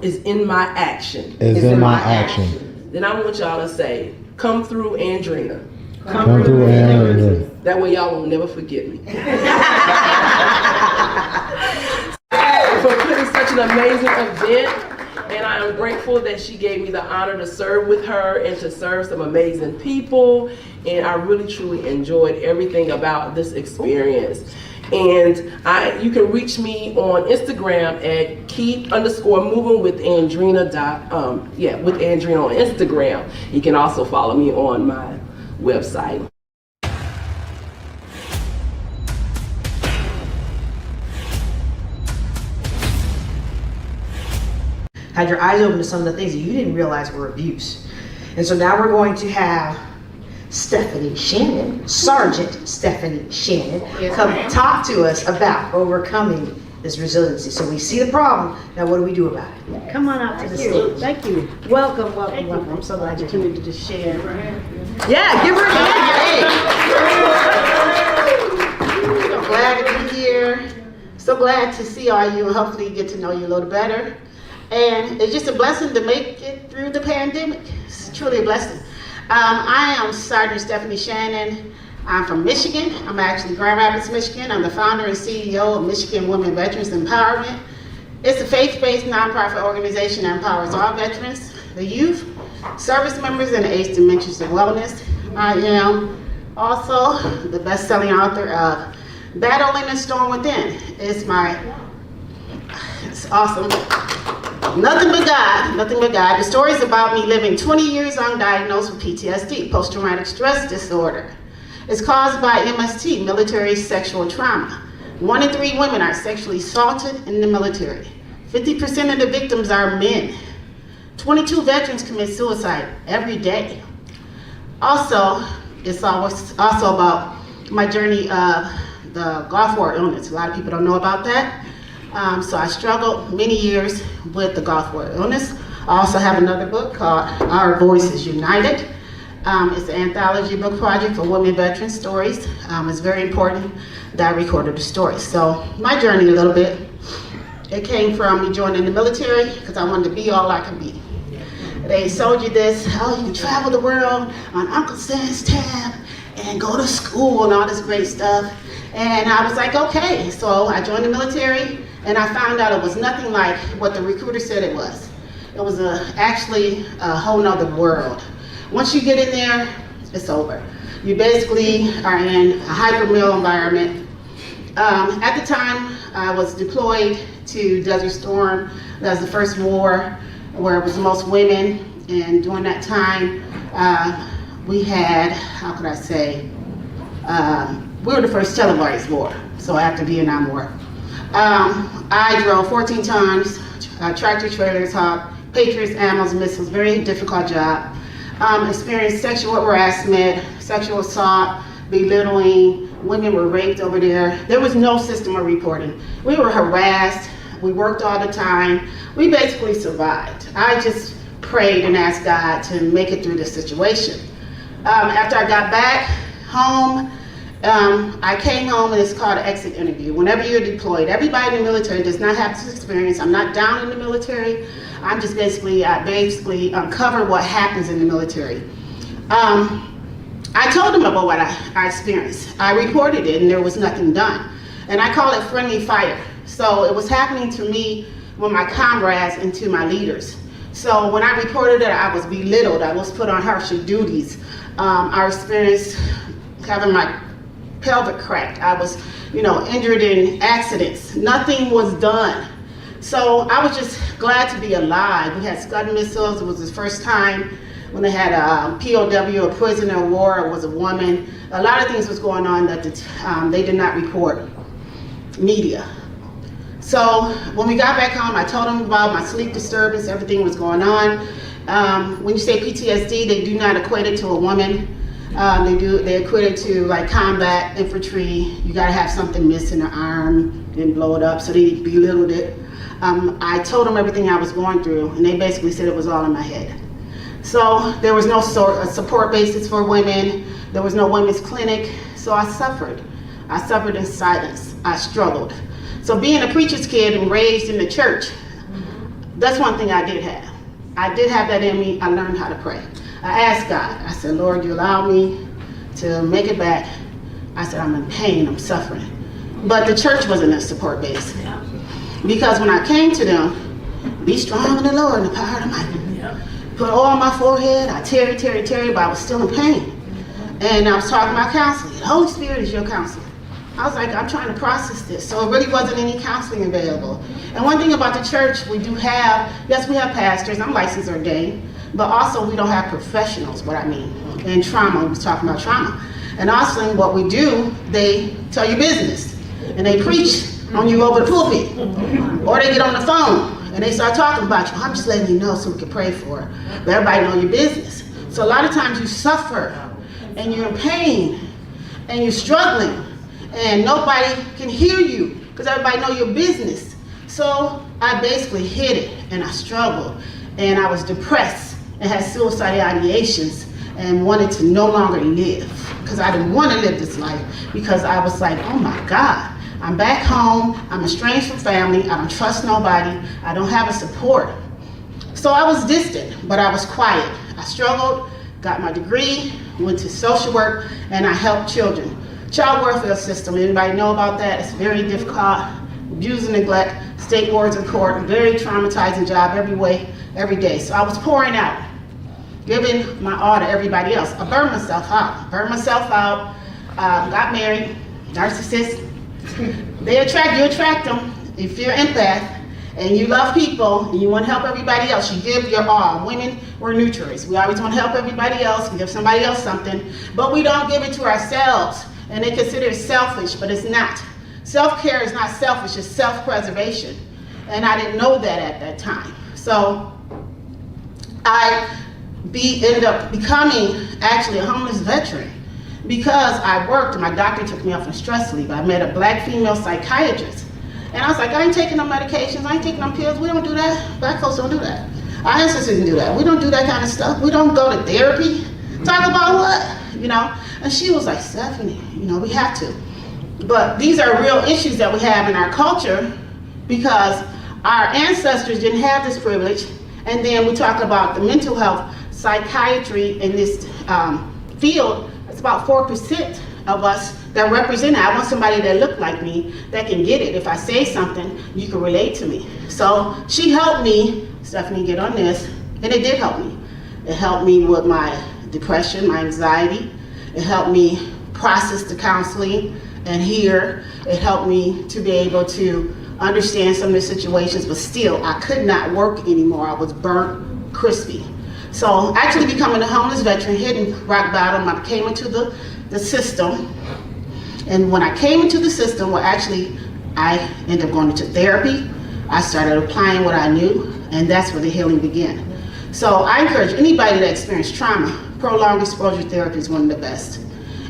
is in my action. Then I want y'all to say, come through Andrena. Come through Andrena. That way y'all will never forget me. For putting such an amazing event. And I am grateful that she gave me the honor to serve with her and to serve some amazing people. And I really, truly enjoyed everything about this experience. And you can reach me on Instagram at keep_moving with Andrena. With Andrena on Instagram. You can also follow me on my website. Had your eyes open to some of the things that you didn't realize were abuse. And so now we're going to have Sergeant Stephanie Shannon, come talk to us about overcoming this resiliency. So we see the problem, now what do we do about it? Come on out to the stage. Thank you. Welcome, welcome, welcome. I'm so glad you're here. Opportunity to share. Yeah, give her a hand. So glad to be here. So glad to see all you and hopefully get to know you a little better. And it's just a blessing to make it through the pandemic. It's truly a blessing. I am Sergeant Stephanie Shannon. I'm from Michigan. I'm actually Grand Rapids, Michigan. I'm the founder and CEO of Michigan Women Veterans Empowerment. It's a faith-based nonprofit organization that empowers all veterans, the youth, service members, and the age dimensions of wellness. I am also the best-selling author of Battling the Storm Within. It's awesome. Nothing but God, nothing but God. The story is about me living 20 years undiagnosed with PTSD, post-traumatic stress disorder. It's caused by MST, military sexual trauma. 1 in 3 women are sexually assaulted in the military. 50% of the victims are men. 22 veterans commit suicide every day. Also, it's also about my journey of the Gulf War illness. A lot of people don't know about that. So I struggled many years with the Gulf War illness. I also have another book called Our Voices United. It's an anthology book project for women veteran stories. It's very important that I recorded the story. So my journey a little bit, it came from me joining the military because I wanted to be all I can be. They sold you this, oh, you can travel the world on Uncle Sam's tab and go to school and all this great stuff. And I was like, okay. So I joined the military and I found out it was nothing like what the recruiter said it was. It was actually a whole nother world. Once you get in there, it's over. You basically are in a hyper male environment. At the time, I was deployed to Desert Storm. That was the first war where it was the most women. And during that time, we had, how could I say, we were the first televised war, so after Vietnam War. I drove 14 tons, tractor trailers, Patriots, ammos, missiles, very difficult job. Experienced sexual harassment, sexual assault, belittling. Women were raped over there. There was no system of reporting. We were harassed. We worked all the time. We basically survived. I just prayed and asked God to make it through this situation. After I got back home, I came home and it's called an exit interview. Whenever you're deployed, everybody in the military does not have this experience. I'm not down in the military. I'm just basically uncover what happens in the military. I told them about what I experienced. I reported it and there was nothing done. And I call it friendly fire. So it was happening to me with my comrades and to my leaders. So when I reported it, I was belittled. I was put on harsher duties. I experienced having my pelvic cracked. I was, injured in accidents. Nothing was done. So I was just glad to be alive. We had Scud missiles. It was the first time when they had a POW, a prisoner of war. It was a woman. A lot of things was going on that they did not report media. So when we got back home, I told them about my sleep disturbance, everything was going on. When you say PTSD, they do not equate it to a woman. They equate it to like combat infantry. You gotta have something missing, an arm, didn't blow it up, so they belittled it. I told them everything I was going through, and they basically said it was all in my head. So there was no support basis for women. There was no women's clinic, so I suffered. I suffered in silence. I struggled. So being a preacher's kid and raised in the church, that's one thing I did have. I did have that in me. I learned how to pray. I asked God. I said, Lord, you allow me to make it back. I said, I'm in pain, I'm suffering. But the church wasn't a support base. Because when I came to them, be strong in the Lord and the power of the might. Put oil on my forehead, I tarry, but I was still in pain. And I was talking about counseling. The Holy Spirit is your counselor. I was like, I'm trying to process this. So it really wasn't any counseling available. And one thing about the church, we do have, yes, we have pastors, I'm licensed ordained, but also we don't have professionals, what I mean, in trauma, we was talking about trauma. And also what we do, they tell you business, and they preach on you over the pulpit, or they get on the phone, and they start talking about you. I'm just letting you know so we can pray for it. But everybody know your business. So a lot of times you suffer, and you're in pain, and you're struggling, and nobody can hear you because everybody know your business. So I basically hid it, and I struggled, and I was depressed and had suicidal ideations and wanted to no longer live, because I didn't want to live this life, because I was like, oh my God, I'm back home, I'm estranged from family, I don't trust nobody, I don't have a support. So I was distant, but I was quiet. I struggled, got my degree, went to social work, and I helped children. Child welfare system, anybody know about that? It's very difficult, abuse and neglect, state boards and court, very traumatizing job every day. So I was pouring out, giving my all to everybody else. I burned myself out, got married, narcissist. You attract them. If you're empath and you love people and you want to help everybody else, you give your all. Women, we're nurturers. We always want to help everybody else, we give somebody else something, but we don't give it to ourselves. And they consider it selfish, but it's not. Self-care is not selfish, it's self-preservation. And I didn't know that at that time. So I ended up becoming actually a homeless veteran because I worked and my doctor took me off on stress leave. I met a black female psychiatrist. And I was like, I ain't taking no medications, I ain't taking no pills, we don't do that. Black folks don't do that. Our ancestors didn't do that. We don't do that kind of stuff. We don't go to therapy. Talk about what, you know? And she was like, Stephanie, you know, we have to. But these are real issues that we have in our culture because our ancestors didn't have this privilege. And then we talk about the mental health, psychiatry in this field. It's about 4% of us that represent it. I want somebody that look like me that can get it. If I say something, you can relate to me. So she helped me, Stephanie, get on this, and it did help me. It helped me with my depression, my anxiety. It helped me process the counseling and hear. It helped me to be able to understand some of the situations, but still, I could not work anymore. I was burnt crispy. So actually becoming a homeless veteran, hitting rock bottom, I came into the system. And when I came into the system, well, actually, I ended up going into therapy. I started applying what I knew, and that's where the healing began. So I encourage anybody that experienced trauma, prolonged exposure therapy is one of the best.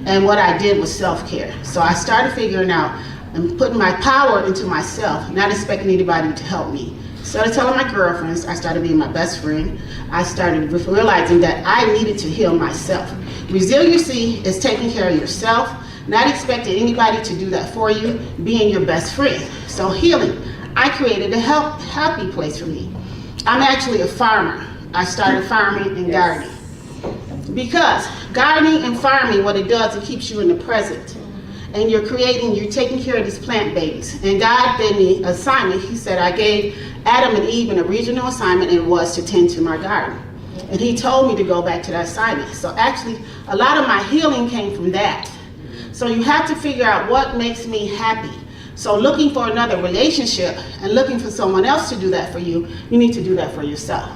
And what I did was self-care. So I started figuring out and putting my power into myself, not expecting anybody to help me. Started telling my girlfriends, I started being my best friend. I started realizing that I needed to heal myself. Resiliency is taking care of yourself, not expecting anybody to do that for you, being your best friend. So healing, I created a happy place for me. I'm actually a farmer. I started farming and gardening. Because gardening and farming, what it does, it keeps you in the present. And you're taking care of these plant babies. And God gave me an assignment. He said, I gave Adam and Eve an original assignment, and it was to tend to my garden. And he told me to go back to that assignment. So actually, a lot of my healing came from that. So you have to figure out what makes me happy. So looking for another relationship and looking for someone else to do that for you, you need to do that for yourself.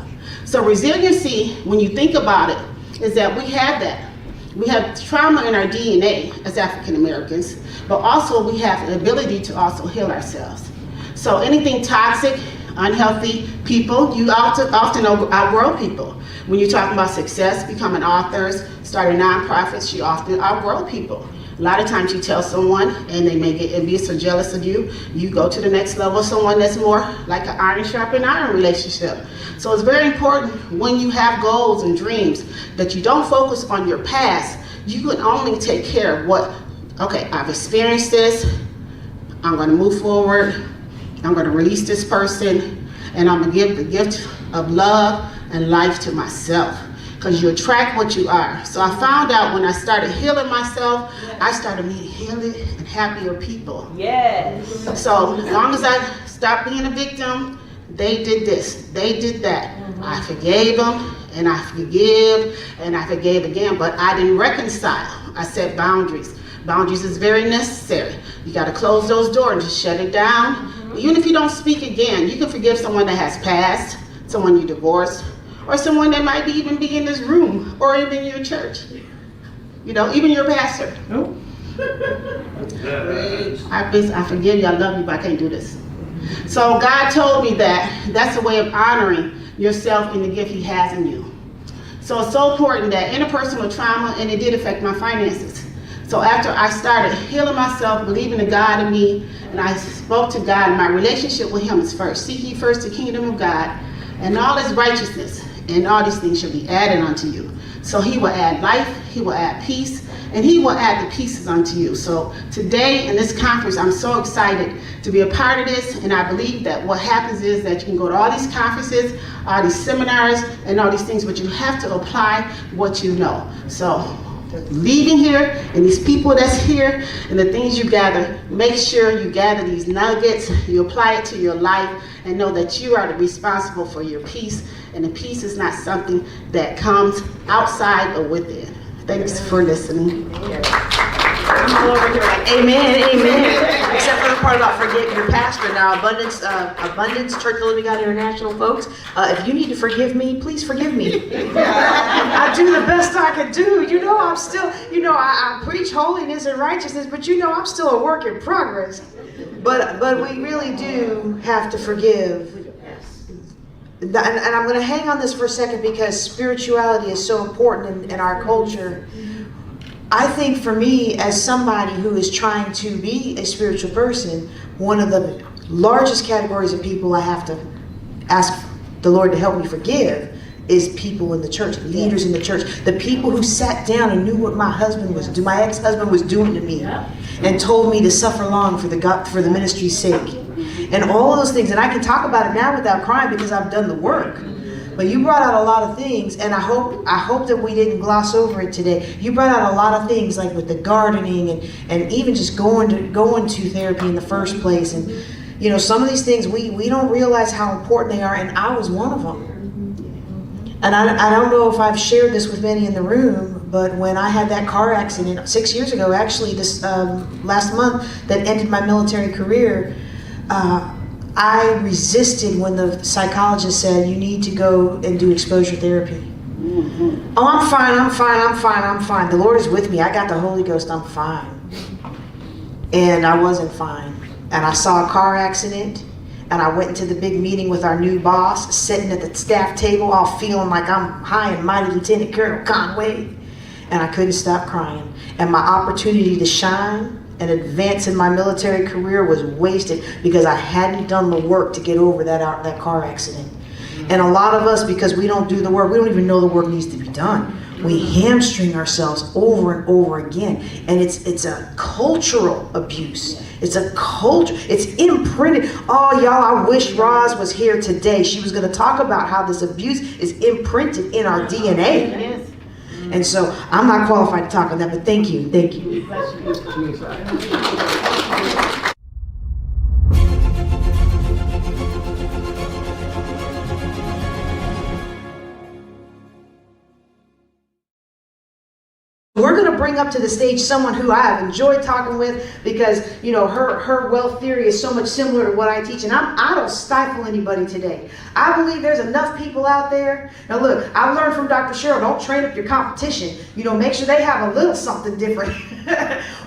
So resiliency, when you think about it, is that we have that. We have trauma in our DNA as African Americans, but also we have the ability to also heal ourselves. So anything toxic, unhealthy people, you often outgrow people. When you're talking about success, becoming authors, starting nonprofits, you often outgrow people. A lot of times you tell someone and they may get envious or jealous of you. You go to the next level, someone that's more like an iron sharpened iron relationship. So it's very important when you have goals and dreams that you don't focus on your past. You can only take care of what, okay, I've experienced this, I'm gonna move forward, I'm gonna release this person, and I'm gonna give the gift of love and life to myself. Because you attract what you are. So I found out when I started healing myself, I started meeting healing and happier people. Yes. So as long as I stopped being a victim, they did this, they did that. I forgave them, and I forgive, and I forgave again, but I didn't reconcile. I set boundaries. Boundaries is very necessary. You gotta close those doors and just shut it down. Even if you don't speak again, you can forgive someone that has passed, someone you divorced, or someone that might even be in this room, or even your church. You know, even your pastor. Nope. I forgive you, I love you, but I can't do this. So God told me that that's a way of honoring yourself and the gift he has in you. So it's so important that interpersonal trauma, and it did affect my finances. So after I started healing myself, believing in God in me, and I spoke to God, and my relationship with him is first. Seek ye first the kingdom of God and all his righteousness, and all these things shall be added unto you. So he will add life, he will add peace, and he will add the pieces unto you. So today in this conference, I'm so excited to be a part of this, and I believe that what happens is that you can go to all these conferences, all these seminars, and all these things, but you have to apply what you know. So leaving here, and these people that's here, and the things you gather, make sure you gather these nuggets, you apply it to your life, and know that you are responsible for your peace, and the peace is not something that comes outside or within. Thanks for listening. I'm all over here like, amen, amen. Except for the part about forgetting your pastor. Now, Abundance Church of the Living God International folks, if you need to forgive me, please forgive me. I do the best I can do. You know, I'm still, I preach holiness and righteousness, but I'm still a work in progress. But we really do have to forgive. And I'm going to hang on this for a second because spirituality is so important in our culture. I think for me, as somebody who is trying to be a spiritual person, one of the largest categories of people I have to ask the Lord to help me forgive is people in the church, leaders in the church, the people who sat down and knew what my ex-husband was doing to me, and told me to suffer long for the ministry's sake, and all of those things. And I can talk about it now without crying because I've done the work. But you brought out a lot of things, and I hope that we didn't gloss over it today. You brought out a lot of things, like with the gardening and even just going to therapy in the first place. And some of these things we don't realize how important they are, and I was one of them. And I don't know if I've shared this with many in the room, but when I had that car accident 6 years ago, actually this last month, that ended my military career, I resisted when the psychologist said, you need to go and do exposure therapy. Mm-hmm. Oh, I'm fine. The Lord is with me. I got the Holy Ghost. I'm fine. And I wasn't fine. And I saw a car accident, and I went into the big meeting with our new boss, sitting at the staff table, all feeling like I'm high and mighty Lieutenant Colonel Conway. And I couldn't stop crying. And my opportunity to shine and advance in my military career was wasted because I hadn't done the work to get over that car accident. And a lot of us, because we don't do the work, we don't even know the work needs to be done. We hamstring ourselves over and over again. And it's a cultural abuse. It's a culture. It's imprinted. Oh, y'all, I wish Roz was here today. She was going to talk about how this abuse is imprinted in our DNA. And so I'm not qualified to talk on that, but thank you. Thank you. We're going to bring up to the stage someone who I have enjoyed talking with because, her wealth theory is so much similar to what I teach. And I don't stifle anybody today. I believe there's enough people out there. Now, look, I've learned from Dr. Cheryl, don't train up your competition. Make sure they have a little something different.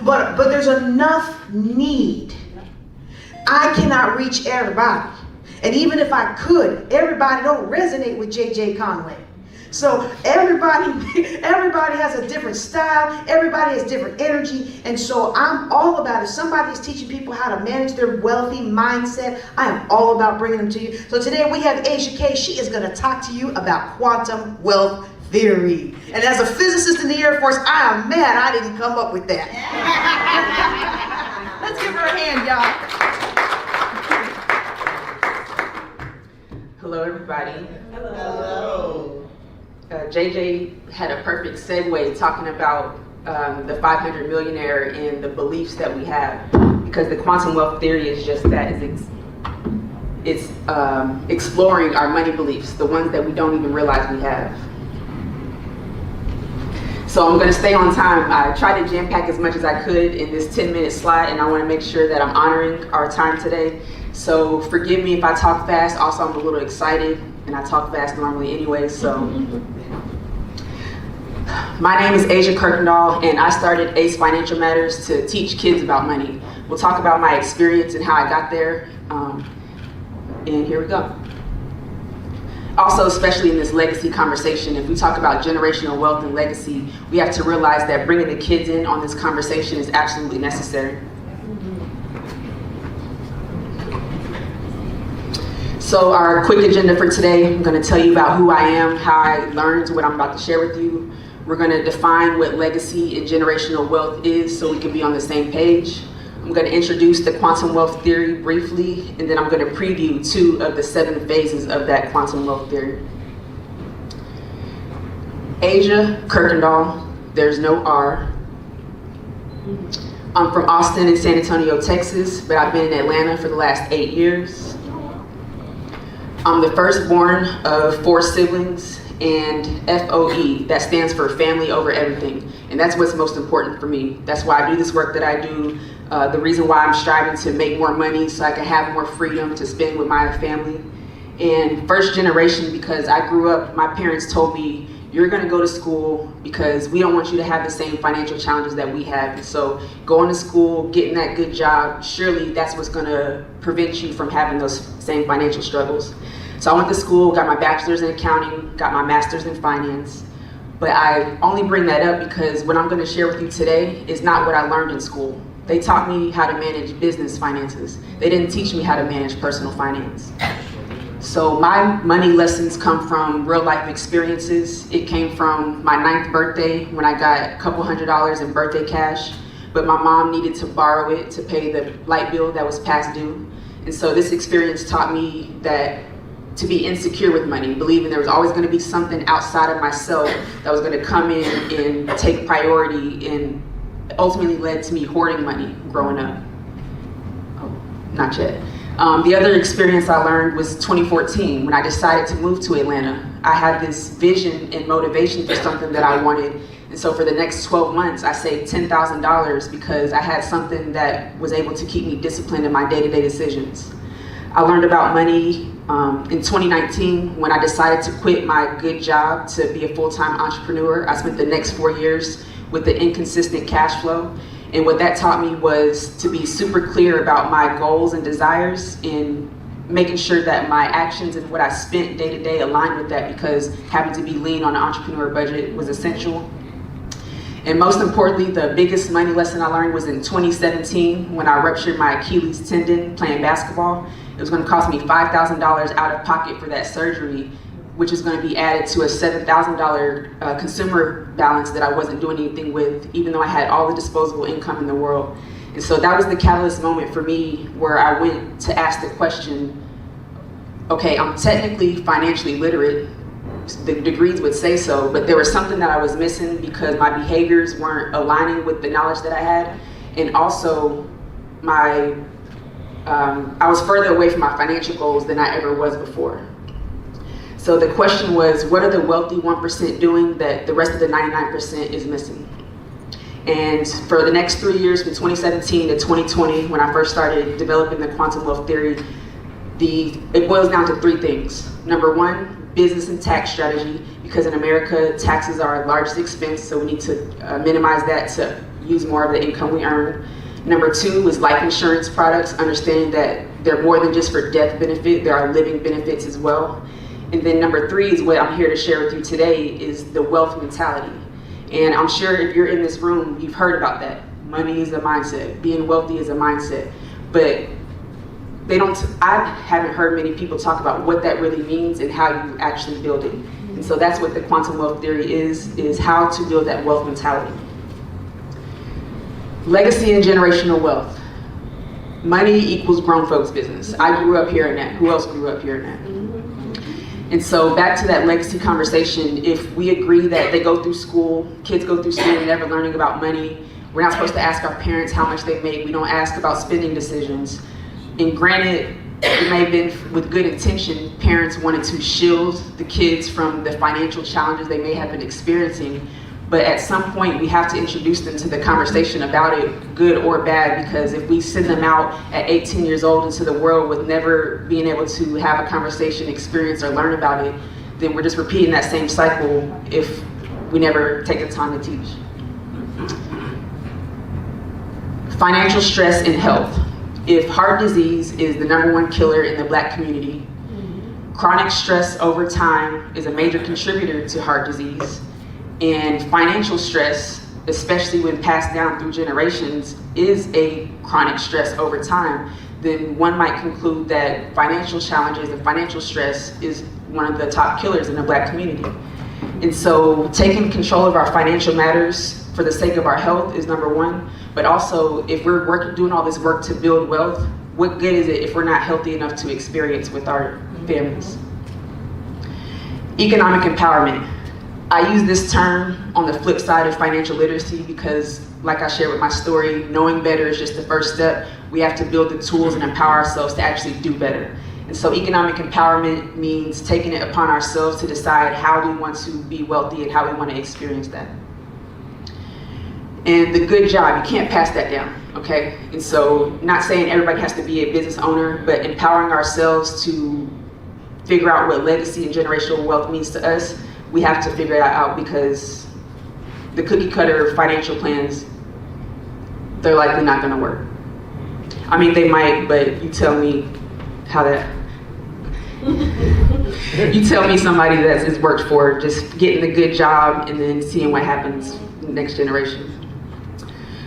but there's enough need. I cannot reach everybody. And even if I could, everybody don't resonate with J.J. Conway. So everybody has a different style, everybody has different energy, and so I'm all about, if somebody is teaching people how to manage their wealthy mindset, I am all about bringing them to you. So today we have Asia K. She is going to talk to you about quantum wealth theory. And as a physicist in the Air Force, I am mad I didn't come up with that. Let's give her a hand, y'all. Hello, everybody. Hello. JJ had a perfect segue talking about the 500 millionaire and the beliefs that we have, because the quantum wealth theory is just that. It's exploring our money beliefs, the ones that we don't even realize we have. So I'm going to stay on time. I tried to jam pack as much as I could in this 10-minute slide, and I want to make sure that I'm honoring our time today. So forgive me if I talk fast. Also, I'm a little excited, and I talk fast normally anyway, so. My name is Asia Kirkendall, and I started ACE Financial Matters to teach kids about money. We'll talk about my experience and how I got there, and here we go. Also, especially in this legacy conversation, if we talk about generational wealth and legacy, we have to realize that bringing the kids in on this conversation is absolutely necessary. So our quick agenda for today, I'm going to tell you about who I am, how I learned what I'm about to share with you. We're going to define what legacy and generational wealth is so we can be on the same page. I'm going to introduce the quantum wealth theory briefly, and then I'm going to preview 2 of the 7 phases of that quantum wealth theory. Asia Kirkendall, there's no R. I'm from Austin and San Antonio, Texas, but I've been in Atlanta for the last 8 years. I'm the firstborn of 4 siblings, and FOE, that stands for family over everything. And that's what's most important for me. That's why I do this work that I do. The reason why I'm striving to make more money so I can have more freedom to spend with my family. And first generation, because I grew up, my parents told me, you're gonna go to school because we don't want you to have the same financial challenges that we have. So going to school, getting that good job, surely that's what's gonna prevent you from having those same financial struggles. So I went to school, got my bachelor's in accounting, got my master's in finance. But I only bring that up because what I'm gonna share with you today is not what I learned in school. They taught me how to manage business finances. They didn't teach me how to manage personal finance. So my money lessons come from real life experiences. It came from my 9th birthday when I got a couple $100s in birthday cash, but my mom needed to borrow it to pay the light bill that was past due. And so this experience taught me that to be insecure with money, believing there was always gonna be something outside of myself that was gonna come in and take priority, and ultimately led to me hoarding money growing up. Oh, not yet. The other experience I learned was 2014 when I decided to move to Atlanta. I had this vision and motivation for something that I wanted. And so for the next 12 months, I saved $10,000 because I had something that was able to keep me disciplined in my day-to-day decisions. I learned about money in 2019 when I decided to quit my good job to be a full-time entrepreneur. I spent the next 4 years with the inconsistent cash flow. And what that taught me was to be super clear about my goals and desires and making sure that my actions and what I spent day to day aligned with that, because having to be lean on an entrepreneur budget was essential. And most importantly, the biggest money lesson I learned was in 2017 when I ruptured my Achilles tendon playing basketball. It was going to cost me $5,000 out of pocket for that surgery, which is going to be added to a $7,000 consumer balance that I wasn't doing anything with, even though I had all the disposable income in the world. And so that was the catalyst moment for me where I went to ask the question, okay, I'm technically financially literate, the degrees would say so, but there was something that I was missing because my behaviors weren't aligning with the knowledge that I had. And also I was further away from my financial goals than I ever was before. So the question was, what are the wealthy 1% doing that the rest of the 99% is missing? And for the next 3 years, from 2017 to 2020, when I first started developing the quantum wealth theory, it boils down to 3 things. Number 1, business and tax strategy, because in America, taxes are our largest expense, so we need to minimize that to use more of the income we earn. Number 2 is life insurance products, understanding that they're more than just for death benefit, there are living benefits as well. And then number 3 is what I'm here to share with you today, is the wealth mentality. And I'm sure if you're in this room, you've heard about that. Money is a mindset, being wealthy is a mindset. But I haven't heard many people talk about what that really means and how you actually build it. And so that's what the quantum wealth theory is how to build that wealth mentality. Legacy and generational wealth. Money equals grown folks business. I grew up hearing that. Who else grew up hearing that? And so back to that legacy conversation, if we agree that they go through school, kids go through school never learning about money, we're not supposed to ask our parents how much they make, we don't ask about spending decisions. And granted, it may have been with good intention, parents wanted to shield the kids from the financial challenges they may have been experiencing, but at some point we have to introduce them to the conversation about it, good or bad, because if we send them out at 18 years old into the world with never being able to have a conversation, experience, or learn about it, then we're just repeating that same cycle if we never take the time to teach. Financial stress and health. If heart disease is the #1 killer in the Black community, Chronic stress over time is a major contributor to heart disease, and financial stress, especially when passed down through generations, is a chronic stress over time. Then one might conclude that financial challenges and financial stress is one of the top killers in the Black community. And so taking control of our financial matters for the sake of our health is number one, but also if we're doing all this work to build wealth, what good is it if we're not healthy enough to experience with our families? Economic empowerment. I use this term on the flip side of financial literacy because, like I shared with my story, knowing better is just the first step. We have to build the tools and empower ourselves to actually do better. And so economic empowerment means taking it upon ourselves to decide how we want to be wealthy and how we want to experience that. And the good job, you can't pass that down, okay? And so not saying everybody has to be a business owner, but empowering ourselves to figure out what legacy and generational wealth means to us. We have to figure that out because the cookie cutter financial plans, they're likely not gonna work. I mean, they might, but you tell me how that, you tell me somebody that's worked for just getting a good job and then seeing what happens in the next generation.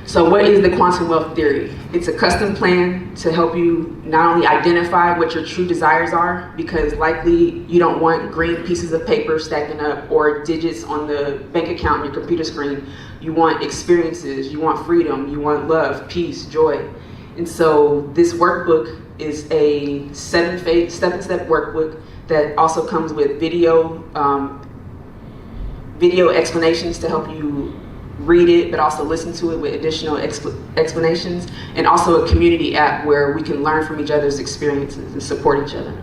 So what is the quantum wealth theory? It's a custom plan to help you not only identify what your true desires are, because likely you don't want green pieces of paper stacking up or digits on the bank account on your computer screen. You want experiences, you want freedom, you want love, peace, joy. And so this workbook is a step-by-step workbook that also comes with video explanations to help you read it, but also listen to it with additional explanations, and also a community app where we can learn from each other's experiences and support each other.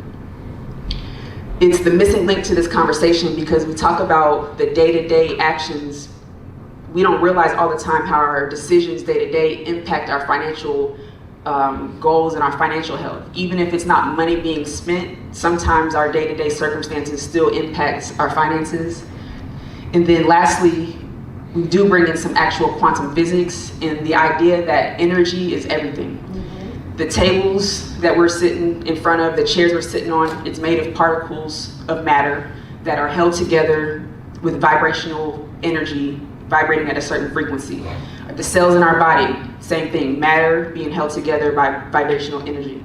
It's the missing link to this conversation because we talk about the day-to-day actions. We don't realize all the time how our decisions day-to-day impact our financial goals and our financial health. Even if it's not money being spent, sometimes our day-to-day circumstances still impacts our finances. And then lastly, we do bring in some actual quantum physics and the idea that energy is everything. The tables that we're sitting in front of, the chairs we're sitting on, it's made of particles of matter that are held together with vibrational energy vibrating at a certain frequency. The cells in our body, same thing, matter being held together by vibrational energy.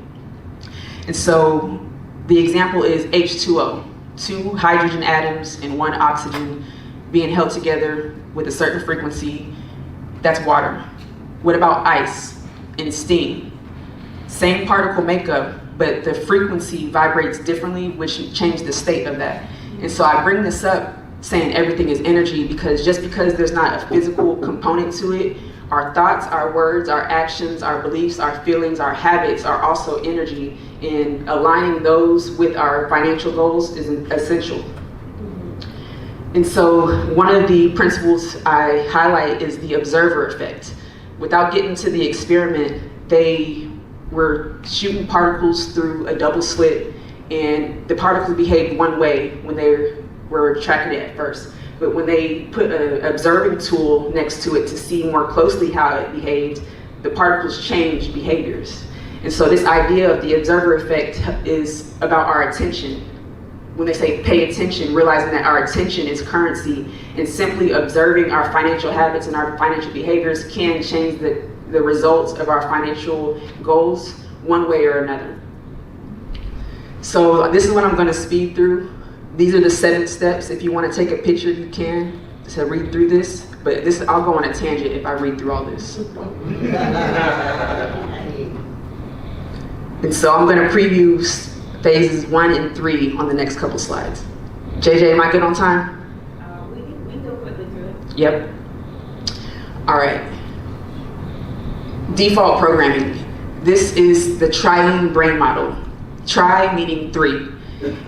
And so the example is H2O, 2 hydrogen atoms and 1 oxygen being held together with a certain frequency. That's water. What about ice and steam? Same particle makeup, but the frequency vibrates differently, which changes the state of that. And so I bring this up saying everything is energy because just because there's not a physical component to it, our thoughts, our words, our actions, our beliefs, our feelings, our habits are also energy, and aligning those with our financial goals is essential. And so one of the principles I highlight is the observer effect. Without getting to the experiment, they were shooting particles through a double slit, and the particles behaved one way when they were tracking it at first. But when they put an observing tool next to it to see more closely how it behaved, the particles changed behaviors. And so this idea of the observer effect is about our attention. When they say pay attention, realizing that our attention is currency, and simply observing our financial habits and our financial behaviors can change the results of our financial goals one way or another. So this is what I'm going to speed through. These are the 7 steps. If you want to take a picture, you can to read through this, but I'll go on a tangent if I read through all this. And so I'm going to preview phases 1 and 3 on the next couple slides. JJ, am I good on time? We can go quickly through it. Yep. All right. Default programming. This is the triune brain model. Tri meaning 3.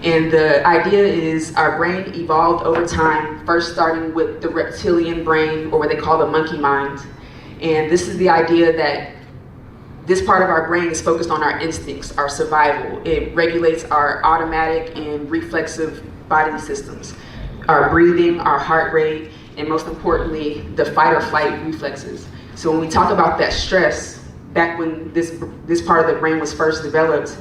And the idea is our brain evolved over time, first starting with the reptilian brain, or what they call the monkey mind. And this is the idea that this part of our brain is focused on our instincts, our survival. It regulates our automatic and reflexive bodily systems, our breathing, our heart rate, and most importantly, the fight or flight reflexes. So when we talk about that stress, back when this part of the brain was first developed,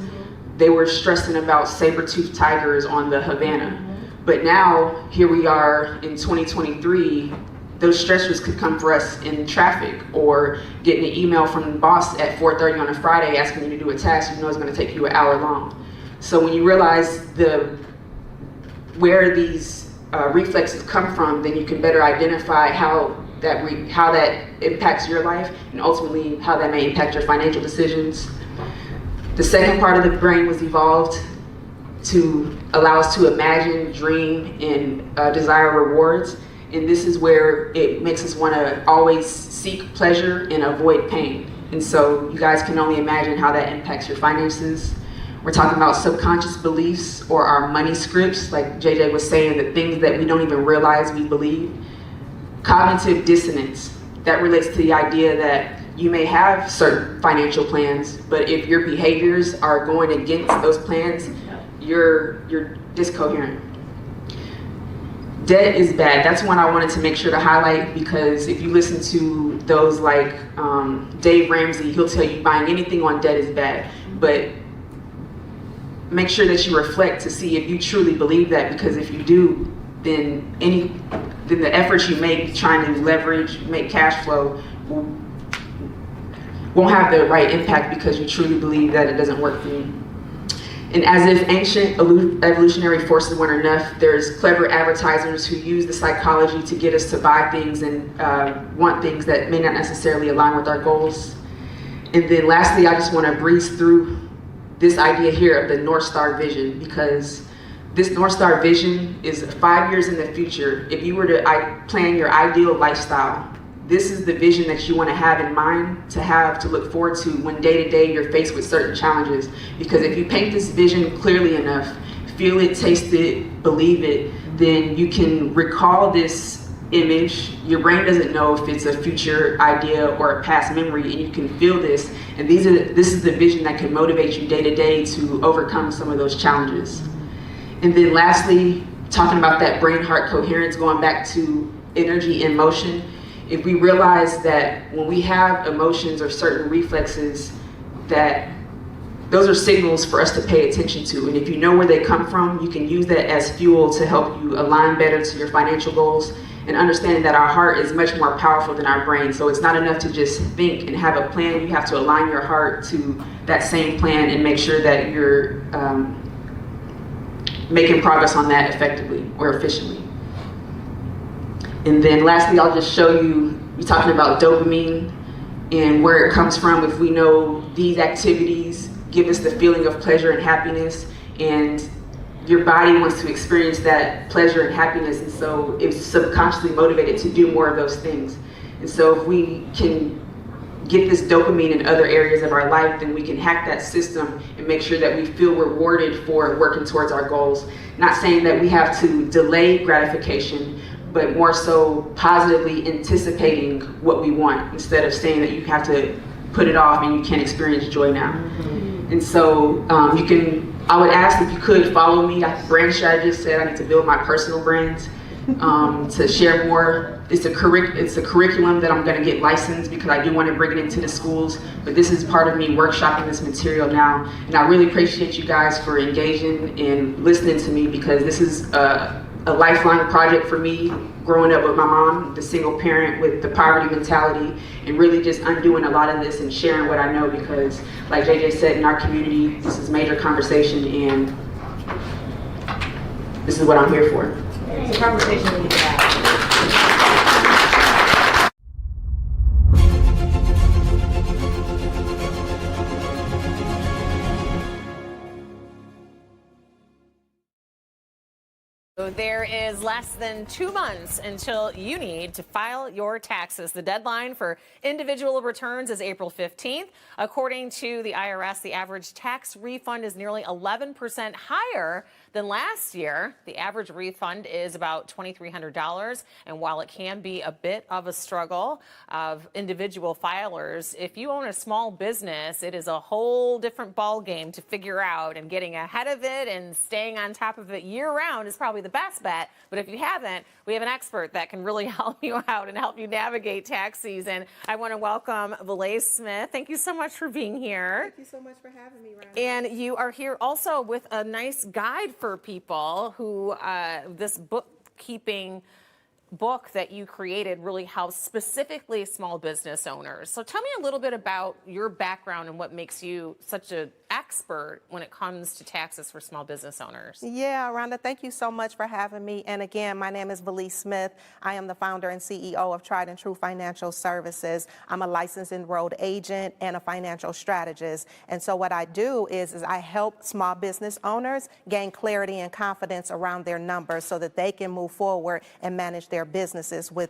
they were stressing about saber-toothed tigers on the Havana. But now, here we are in 2023, those stressors could come for us in traffic, or getting an email from the boss at 4:30 on a Friday asking you to do a task you know is going to take you an hour long. So when you realize where these reflexes come from, then you can better identify how that impacts your life, and ultimately how that may impact your financial decisions. The second part of the brain was evolved to allow us to imagine, dream, and desire rewards. And this is where it makes us want to always seek pleasure and avoid pain. And so you guys can only imagine how that impacts your finances. We're talking about subconscious beliefs, or our money scripts, like JJ was saying, the things that we don't even realize we believe. Cognitive dissonance, that relates to the idea that you may have certain financial plans, but if your behaviors are going against those plans, you're discoherent. Debt is bad. That's one I wanted to make sure to highlight, because if you listen to those like Dave Ramsey, he'll tell you buying anything on debt is bad. But make sure that you reflect to see if you truly believe that, because if you do, then the efforts you make trying to leverage, make cash flow won't have the right impact, because you truly believe that it doesn't work for you. And as if ancient evolutionary forces weren't enough, there's clever advertisers who use the psychology to get us to buy things and want things that may not necessarily align with our goals. And then lastly, I just want to breeze through this idea here of the North Star vision, because this North Star vision is 5 years in the future. If you were to plan your ideal lifestyle, this is the vision that you want to have in mind, to look forward to when day to day you're faced with certain challenges. Because if you paint this vision clearly enough, feel it, taste it, believe it, then you can recall this image. Your brain doesn't know if it's a future idea or a past memory, and you can feel this. And this is the vision that can motivate you day to day to overcome some of those challenges. And then lastly, talking about that brain-heart coherence, going back to energy and motion. If we realize that when we have emotions or certain reflexes, that those are signals for us to pay attention to. And if you know where they come from, you can use that as fuel to help you align better to your financial goals, and understanding that our heart is much more powerful than our brain. So it's not enough to just think and have a plan. You have to align your heart to that same plan and make sure that you're making progress on that effectively or efficiently. And then lastly, I'll just show you, we're talking about dopamine and where it comes from. If we know these activities give us the feeling of pleasure and happiness, and your body wants to experience that pleasure and happiness, and so it's subconsciously motivated to do more of those things. And so if we can get this dopamine in other areas of our life, then we can hack that system and make sure that we feel rewarded for working towards our goals. Not saying that we have to delay gratification, but more so positively anticipating what we want, instead of saying that you have to put it off and you can't experience joy now. And so I would ask if you could follow me. Brand strategist said I need to build my personal brands to share more. It's a curriculum that I'm gonna get licensed, because I do want to bring it into the schools, but this is part of me workshopping this material now. And I really appreciate you guys for engaging and listening to me, because this is a lifelong project for me, growing up with my mom, the single parent with the poverty mentality, and really just undoing a lot of this and sharing what I know, because like JJ said, in our community, this is major conversation, and this is what I'm here for. It's a conversation we need to have. There is less than 2 months until you need to file your taxes. The deadline for individual returns is April 15th. According to the IRS, the average tax refund is nearly 11% higher than last year. The average refund is about $2,300. And while it can be a bit of a struggle of individual filers, if you own a small business, it is a whole different ball game to figure out, and getting ahead of it and staying on top of it year round is probably the best bet. But if you haven't, we have an expert that can really help you out and help you navigate tax season. I want to welcome Vernee Smith. Thank you so much for being here. Thank you so much for having me, Ryan. And you are here also with a nice guide for people who this bookkeeping book that you created really helps specifically small business owners. So tell me a little bit about your background and what makes you such an expert when it comes to taxes for small business owners. Yeah, Rhonda, thank you so much for having me. And again, my name is Vernee Smith. I am the founder and CEO of Tried and True Financial Services. I'm a licensed enrolled agent and a financial strategist. And so what I do is I help small business owners gain clarity and confidence around their numbers so that they can move forward and manage their businesses with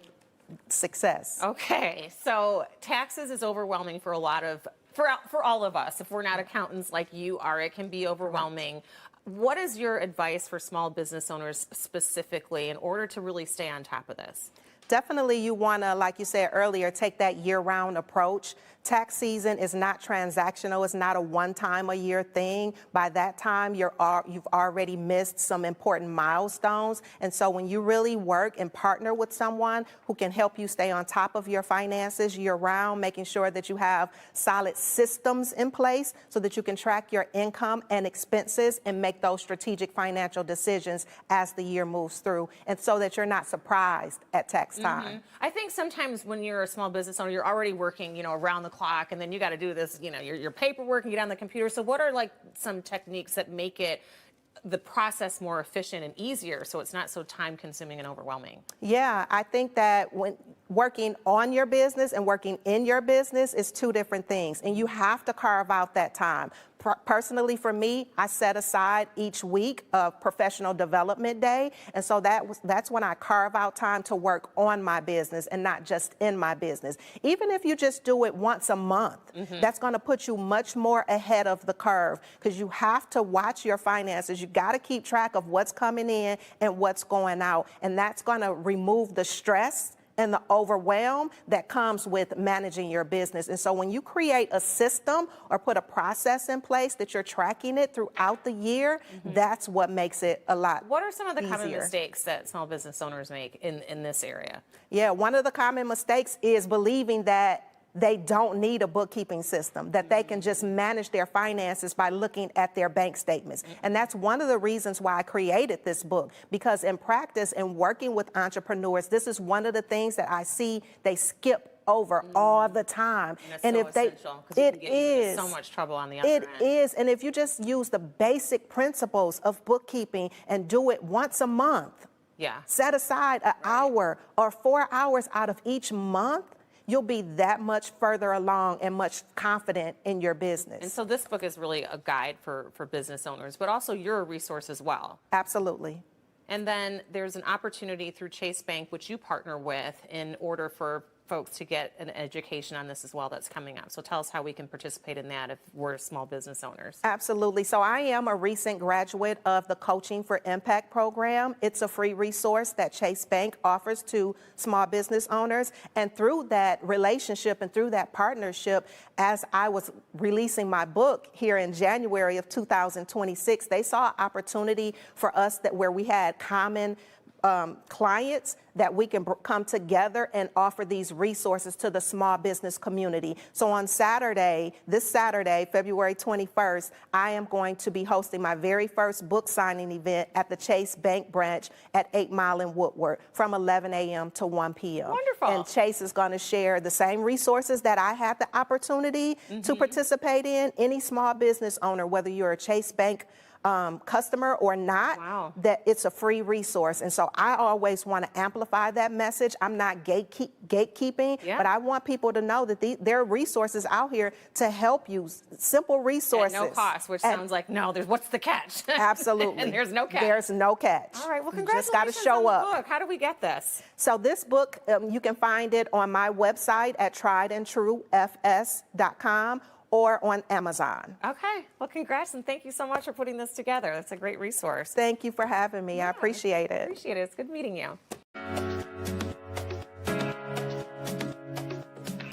success. Okay, so taxes is overwhelming for a lot of, for all of us. If we're not accountants like you are, it can be overwhelming. What is your advice for small business owners specifically in order to really stay on top of this? Definitely you want to, like you said earlier, take that year-round approach. Tax season is not transactional. It's not a one-time-a-year thing. By that time, you've already missed some important milestones. And so when you really work and partner with someone who can help you stay on top of your finances year-round, making sure that you have solid systems in place so that you can track your income and expenses and make those strategic financial decisions as the year moves through, and so that you're not surprised at tax time. I think sometimes when you're a small business owner, you're already working, around the clock, and then you got to do this, your paperwork and get on the computer. So what are like some techniques that make the process more efficient and easier so it's not so time consuming and overwhelming? Yeah, I think that when working on your business and working in your business is two different things, and you have to carve out that time. Personally, for me, I set aside each week a professional development day, and so that's when I carve out time to work on my business and not just in my business. Even if you just do it once a month, that's going to put you much more ahead of the curve, because you have to watch your finances. You got to keep track of what's coming in and what's going out, and that's going to remove the stress and the overwhelm that comes with managing your business. And so when you create a system or put a process in place that you're tracking it throughout the year, that's what makes it a lot What are some of the common easier. mistakes that small business owners make in this area? Yeah, one of the common mistakes is believing that they don't need a bookkeeping system, that they can just manage their finances by looking at their bank statements. And that's one of the reasons why I created this book, because in practice and working with entrepreneurs, this is one of the things that I see they skip over all the time. And if they, it is so much trouble on the other It end. is, and if you just use the basic principles of bookkeeping and do it once a month, set aside an hour or 4 hours out of each month, you'll be that much further along and much confident in your business. And so this book is really a guide for business owners, but also you're a resource as well. Absolutely. And then there's an opportunity through Chase Bank, which you partner with in order for folks to get an education on this as well that's coming up. So tell us how we can participate in that if we're small business owners. Absolutely. So I am a recent graduate of the Coaching for Impact program. It's a free resource that Chase Bank offers to small business owners. And through that relationship and through that partnership, as I was releasing my book here in January of 2026, they saw an opportunity for us where we had common clients that we can come together and offer these resources to the small business community. So on this Saturday, February 21st, I am going to be hosting my very first book signing event at the Chase Bank branch at 8 Mile in Woodward from 11 a.m. to 1 p.m. Wonderful. And Chase is going to share the same resources that I had the opportunity to participate in. Any small business owner, whether you're a Chase Bank customer or not, that it's a free resource. And so I always want to amplify that message. I'm not gatekeeping, but I want people to know that there are resources out here to help you, simple resources. At no cost, which sounds like, what's the catch? Absolutely. And there's no catch. There's no catch. All right, well, You congratulations just got to show on up. the book. How do we get this? So this book, you can find it on my website at triedandtruefs.com or on Amazon. Okay, well, congrats, and thank you so much for putting this together. That's a great resource. Thank you for having me. I appreciate it. Appreciate it. It's good meeting you.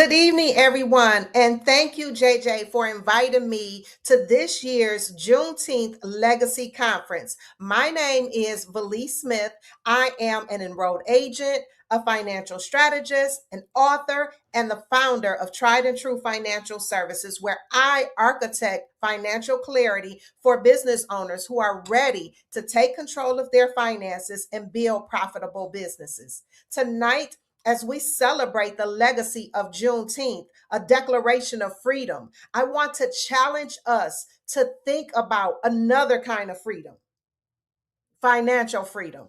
Good evening, everyone, and thank you, JJ, for inviting me to this year's Juneteenth Legacy Conference. My name is Vernee Smith. I am an enrolled agent, a financial strategist, an author, and the founder of Tried and True Financial Services, where I architect financial clarity for business owners who are ready to take control of their finances and build profitable businesses. Tonight, as we celebrate the legacy of Juneteenth, a declaration of freedom, I want to challenge us to think about another kind of freedom, financial freedom.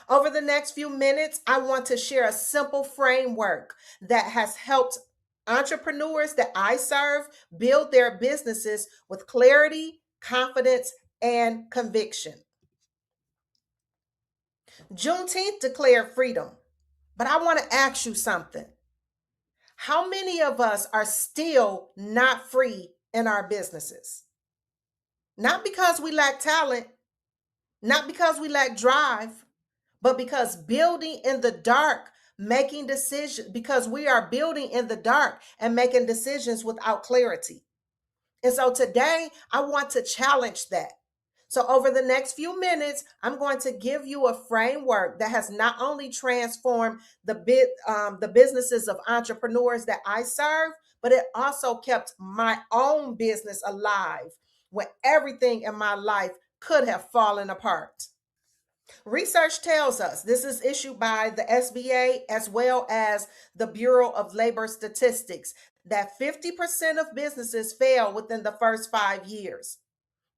Over the next few minutes, I want to share a simple framework that has helped entrepreneurs that I serve build their businesses with clarity, confidence, and conviction. Juneteenth declared freedom, but I want to ask you something. How many of us are still not free in our businesses? Not because we lack talent, not because we lack drive, but because building in the dark, making decisions, because we are building in the dark and making decisions without clarity. And so today, I want to challenge that. So over the next few minutes, I'm going to give you a framework that has not only transformed the businesses of entrepreneurs that I serve, but it also kept my own business alive when everything in my life could have fallen apart. Research tells us, this is issued by the SBA as well as the Bureau of Labor Statistics, that 50% of businesses fail within the first 5 years.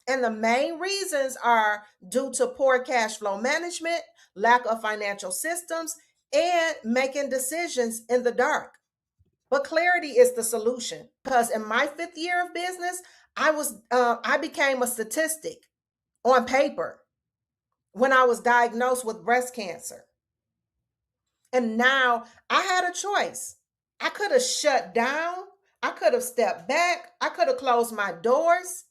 And the main reasons are due to poor cash flow management, lack of financial systems, and making decisions in the dark. But clarity is the solution, because in my 5th year of business, I became a statistic on paper when I was diagnosed with breast cancer. And now I had a choice. I could have shut down. I could have stepped back. I could have closed my doors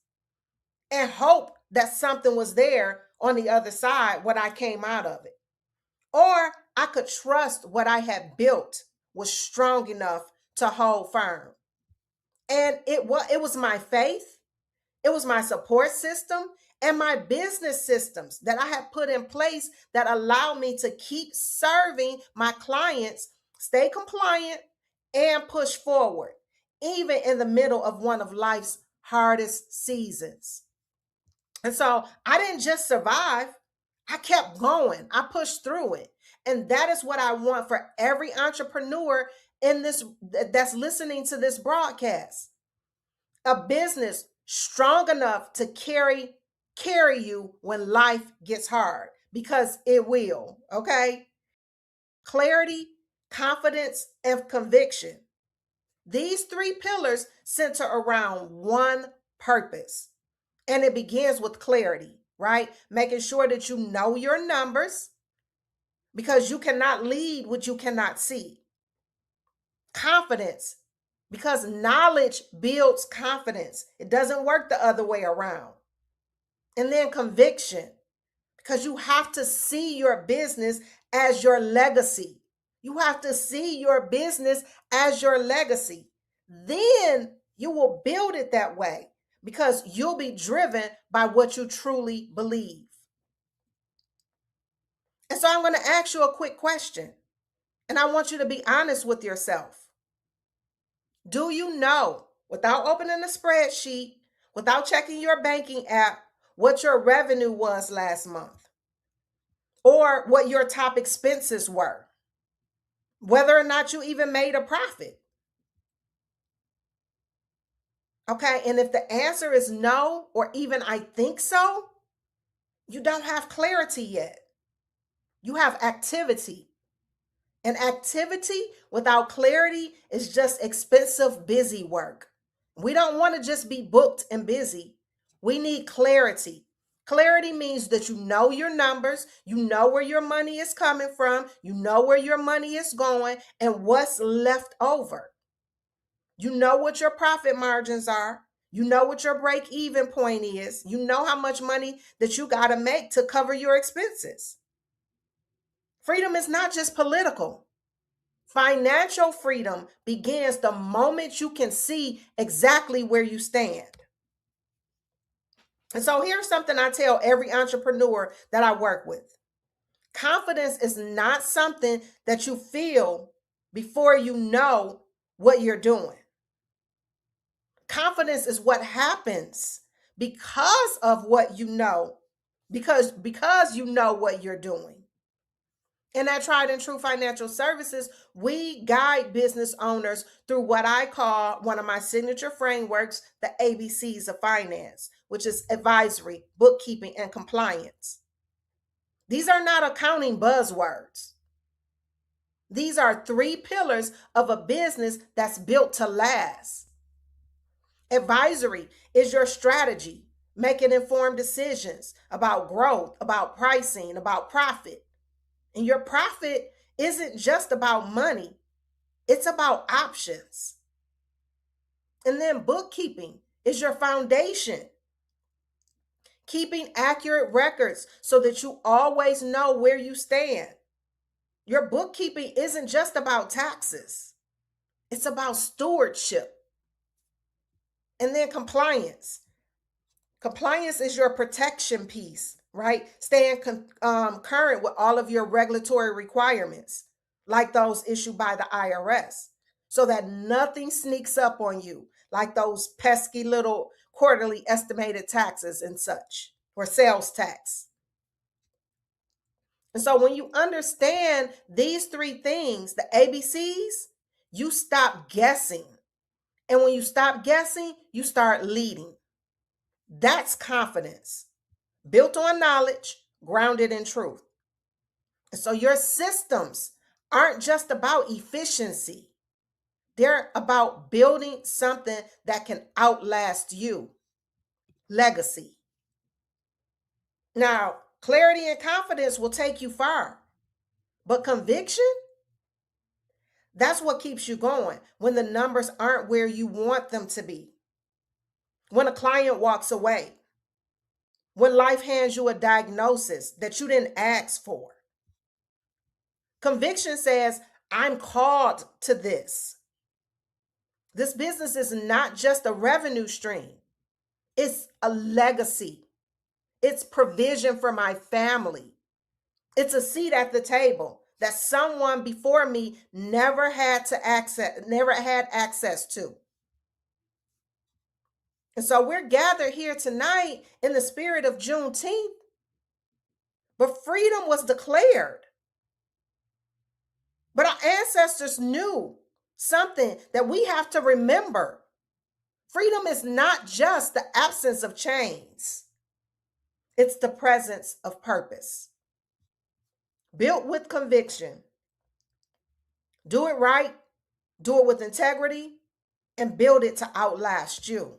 and hope that something was there on the other side when I came out of it. Or I could trust what I had built was strong enough to hold firm. And it was my faith, it was my support system, and my business systems that I had put in place that allow me to keep serving my clients, stay compliant, and push forward, even in the middle of one of life's hardest seasons. And so I didn't just survive, I kept going. I pushed through it. And that is what I want for every entrepreneur that's listening to this broadcast. A business strong enough to carry you when life gets hard, because it will, okay? Clarity, confidence, and conviction. These 3 pillars center around one purpose. And it begins with clarity, right? Making sure that you know your numbers, because you cannot lead what you cannot see. Confidence, because knowledge builds confidence. It doesn't work the other way around. And then conviction, because you have to see your business as your legacy. You have to see your business as your legacy. Then you will build it that way, because you'll be driven by what you truly believe. And so I'm going to ask you a quick question, and I want you to be honest with yourself. Do you know, without opening a spreadsheet, without checking your banking app, what your revenue was last month? Or what your top expenses were? Whether or not you even made a profit? Okay, and if the answer is no, or even I think so, you don't have clarity yet. You have activity. And activity without clarity is just expensive, busy work. We don't want to just be booked and busy. We need clarity. Clarity means that you know your numbers, you know where your money is coming from, you know where your money is going, and what's left over. You know what your profit margins are. You know what your break-even point is. You know how much money that you got to make to cover your expenses. Freedom is not just political. Financial freedom begins the moment you can see exactly where you stand. And so here's something I tell every entrepreneur that I work with. Confidence is not something that you feel before you know what you're doing. Confidence is what happens because of what you know, because you know what you're doing. And at Tried and True Financial Services, we guide business owners through what I call one of my signature frameworks, the ABCs of finance, which is advisory, bookkeeping, and compliance. These are not accounting buzzwords. These are 3 pillars of a business that's built to last. Advisory is your strategy, making informed decisions about growth, about pricing, about profit. And your profit isn't just about money, it's about options. And then bookkeeping is your foundation, keeping accurate records so that you always know where you stand. Your bookkeeping isn't just about taxes, it's about stewardship. And then compliance. Compliance is your protection piece, right? Staying current with all of your regulatory requirements, like those issued by the IRS, so that nothing sneaks up on you, like those pesky little quarterly estimated taxes and such, or sales tax. And so when you understand these 3 things, the ABCs, you stop guessing. And when you stop guessing, you start leading. That's confidence, built on knowledge, grounded in truth. And so your systems aren't just about efficiency. They're about building something that can outlast you. Legacy. Now, clarity and confidence will take you far, but conviction, that's what keeps you going when the numbers aren't where you want them to be. When a client walks away, when life hands you a diagnosis that you didn't ask for. Conviction says, I'm called to this. This business is not just a revenue stream. It's a legacy. It's provision for my family. It's a seat at the table that someone before me never had access to. And so we're gathered here tonight in the spirit of Juneteenth, but freedom was declared. But our ancestors knew something that we have to remember. Freedom is not just the absence of chains. It's the presence of purpose. Built with conviction. Do it right, do it with integrity, and build it to outlast you.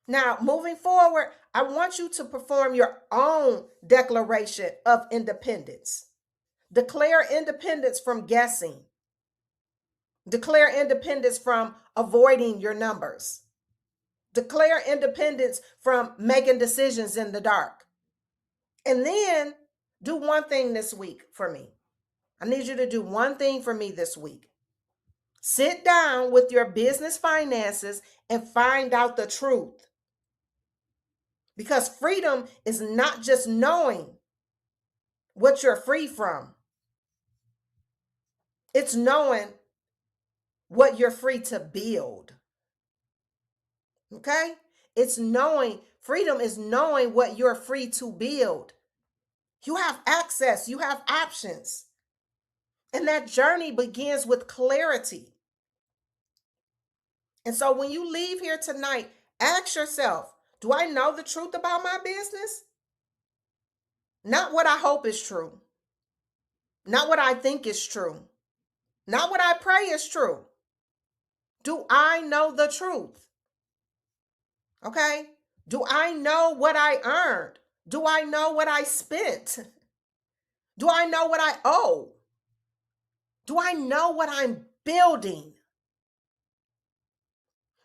Now, moving forward, I want you to perform your own declaration of independence. Declare independence from guessing. Declare independence from avoiding your numbers. Declare independence from making decisions in the dark. And then do one thing this week for me. I need you to do one thing for me this week. Sit down with your business finances and find out the truth. Because freedom is not just knowing what you're free from. It's knowing what you're free to build. Okay? It's knowing, freedom is knowing what you're free to build. You have access, you have options. And that journey begins with clarity. And so when you leave here tonight, ask yourself, do I know the truth about my business? Not what I hope is true. Not what I think is true. Not what I pray is true. Do I know the truth? Okay? Do I know what I earned? Do I know what I spent? Do I know what I owe? Do I know what I'm building?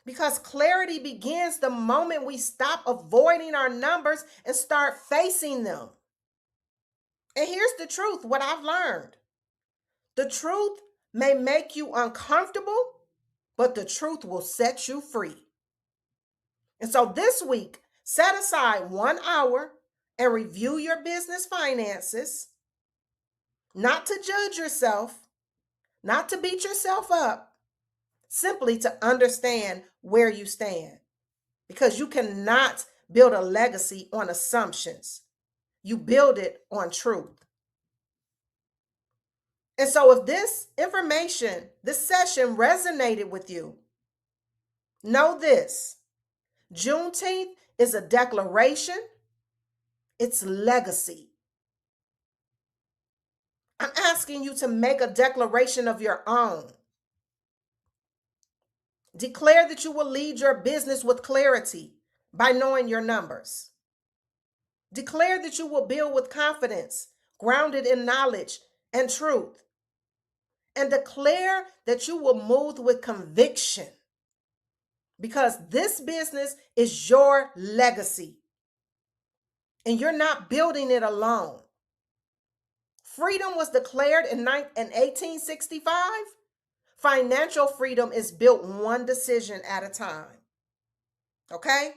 Because clarity begins the moment we stop avoiding our numbers and start facing them. And here's the truth, what I've learned. The truth may make you uncomfortable, but the truth will set you free. And so this week, set aside 1 hour and review your business finances, not to judge yourself, not to beat yourself up, simply to understand where you stand. Because you cannot build a legacy on assumptions. You build it on truth. And so if this information, this session resonated with you, know this: Juneteenth is a declaration, it's legacy. I'm asking you to make a declaration of your own. Declare that you will lead your business with clarity by knowing your numbers. Declare that you will build with confidence, grounded in knowledge and truth. And declare that you will move with conviction, because this business is your legacy and you're not building it alone. Freedom was declared in 1865. Financial freedom is built one decision at a time. Okay?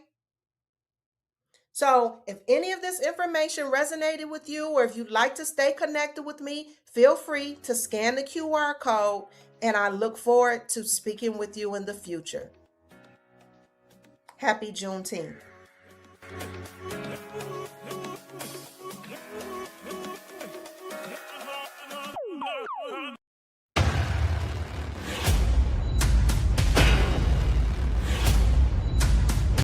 So if any of this information resonated with you, or if you'd like to stay connected with me, feel free to scan the QR code, and I look forward to speaking with you in the future. Happy Juneteenth.